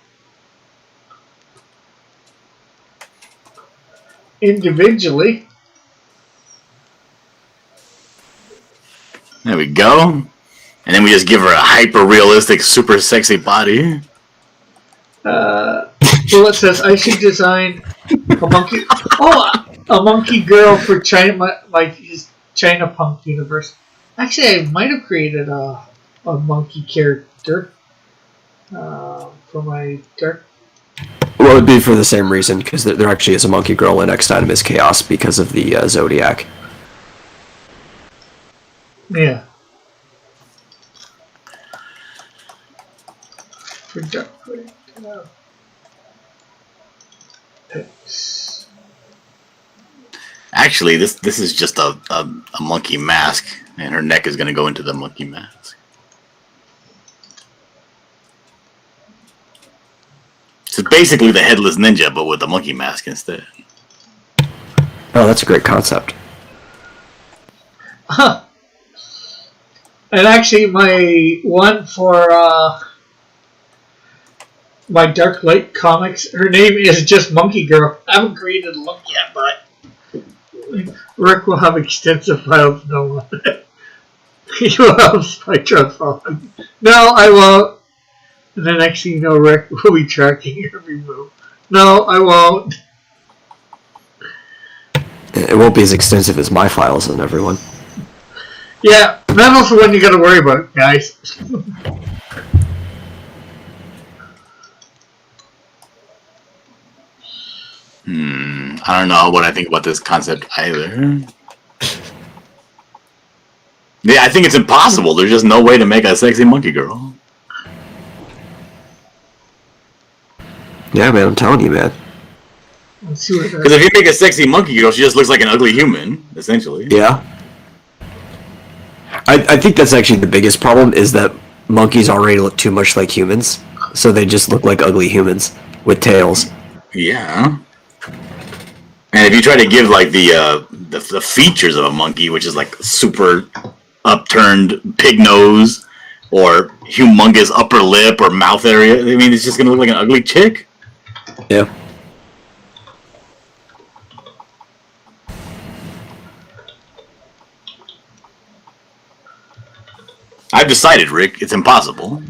Individually. There we go. And then we just give her a hyper-realistic, super sexy body. Bullet says, I should design a monkey. Oh, a monkey girl for China, my China Punk universe. Actually, I might have created a monkey character for my dark. Well, it would be for the same reason, because there actually is a monkey girl in X Dynamis Chaos because of the Zodiac. Yeah. For dark. Actually, this is just a monkey mask, and her neck is going to go into the monkey mask. So basically the headless ninja, but with a monkey mask instead. Oh, that's a great concept. Huh. And actually, my one for my Dark Light comics, her name is just Monkey Girl. I haven't created a look yet, but Rick will have extensive files no on it. You will have Spytron following. No, I won't. And the next thing you know, Rick will be tracking your every move. No, I won't. It won't be as extensive as my files on everyone. Yeah, Metal's the one you gotta worry about, guys. I don't know what I think about this concept either. Yeah, I think it's impossible. There's just no way to make a sexy monkey girl. Yeah, man, I'm telling you, man. Let's see what Because if you make a sexy monkey girl, she just looks like an ugly human, essentially. Yeah. I think that's actually the biggest problem, is that monkeys already look too much like humans, so they just look like ugly humans with tails. Yeah. And if you try to give like the features of a monkey, which is like super upturned pig nose or humongous upper lip or mouth area, I mean, it's just gonna look like an ugly chick. Yeah. I've decided, Rick, it's impossible.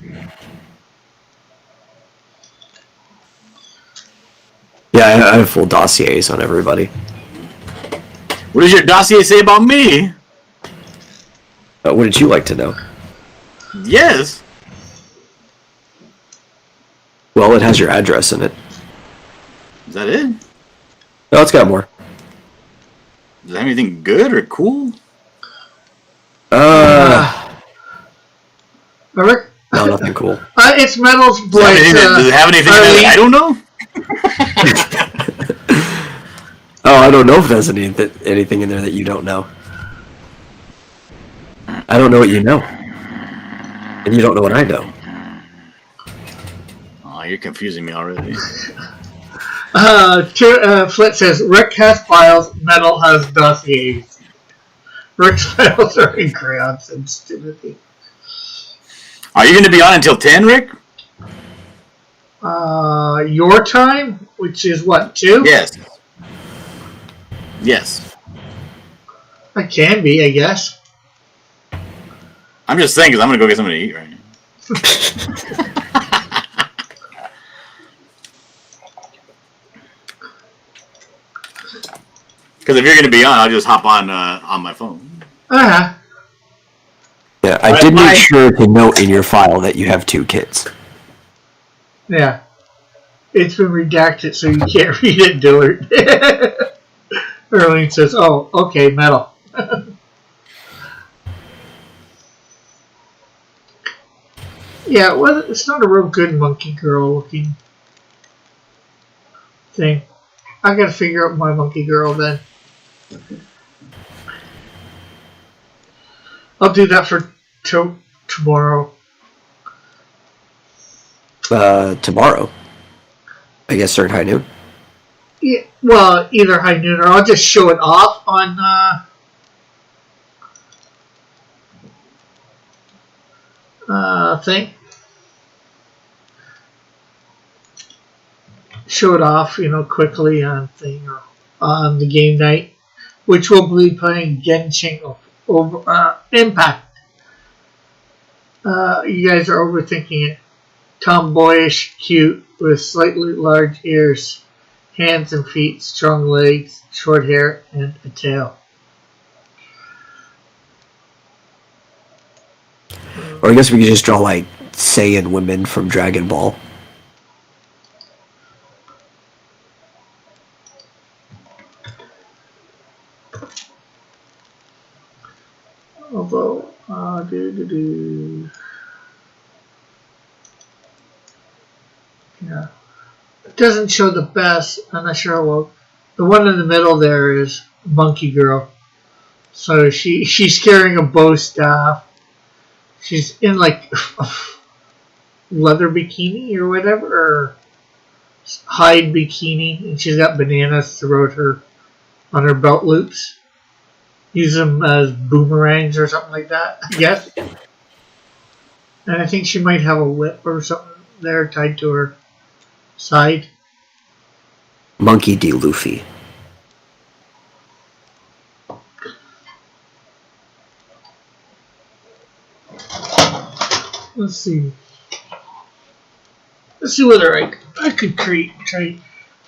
Yeah, I have full dossiers on everybody. What does your dossier say about me? What did you like to know? Yes. Well, it has your address in it. Is that it? No, it's got more. Does it have anything good or cool? Rick? No, nothing cool. It's Metal's Does voice. it have anything that I don't know? Oh, I don't know if there's anything in there that you don't know. I don't know what you know. And you don't know what I know. Oh, you're confusing me already. Flit says, Rick has files, Metal has dossiers. Rick's files are in crayons and Timothy. Are you going to be on until 10, Rick? Your time, which is what, 2? Yes. Yes. I can be, I guess. I'm just saying because I'm going to go get something to eat right now. Because if you're going to be on, I'll just hop on my phone. Uh-huh. Yeah, I did make sure to note in your file that you have 2 kids. Yeah. It's been redacted so you can't read it, Dillard. Erling says, oh, okay, Metal. Yeah, well, it's not a real good monkey girl looking thing. I gotta figure out my monkey girl then. I'll do that for tomorrow. Tomorrow. I guess start high noon. Yeah, well, either high noon or I'll just show it off on thing. Show it off, quickly on thing or on the game night, which will be playing Genshin over Impact. You guys are overthinking it. Tomboyish, cute, with slightly large ears, hands and feet, strong legs, short hair, and a tail. Or I guess we could just draw like Saiyan women from Dragon Ball. Although, yeah, it doesn't show the best. I'm not sure. Well, the one in the middle there is Monkey Girl. So she's carrying a bow staff. She's in like a leather bikini or whatever, or hide bikini, and she's got bananas throughout her on her belt loops. Use them as boomerangs or something like that, I guess. And I think she might have a whip or something there tied to her side. Monkey D. Luffy. Let's see. Let's see whether I could try,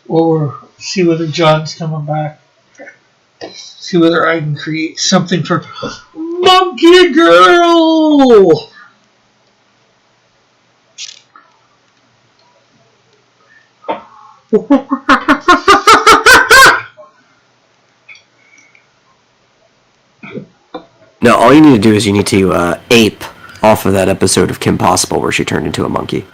or see whether John's coming back. See whether I can create something for Monkey Girl. No, all you need to do is you need to ape off of that episode of Kim Possible where she turned into a monkey.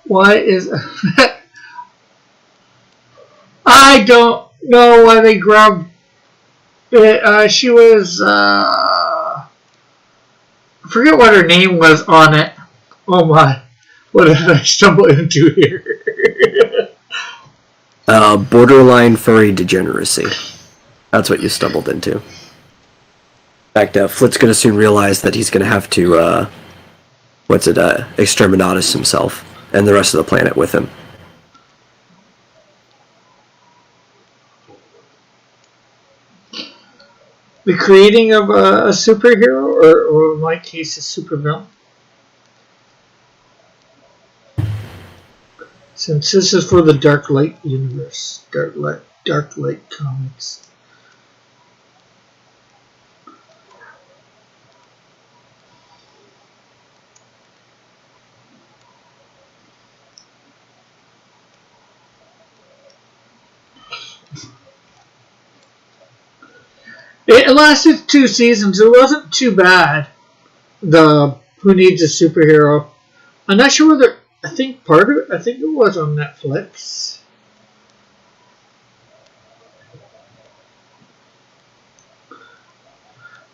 Why is... I don't know why they grabbed it. She was... I forget what her name was on it. Oh my. What did I stumble into here? Borderline furry degeneracy. That's what you stumbled into. In fact, Flit's going to soon realize that he's going to have to, exterminatus himself and the rest of the planet with him. The creating of a superhero, or in my case, a supervillain. Since this is for the Dark Light universe, Dark Light comics. It lasted 2 seasons. It wasn't too bad. The Who Needs a Superhero. I'm not sure whether... I think part of it... I think it was on Netflix.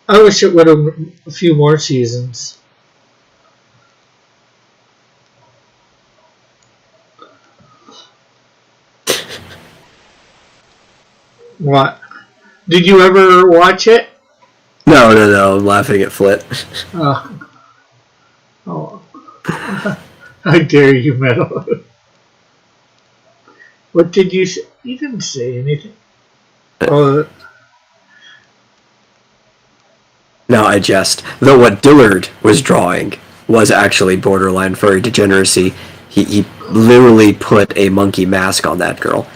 I wish it would have a few more seasons. What? Did you ever watch it? No, I'm laughing at Flit. Oh. How dare you meddle? What did you say? You didn't say anything. Oh. No, I jest. Though what Dillard was drawing was actually borderline furry degeneracy. He literally put a monkey mask on that girl.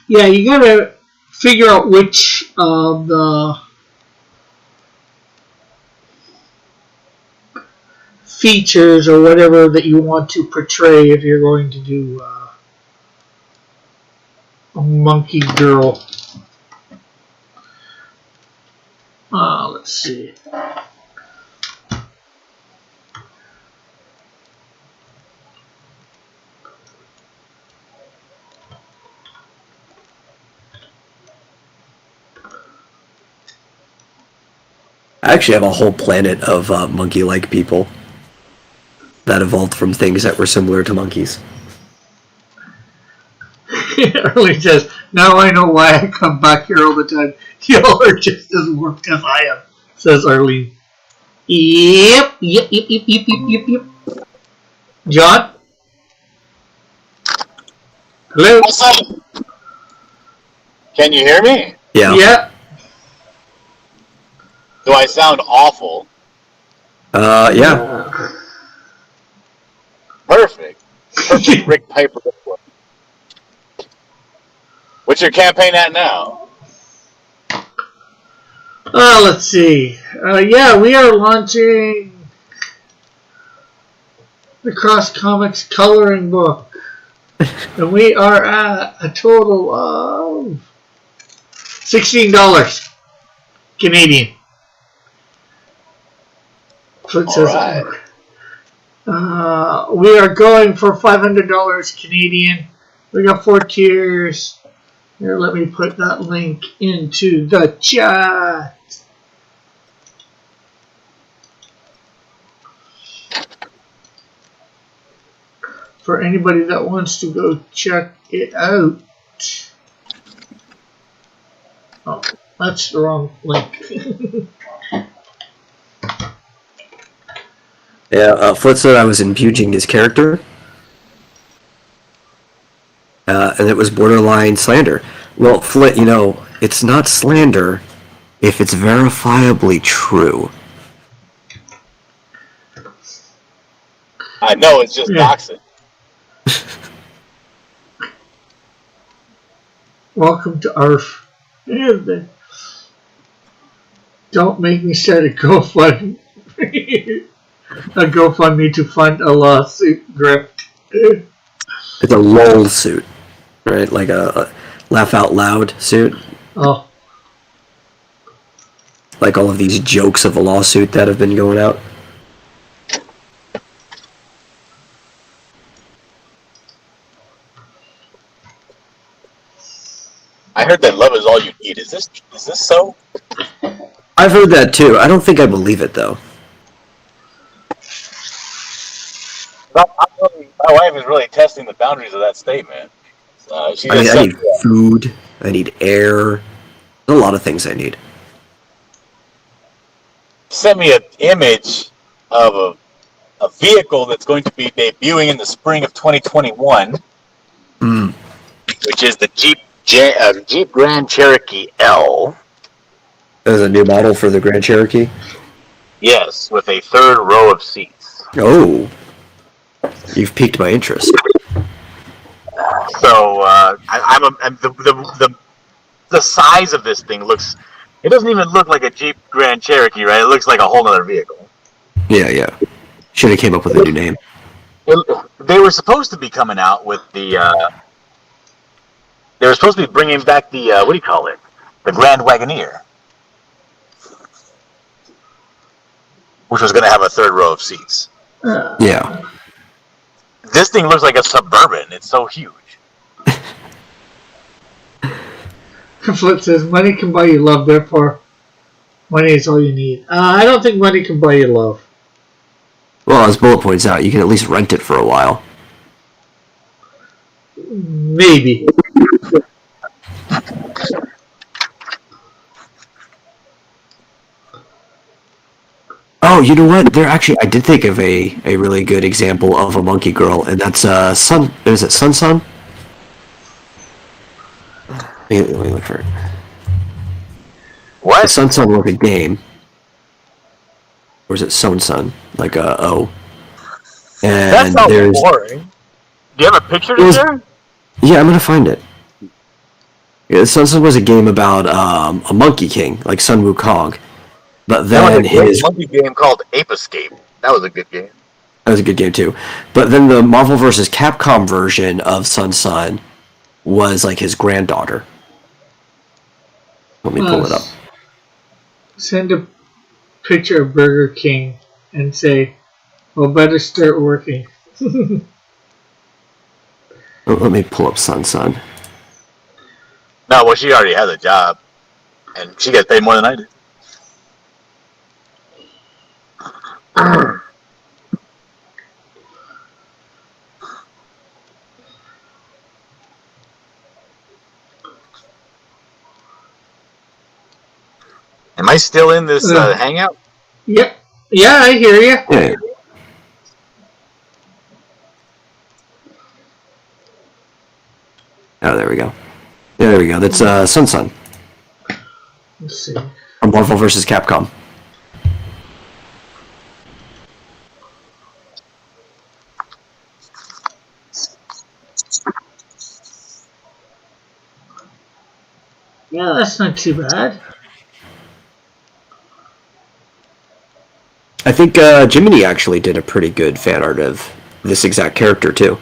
Yeah, you gotta figure out which of the features or whatever that you want to portray if you're going to do a monkey girl. Let's see. I actually have a whole planet of monkey-like people that evolved from things that were similar to monkeys. Arlene says, now I know why I come back here all the time. Y'all are just as warped as I am, says Arlene. Yep. John? Hello? Can you hear me? Yeah. Yeah. Do I sound awful? Yeah. Perfect. Perfect Rick Piper. What's your campaign at now? Let's see. Yeah, we are launching the Cross Comics coloring book. And we are at a total of $16 Canadian. So it says, we are going for $500 Canadian. We got 4 tiers. Here, let me put that link into the chat. For anybody that wants to go check it out. Oh, that's the wrong link. Yeah, Flit said I was impugning his character. And it was borderline slander. Well, Flit, it's not slander if it's verifiably true. I know, it's just doxing. Welcome to ARF. Don't make me start a GoFundMe. A GoFundMe to fund a lawsuit, Griff. It's a LOL suit, right? Like a laugh out loud suit. Oh. Like all of these jokes of a lawsuit that have been going out. I heard that love is all you need. Is this so? I've heard that too. I don't think I believe it though. My wife is really testing the boundaries of that statement. She I just need food. I need air. There's a lot of things I need. sent me an image of a vehicle that's going to be debuting in the spring of 2021, which is the Jeep Grand Cherokee L. There's a new model for the Grand Cherokee? Yes, with a third row of seats. Oh. You've piqued my interest. So the size of this thing looks. It doesn't even look like a Jeep Grand Cherokee, right? It looks like a whole other vehicle. Yeah. Should have came up with a new name. They were supposed to be coming out with the. They were supposed to be bringing back the what do you call it? The Grand Wagoneer, which was going to have a third row of seats. Yeah. This thing looks like a Suburban. It's so huge. Flip says, money can buy you love, therefore money is all you need. I don't think money can buy you love. Well, as Bullet points out, you can at least rent it for a while. Maybe. Oh, you know what? I did think of a really good example of a monkey girl, and that's Sun. Is it Sun Sun? Let me look for it. What? The Sun Sun was a game. Or is it Sun Sun? Like a O. And That sounds boring. Do you have a picture to share? Yeah, I'm gonna find it. Yeah, Sun Sun was a game about a Monkey King, like Sun Wukong. But then his monkey game called Ape Escape. That was a good game. That was a good game too. But then the Marvel vs. Capcom version of Sun Sun was like his granddaughter. Let me pull it up. Send a picture of Burger King and say, well, better start working. Let me pull up Sun Sun. No, well, she already has a job. And she gets paid more than I do. Am I still in this hangout? Yep. Yeah, I hear you. Yeah. Oh, there we go. Yeah, there we go. That's Sun Sun. Let's see. From Marvel vs. Capcom. Yeah, that's not too bad. I think Jiminy actually did a pretty good fan art of this exact character too.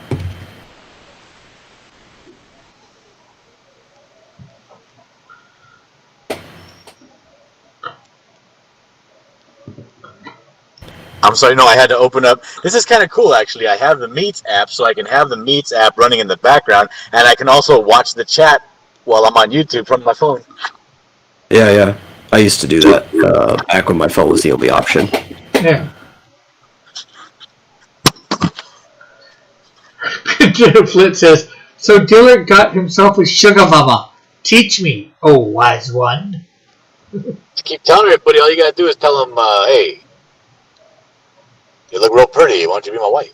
I'm sorry, no, I had to open up. This is kind of cool, actually. I have the Meets app, so I can have the Meets app running in the background, and I can also watch the chat while I'm on YouTube from my phone. Yeah. I used to do that back when my phone was the only option. Yeah. Flint says, so Dillard got himself a sugar mama. Teach me, oh wise one. Keep telling her, buddy, all you gotta do is tell him, hey, you look real pretty. Why don't you be my wife?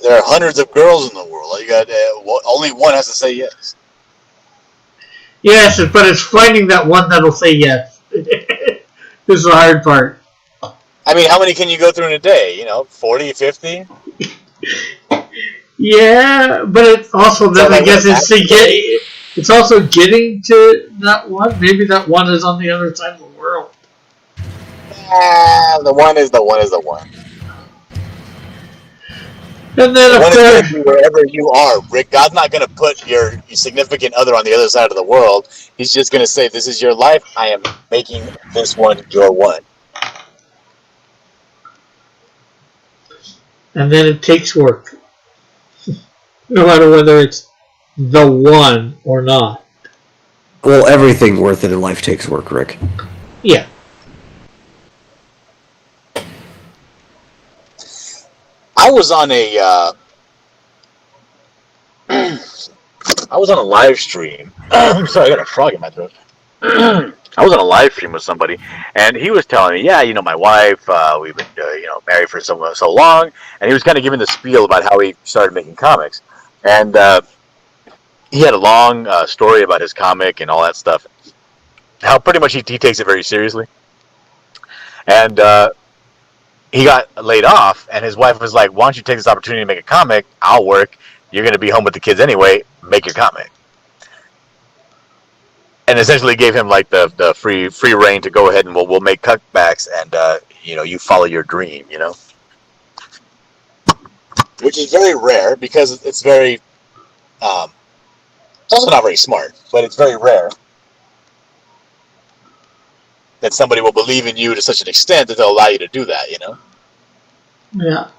There are hundreds of girls in the world. All you got, only one has to say yes. Yes, but it's finding that one that'll say yes. is the hard part. I mean, how many can you go through in a day? 40, 50? Yeah, but it also then I guess it's also getting to that one. Maybe that one is on the other side of the world. The one is the one. And then The if one is they're going to be wherever you are, Rick. God's not going to put your significant other on the other side of the world. He's just going to say, "This is your life. I am making this one your one." and then it takes work, no matter whether it's the one or not. Well, everything worth it in life takes work, Rick. Yeah. I was on a live stream. Sorry, I got a frog in my throat. I was on a live stream with somebody, and he was telling me, yeah, my wife, we've been, married for so long, and he was kind of giving the spiel about how he started making comics, and he had a long story about his comic and all that stuff, how pretty much he takes it very seriously, and he got laid off, and his wife was like, why don't you take this opportunity to make a comic? I'll work. You're going to be home with the kids anyway. Make your comic. And essentially gave him like the free reign to go ahead and we'll make cutbacks and you follow your dream, which is very rare because it's very it's also not very smart, but it's very rare that somebody will believe in you to such an extent that they'll allow you to do that, Yeah.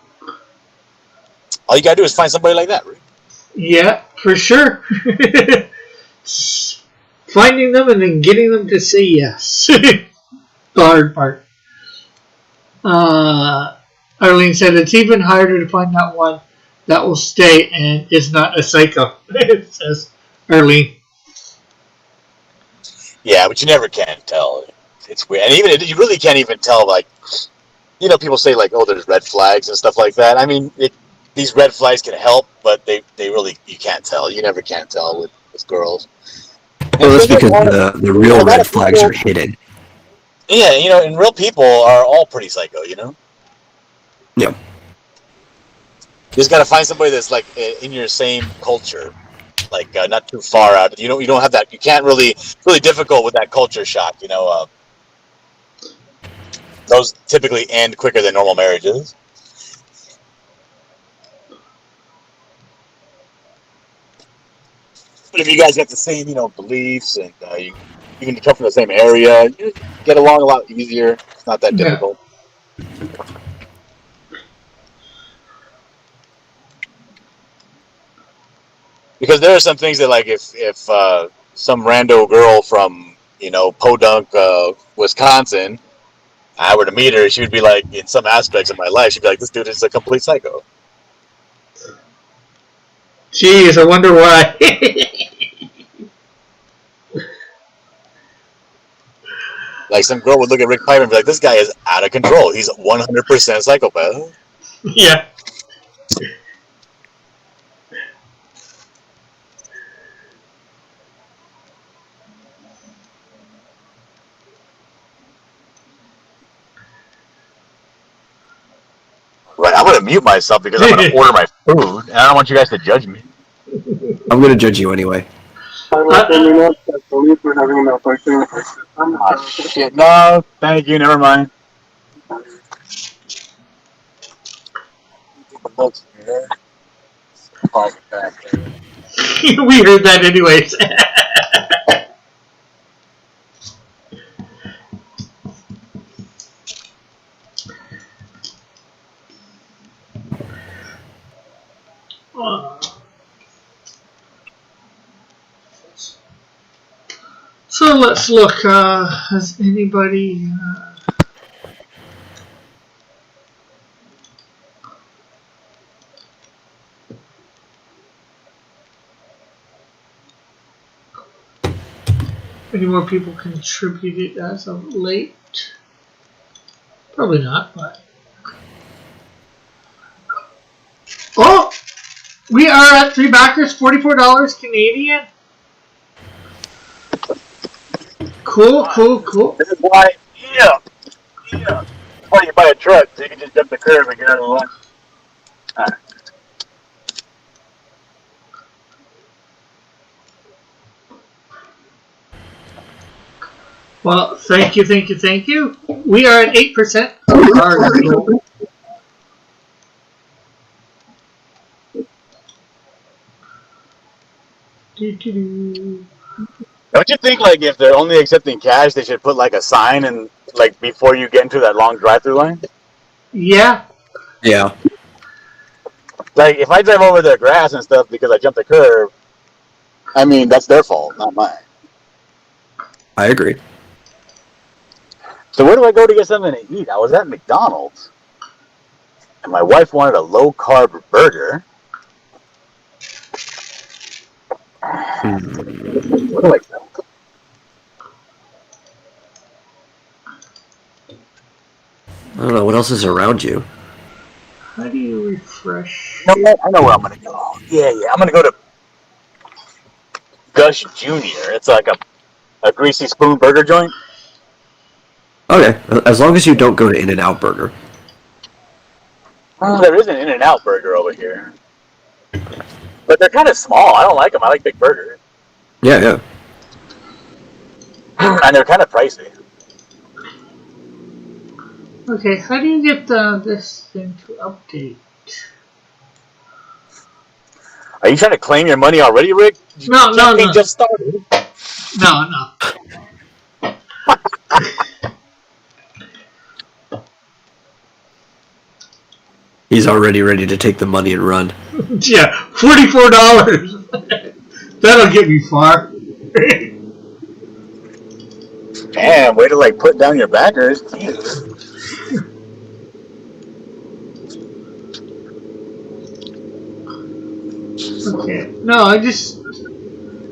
All you gotta do is find somebody like that, right? Yeah, for sure. Finding them and then getting them to say yes. The hard part. Arlene said it's even harder to find that one that will stay and is not a psycho. Says Arlene. Yeah, but you never can tell. It's weird. And even you really can't even tell, like, people say, like, oh, there's red flags and stuff like that. I mean, these red flags can help, but they really, you can't tell. You never can tell with girls. Well, that's because the real red flags are hidden. Yeah, and real people are all pretty psycho, Yeah. You just gotta find somebody that's, like, in your same culture. Like, not too far out. You don't have that. You can't really, it's really difficult with that culture shock, those typically end quicker than normal marriages. But if you guys got the same, beliefs and you can come from the same area, you get along a lot easier. It's not that difficult. Because there are some things that, like, if some rando girl from, Podunk, Wisconsin, I were to meet her, she would be like, in some aspects of my life, she'd be like, this dude is a complete psycho. Jeez, I wonder why. Like, some girl would look at Rick Piper and be like, this guy is out of control. He's 100% psychopath. Yeah. Right, I'm going to mute myself because I'm going to order my food, and I don't want you guys to judge me. I'm going to judge you anyway. Oh, shit. No, thank you. Never mind. We heard that anyways. So let's look. Has anybody? Any more people contributed as of late? Probably not, but. Oh! We are at 3 backers, $44 Canadian. Cool. This is why Yeah. Yeah. Or you buy a truck so you can just jump the curb and get out of the line. Alright. Well, thank you, thank you, thank you. We are at 8%. Don't you think, like, if they're only accepting cash, they should put, like, a sign and, like, before you get into that long drive-through line? Yeah. Yeah. Like, if I drive over the grass and stuff because I jumped the curb, I mean, that's their fault, not mine. I agree. So where do I go to get something to eat? I was at McDonald's, and my wife wanted a low-carb burger. What do I do? I don't know what else is around you. How do you refresh? You know what? I know where I'm going to go. Yeah. I'm going to go to Gush Jr. It's like a greasy spoon burger joint. Okay, as long as you don't go to In-N-Out Burger. There is an In-N-Out burger over here. But they're kind of small. I don't like them. I like big burgers. Yeah. And they're kind of pricey. Okay, how do you get this thing to update? Are you trying to claim your money already, Rick? No. Just started. No. He's already ready to take the money and run. Yeah, $44. That'll get me far. Damn, way to like put down your backers. Okay, no,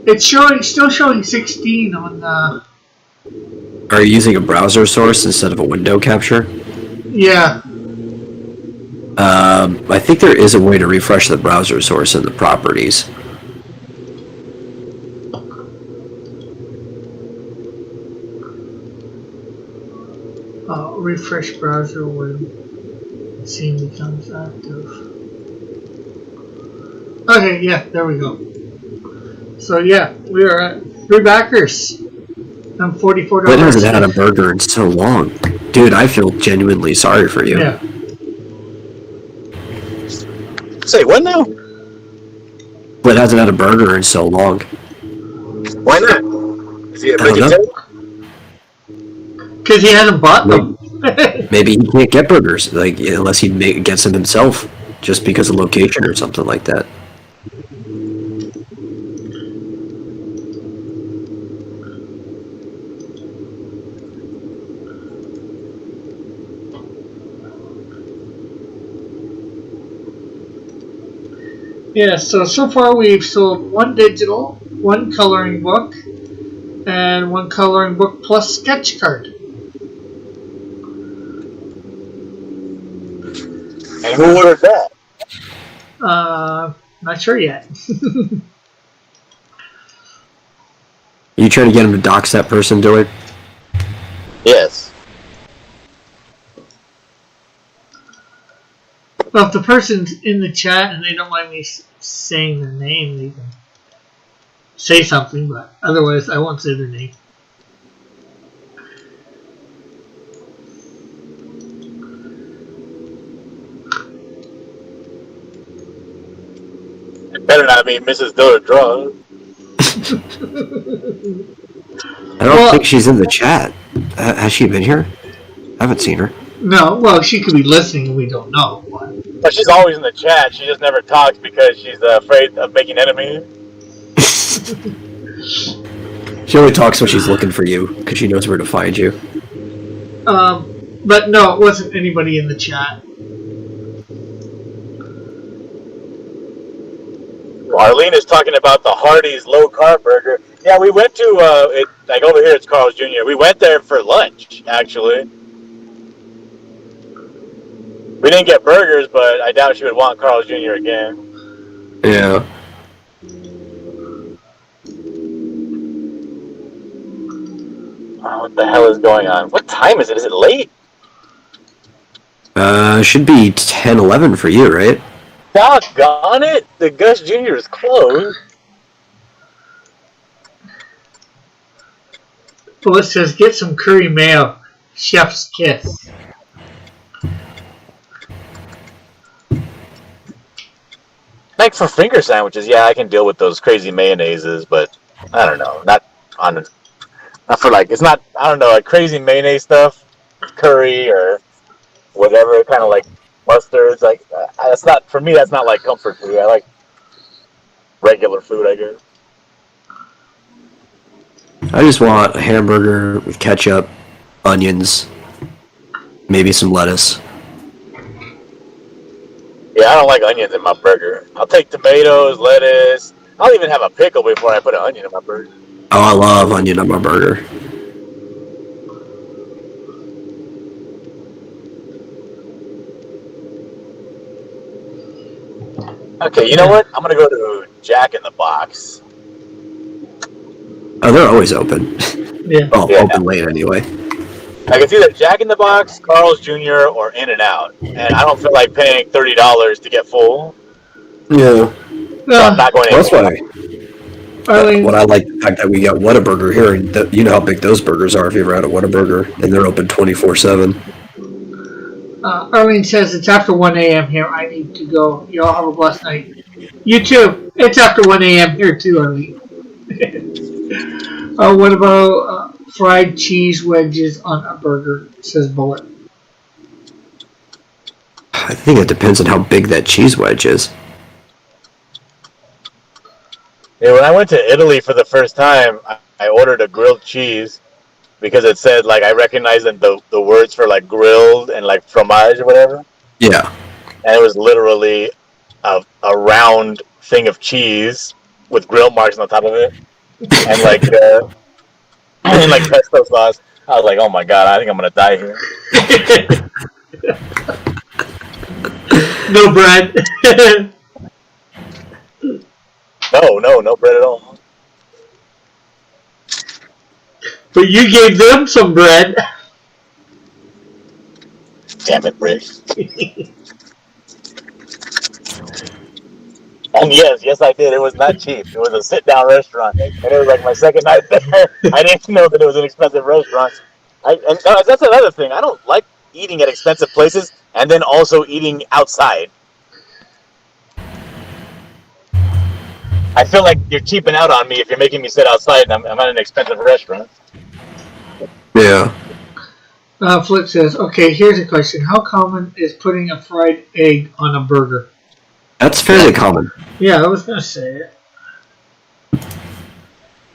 it's still showing 16 on Are you using a browser source instead of a window capture? yeah. I think there is a way to refresh the browser source in the properties. Refresh browser when scene becomes active. Okay, yeah, there we go. So yeah, we are at 3 backers and $44. When hasn't had a burger in so long? Dude, I feel genuinely sorry for you. Yeah. Say what now? But hasn't had a burger in so long. Why not? Is he a I don't know. vegetarian? Because he hasn't bought them. Maybe he can't get burgers, like unless he gets them himself, just because of location or something like that. Yeah, so far we've sold 1 digital, 1 coloring book, and 1 coloring book plus sketch card. And who ordered that? Not sure yet. Are you trying to get him to dox that person, Dillard? Yes. Well, if the person's in the chat and they don't mind me saying their name, they can say something, but otherwise I won't say their name. It better not be Mrs. Dillard Draw. I don't think she's in the chat. Has she been here? I haven't seen her. No, well, she could be listening and we don't know. But she's always in the chat. She just never talks because she's afraid of making enemies. She only talks when she's looking for you, because she knows where to find you. But no, it wasn't anybody in the chat. Arlene is talking about the Hardee's low carb burger. Yeah, we went to like over here. It's Carl's Jr. We went there for lunch. Actually, we didn't get burgers, but I doubt she would want Carl's Jr. again. Yeah. What the hell is going on? What time is it? Is it late? Should be 10:11 for you, right? Doggone it! The Gus Jr. is closed. Well, it says get some curry mayo. Chef's kiss. Like for finger sandwiches, yeah, I can deal with those crazy mayonnaises, but I don't know, not for like it's not. I don't know, like crazy mayonnaise stuff, curry or whatever, kind of like mustards. Like that's not for me. That's not like comfort food. I like regular food, I guess. I just want a hamburger with ketchup, onions, maybe some lettuce. Yeah, I don't like onions in my burger. I'll take tomatoes, lettuce. I'll even have a pickle before I put an onion in my burger. Oh, I love onion on my burger. Okay, you know what? I'm gonna go to Jack in the Box. Oh, they're always open. Yeah. Oh, Yeah. open late anyway. Like it's either Jack in the Box, Carl's Jr., or In-N-Out, and I don't feel like paying $30 to get full. Yeah. So I'm not going That's anywhere. why. Arlene, What I like the fact that we got Whataburger here, and you know how big those burgers are if you ever had a Whataburger, and they're open 24/7. Arlene says it's after 1 a.m. here. I need to go. You all have a blessed night. You too. It's after 1 a.m. here too, Arlene. What about fried cheese wedges on a burger? Says Bullet. I think it depends on how big that cheese wedge is. Yeah, when I went to Italy for the first time, I ordered a grilled cheese because it said like I recognized the words for like grilled and like fromage or whatever, Yeah. and it was literally a round thing of cheese with grill marks on the top of it, and like and like pesto sauce. I was like, oh my god, I think I'm gonna die here. No bread. No bread at all. But you gave them some bread. Damn it, Rick. And yes, I did. It was not cheap. It was a sit-down restaurant, and it was like my second night there. I didn't know that it was an expensive restaurant. That's another thing. I don't like eating at expensive places and then also eating outside. I feel like you're cheaping out on me if you're making me sit outside and I'm at an expensive restaurant. Yeah. Flip says, okay, here's a question. How common is putting a fried egg on a burger? That's fairly common. Yeah, I was going to say it.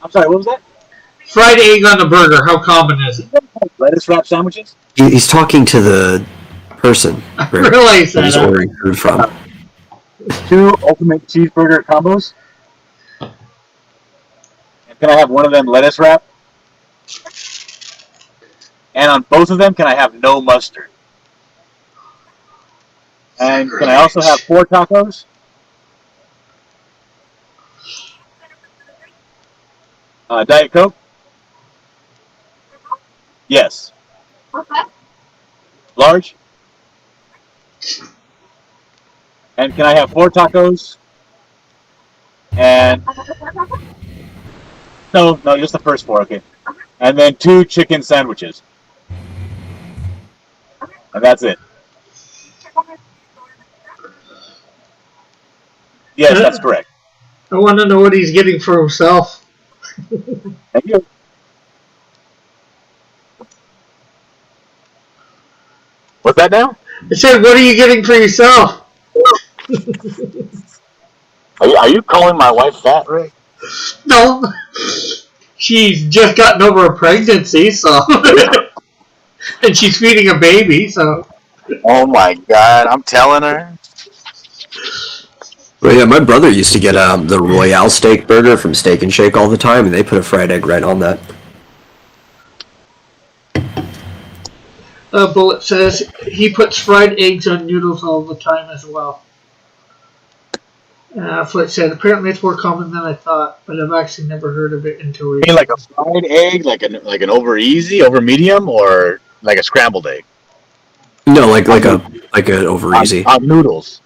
I'm sorry, what was that? Fried egg on a burger, how common is it? Lettuce wrap sandwiches? He's talking to the person I right, realize that he's that. ordering food from. 2 ultimate cheeseburger combos. And can I have one of them lettuce wrap? And on both of them, can I have no mustard? And can I also have 4 tacos? Diet Coke? Yes. Okay. Large? And can I have 4 tacos? And no, just the first 4, okay. And then 2 chicken sandwiches. And that's it. Yes, that's correct. I want to know what he's getting for himself. Thank you. What's that now? I said, what are you getting for yourself? Are you calling my wife fat, Ray? No. She's just gotten over a pregnancy, so. And she's feeding a baby, so. Oh my god, I'm telling her. Well, yeah, my brother used to get the Royale steak burger from Steak and Shake all the time, and they put a fried egg right on that. Bullet says he puts fried eggs on noodles all the time as well. Foot said, apparently it's more common than I thought, but I've actually never heard of it until You mean like a fried egg, like an over easy, over medium, or like a scrambled egg? No, like an over easy. On noodles.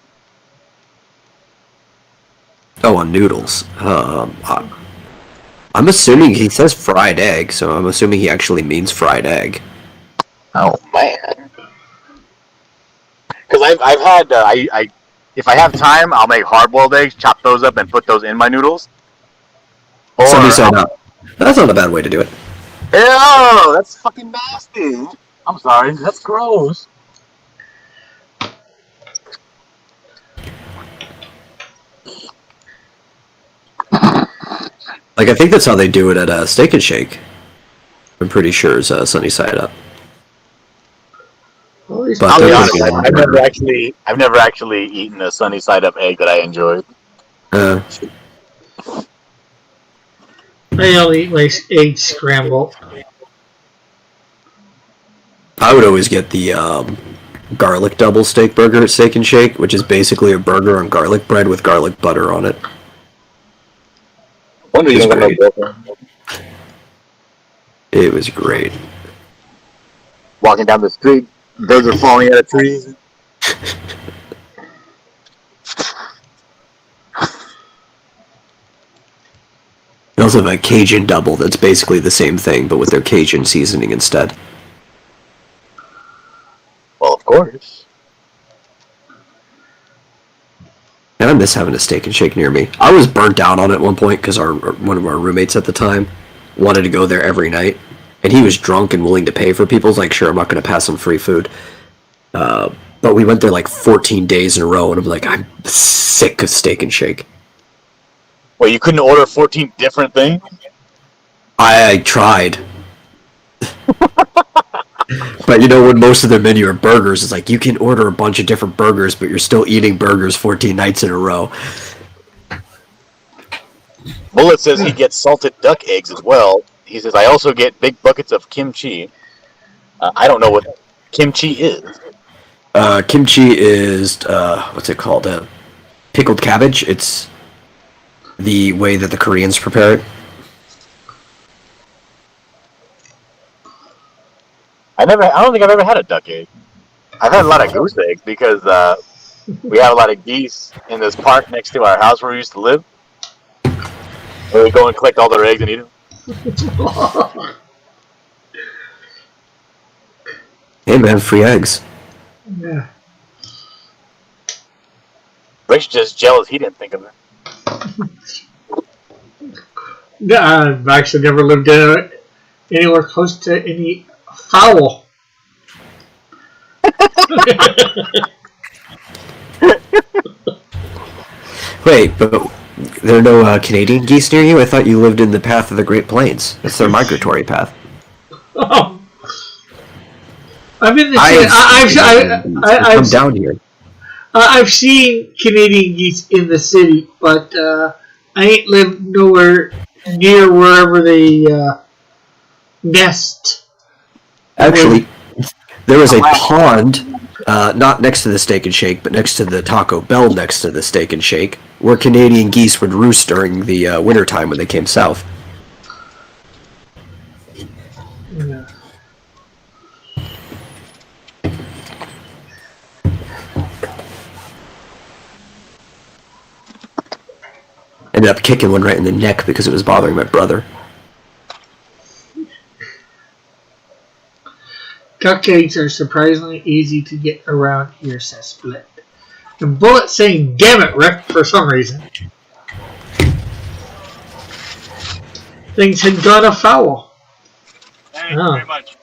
Oh, on noodles. I'm assuming he says fried egg, so I'm assuming he actually means fried egg. Oh man. Because I've had I if I have time, I'll make hard-boiled eggs, chop those up, and put those in my noodles. Or Somebody said that's not a bad way to do it. ew, that's fucking nasty. I'm sorry, that's gross. Like, I think that's how they do it at Steak and Shake. I'm pretty sure it's Sunny Side Up. But I'll be they're honest, pretty I've never actually eaten a sunny side up egg that I enjoyed. Uh, I only eat my egg scrambled. I would always get the garlic double steak burger at Steak and Shake, which is basically a burger on garlic bread with garlic butter on it. It It was great. Walking down the street, birds are falling out of trees. They also have a Cajun double that's basically the same thing, but with their Cajun seasoning instead. Well, of course. And I miss having a Steak and Shake near me. I was burnt out on it at one point because one of our roommates at the time wanted to go there every night, and he was drunk and willing to pay for people. I was like, sure, I'm not going to pass him free food. But we went there like 14 days in a row, and I'm like, I'm sick of Steak and Shake. Well, you couldn't order 14 different things? I tried. But you know, when most of their menu are burgers, it's like you can order a bunch of different burgers, but you're still eating burgers 14 nights in a row. Bullet says he gets salted duck eggs as well. He says, I also get big buckets of kimchi. I don't know what kimchi is. Kimchi is, what's it called? Pickled cabbage. It's the way that the Koreans prepare it. I don't think I've ever had a duck egg. I've had a lot of goose eggs because we have a lot of geese in this park next to our house where we used to live. Where we go and collect all their eggs and eat them. Hey man, free eggs. Yeah. Rick's just jealous he didn't think of it. Yeah, I've actually never lived anywhere close to any fowl. Wait, but there are no Canadian geese near you? I thought you lived in the path of the Great Plains. It's their migratory path. Oh. I'm in the I've come down here. I've seen Canadian geese in the city, but I ain't lived nowhere near wherever they nest. Actually, there was a pond, not next to the Steak and Shake, but next to the Taco Bell next to the Steak and Shake, where Canadian geese would roost during the wintertime when they came south. Yeah. Ended up kicking one right in the neck because it was bothering my brother. Duck eggs are surprisingly easy to get around here, says Split. And Bullet saying, damn it, Rick, for some reason. Things had gone afoul. Thank you very much.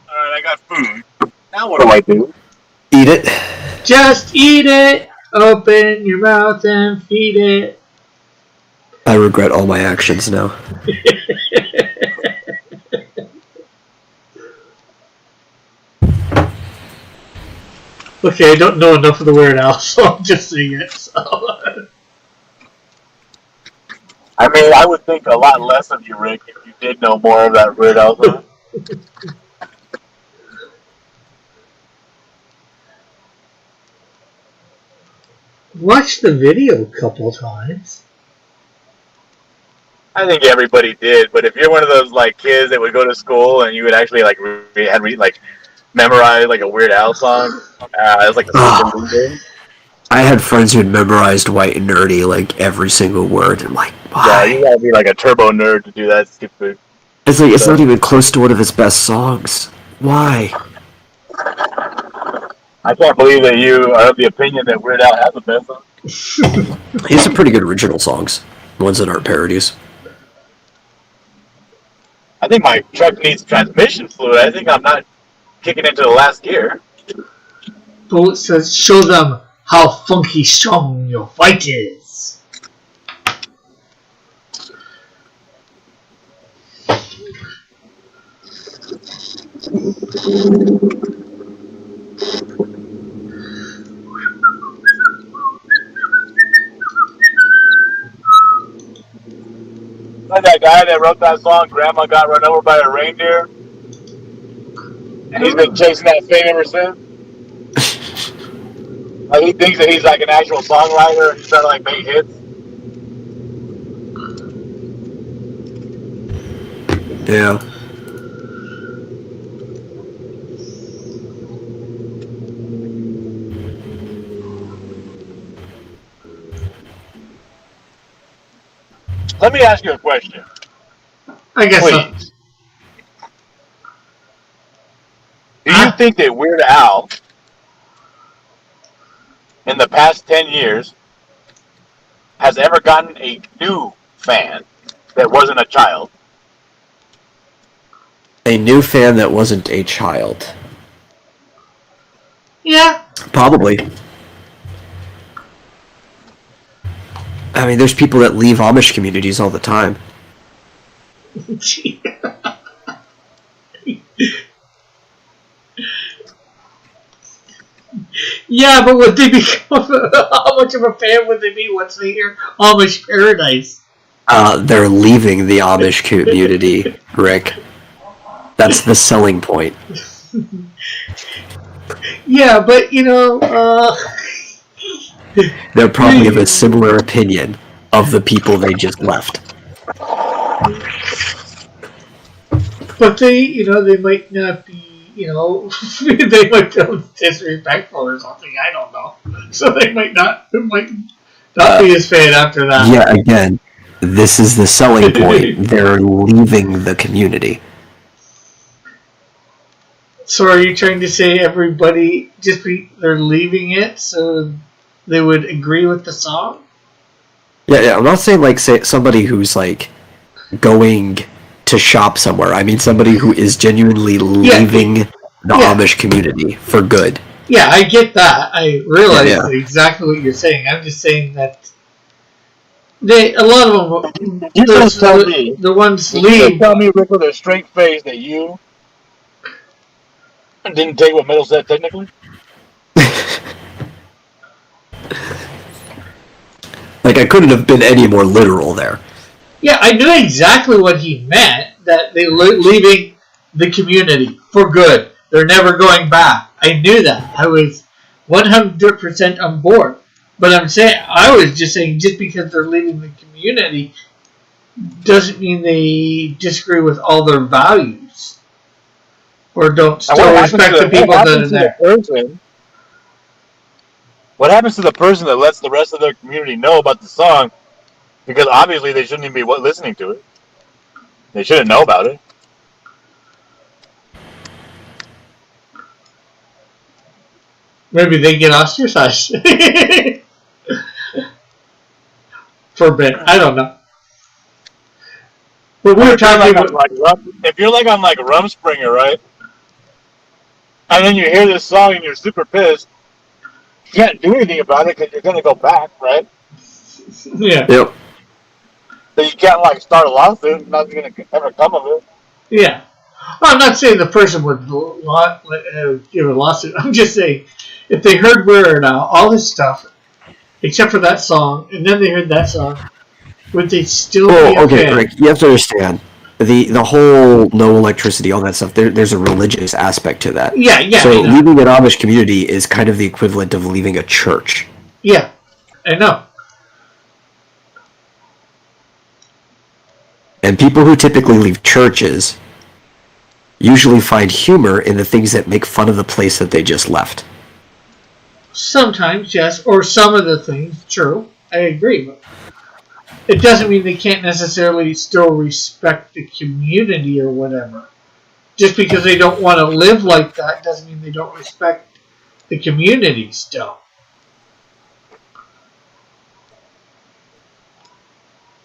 Alright, I got food. Now what do I do? Eat it. Just eat it. Open your mouth and feed it. I regret all my actions now. Okay, I don't know enough of the Weird Al, so I'll just sing it. So. I mean, I would think a lot less of you, Rick, if you did know more of that Weird Al song. Watched the video a couple times. I think everybody did, but if you're one of those like kids that would go to school and you would actually like memorize like a Weird Al song, it's like a thing. I had friends who had memorized White and Nerdy like every single word. I'm like, why? Yeah, you gotta be like a turbo nerd to do that stupid. It's like it's not even close to one of his best songs. Why? I can't believe that you are of the opinion that Weird Al has the best song. He has some pretty good original songs, ones that aren't parodies. I think my truck needs transmission fluid. I think I'm not kicking into the last gear. Bullet says, show them how funky strong your fight is. Like that guy that wrote that song, Grandma Got Run Over by a Reindeer. And he's been chasing that fame ever since. Like, he thinks that he's like an actual songwriter and he's trying to like make hits. Yeah. Let me ask you a question. I guess so. Please. Do you think that Weird Al, in the past 10 years, has ever gotten a new fan that wasn't a child? A new fan that wasn't a child. Yeah. Probably. I mean, there's people that leave Amish communities all the time. Yeah, but would they become? How much of a fan would they be once they hear Amish Paradise? They're leaving the Amish community, Rick. That's the selling point. Yeah, but They're probably of a similar opinion of the people they just left. But they might not be, they might feel disrespectful or something. I don't know. So they might not be his fan after that. Yeah, again, this is the selling point. They're leaving the community. So are you trying to say everybody they're leaving it so they would agree with the song? Yeah, I'm not saying say somebody who's like going to shop somewhere. I mean somebody who is genuinely leaving the Amish community for good. Yeah, I get that. I realize exactly what you're saying. I'm just saying that a lot of them, You just tell me. the ones You leave. tell me, Rick, with a straight face that you didn't take what Metal said technically? Like, I couldn't have been any more literal there. Yeah, I knew exactly what he meant, that they're leaving the community for good. They're never going back. I knew that. I was 100% on board. But I was just saying, just because they're leaving the community doesn't mean they disagree with all their values. Or don't still respect the people that are there. What happens to the person that lets the rest of their community know about the song? Because obviously they shouldn't even be listening to it. They shouldn't know about it. Maybe they get ostracized. For a bit. I don't know. But we were talking about... If you're like on like Rumspringer, right? And then you hear this song and you're super pissed, you can't do anything about it because you're going to go back, right? Yeah. Yep. So you can't like start a lawsuit. Nothing's going to ever come of it. Yeah. Well, I'm not saying the person would give a lawsuit. I'm just saying, if they heard Weird Al, all this stuff, except for that song, and then they heard that song, Would they still Well, be okay, okay? Rick, you have to understand the whole no electricity, all that stuff. There's a religious aspect to that. Yeah, yeah, So I know. leaving an Amish community is kind of the equivalent of leaving a church. Yeah, I know. And people who typically leave churches usually find humor in the things that make fun of the place that they just left. Sometimes, yes, or some of the things, true. I agree, but it doesn't mean they can't necessarily still respect the community or whatever. Just because they don't want to live like that doesn't mean they don't respect the community still.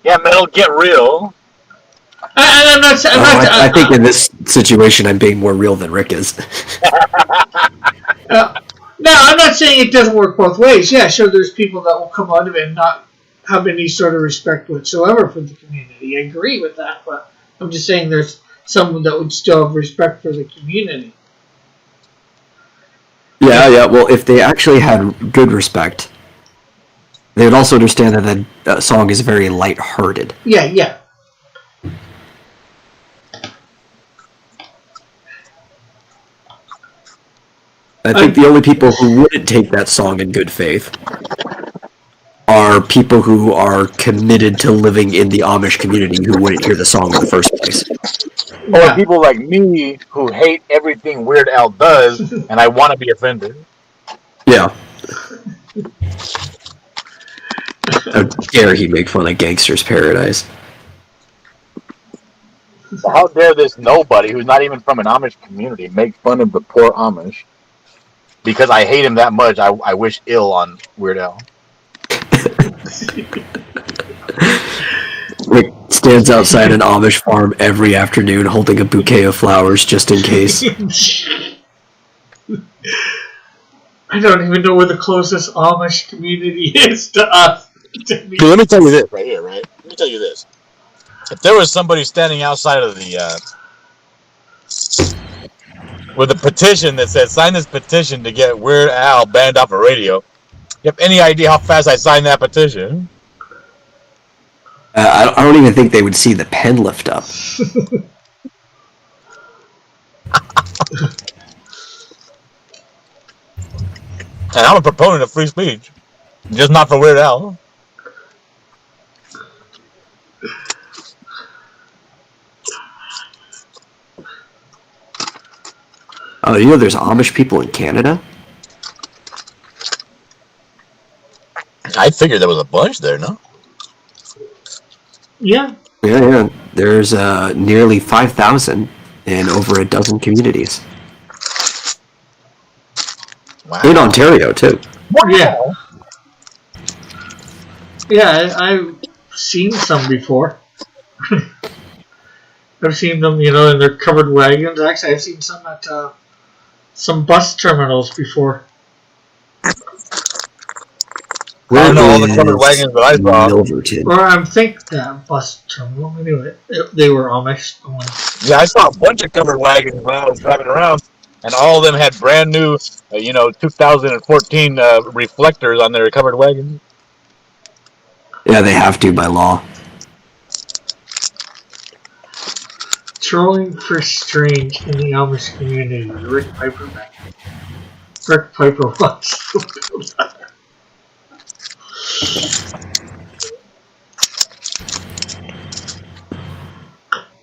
Yeah, Metal, get real. I'm not. I think in this situation, I'm being more real than Rick is. No, I'm not saying it doesn't work both ways. Yeah, sure, there's people that will come out of it and not have any sort of respect whatsoever for the community. I agree with that, but I'm just saying there's someone that would still have respect for the community. Yeah. Well, if they actually had good respect, they would also understand that the song is very light-hearted. Yeah. I think the only people who wouldn't take that song in good faith are people who are committed to living in the Amish community who wouldn't hear the song in the first place. Or people like me who hate everything Weird Al does, and I want to be offended. Yeah. How dare he make fun of Gangster's Paradise? How dare this nobody who's not even from an Amish community make fun of the poor Amish? Because I hate him that much, I wish ill on Weird Al. Rick stands outside an Amish farm every afternoon holding a bouquet of flowers just in case. I don't even know where the closest Amish community is to us. Dude, let me tell you this right here, right? Let me tell you this. If there was somebody standing outside of the with a petition that said, sign this petition to get Weird Al banned off of radio, you have any idea how fast I signed that petition? I don't even think they would see the pen lift up. And I'm a proponent of free speech, just not for Weird Al. Oh, you know there's Amish people in Canada? I figured there was a bunch there, no? Yeah. Yeah. There's nearly 5,000 in over a dozen communities. Wow. In Ontario, too. Yeah. Yeah, I've seen some before. I've seen them, in their covered wagons. Actually, I've seen some at some bus terminals before. I don't know all the covered wagons, but I saw. Milverton. Or I'm thinking that bus terminal. Anyway, they were Amish. Yeah, I saw a bunch of covered wagons when I was driving around, and all of them had brand new, 2014 reflectors on their covered wagons. Yeah, they have to by law. Trolling for strange in the Amish community. Rick Piper back. Rick Piper wants to build that.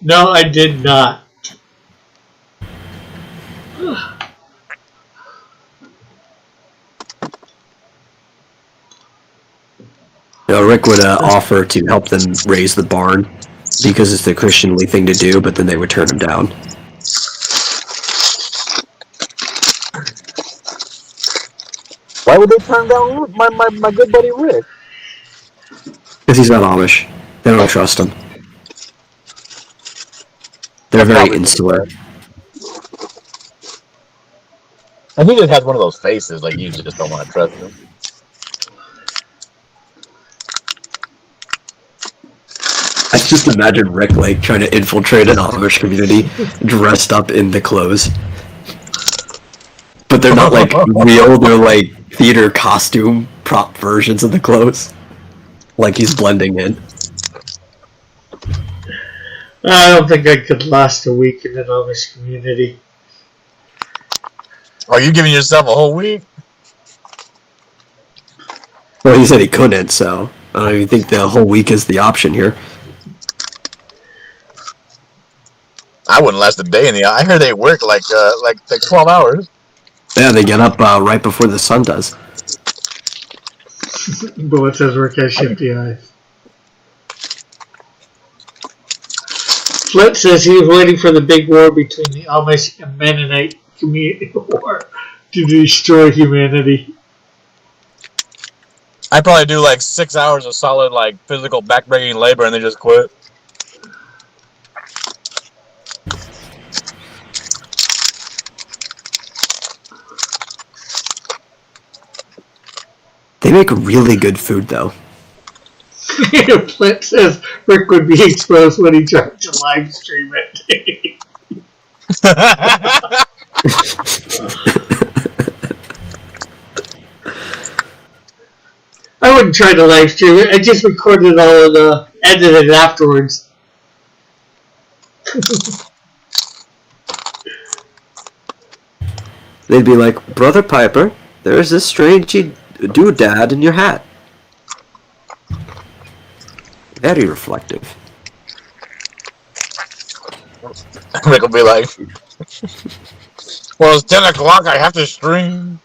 No, I did not. Rick would offer to help them raise the barn because it's the Christianly thing to do, but then they would turn him down. Why would they turn down my good buddy Rick? Because he's not Amish. They don't trust him. They're very insular. I think he just has one of those faces, like you just don't want to trust him. I just imagine Rick trying to infiltrate an Amish community dressed up in the clothes. But they're not real, they're theater costume prop versions of the clothes. Like he's blending in. I don't think I could last a week in an Amish community. Are you giving yourself a whole week? Well, he said he couldn't, so I don't even think the whole week is the option here. I wouldn't last a day in the. I heard they work like 12 hours. Yeah, they get up right before the sun does. But what says work has shifty eyes? Flint says he was waiting for the big war between the Amish and Mennonite community war to destroy humanity. I probably do like 6 hours of solid like physical backbreaking labor and then just quit. They make really good food, though. Flint says Rick would be exposed when he tried to live stream it. I wouldn't try to live stream it. I just recorded all of the edited afterwards. They'd be like, Brother Piper, there is this strange doodad in your hat. Very reflective. Rick will be like, well, it's 10 o'clock, I have to stream.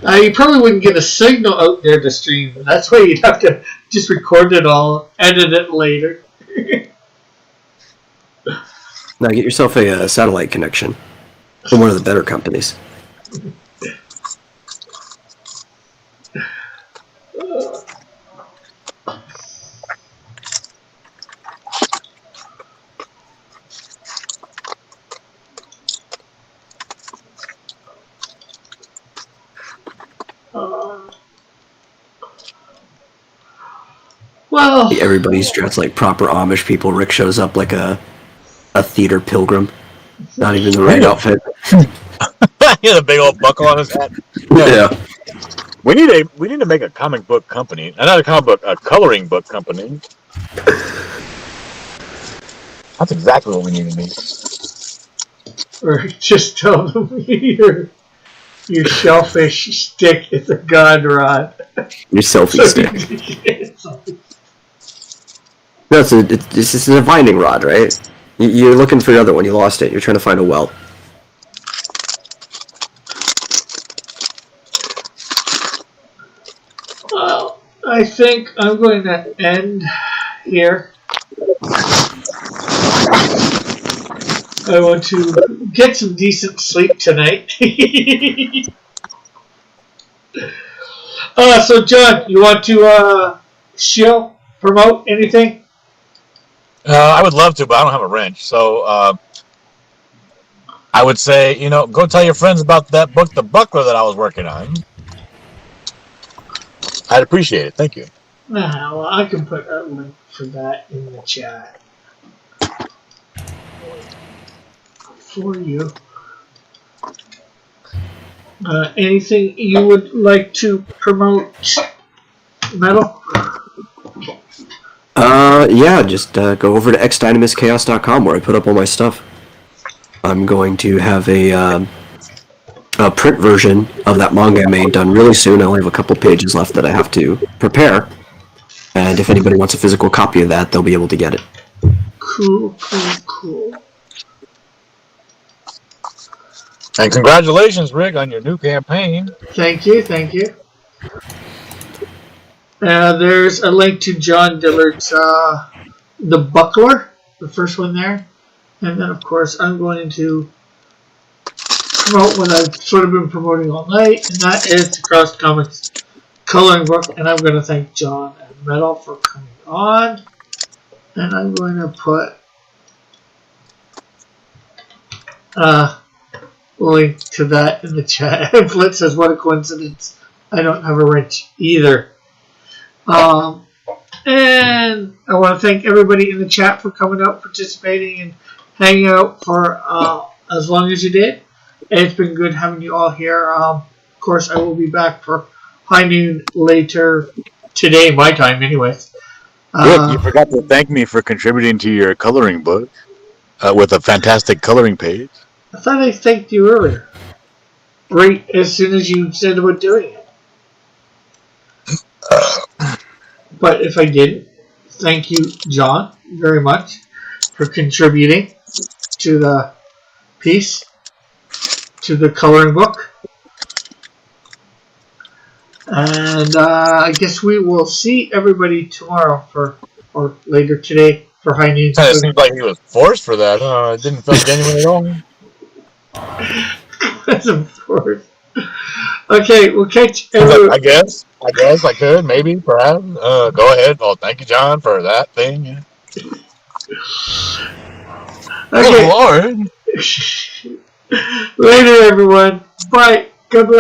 You probably wouldn't get a signal out there to stream. That's why you'd have to just record it all, edit it later. Now get yourself a satellite connection from one of the better companies. Well, Everybody's dressed like proper Amish people. Rick shows up like a theater pilgrim. Not even the right outfit. He has a big old buckle on his hat. Yeah. We need to make a comic book company. Not a comic book, a coloring book company. That's exactly what we need to do. or just tell them your shellfish stick is a god rod. Your selfie stick. No, this is a divining rod, right? You're looking for the other one. You lost it. You're trying to find a well. Well, I think I'm going to end here. I want to get some decent sleep tonight. So, John, you want to promote anything? I would love to, but I don't have a wrench. So I would say, go tell your friends about that book, The Buckler, that I was working on. I'd appreciate it. Thank you. Well, I can put a link for that in the chat for you. Anything you would like to promote, Metal? Yeah, just go over to xdynamuschaos.com where I put up all my stuff. I'm going to have a print version of that manga I made done really soon. I only have a couple pages left that I have to prepare. And if anybody wants a physical copy of that, they'll be able to get it. Cool. And congratulations, Rick, on your new campaign. Thank you. There's a link to John Dillard's The Buckler, the first one there. And then, of course, I'm going to promote what I've sort of been promoting all night, and that is the Cross Comics coloring book. And I'm going to thank John and Metal for coming on. And I'm going to put link to that in the chat. Flint says, what a coincidence. I don't have a wrench either. And I want to thank everybody in the chat for coming out, participating, and hanging out for as long as you did. It's been good having you all here. Of course, I will be back for high noon later today, my time, anyways. Rick, you forgot to thank me for contributing to your coloring book with a fantastic coloring page. I thought I thanked you earlier, right as soon as you said about doing it. But if I didn't, thank you, John, very much for contributing to the piece, to the coloring book. And I guess we will see everybody tomorrow or later today for high noon. Kind of seems like he was forced for that. It didn't feel genuine at all. That's of course. Okay, we'll catch He's like, everyone. I guess I could, maybe, perhaps. Go ahead. Well, thank you, John, for that thing. Yeah. Okay. Oh, Lord. Later, everyone. Bye. God bless.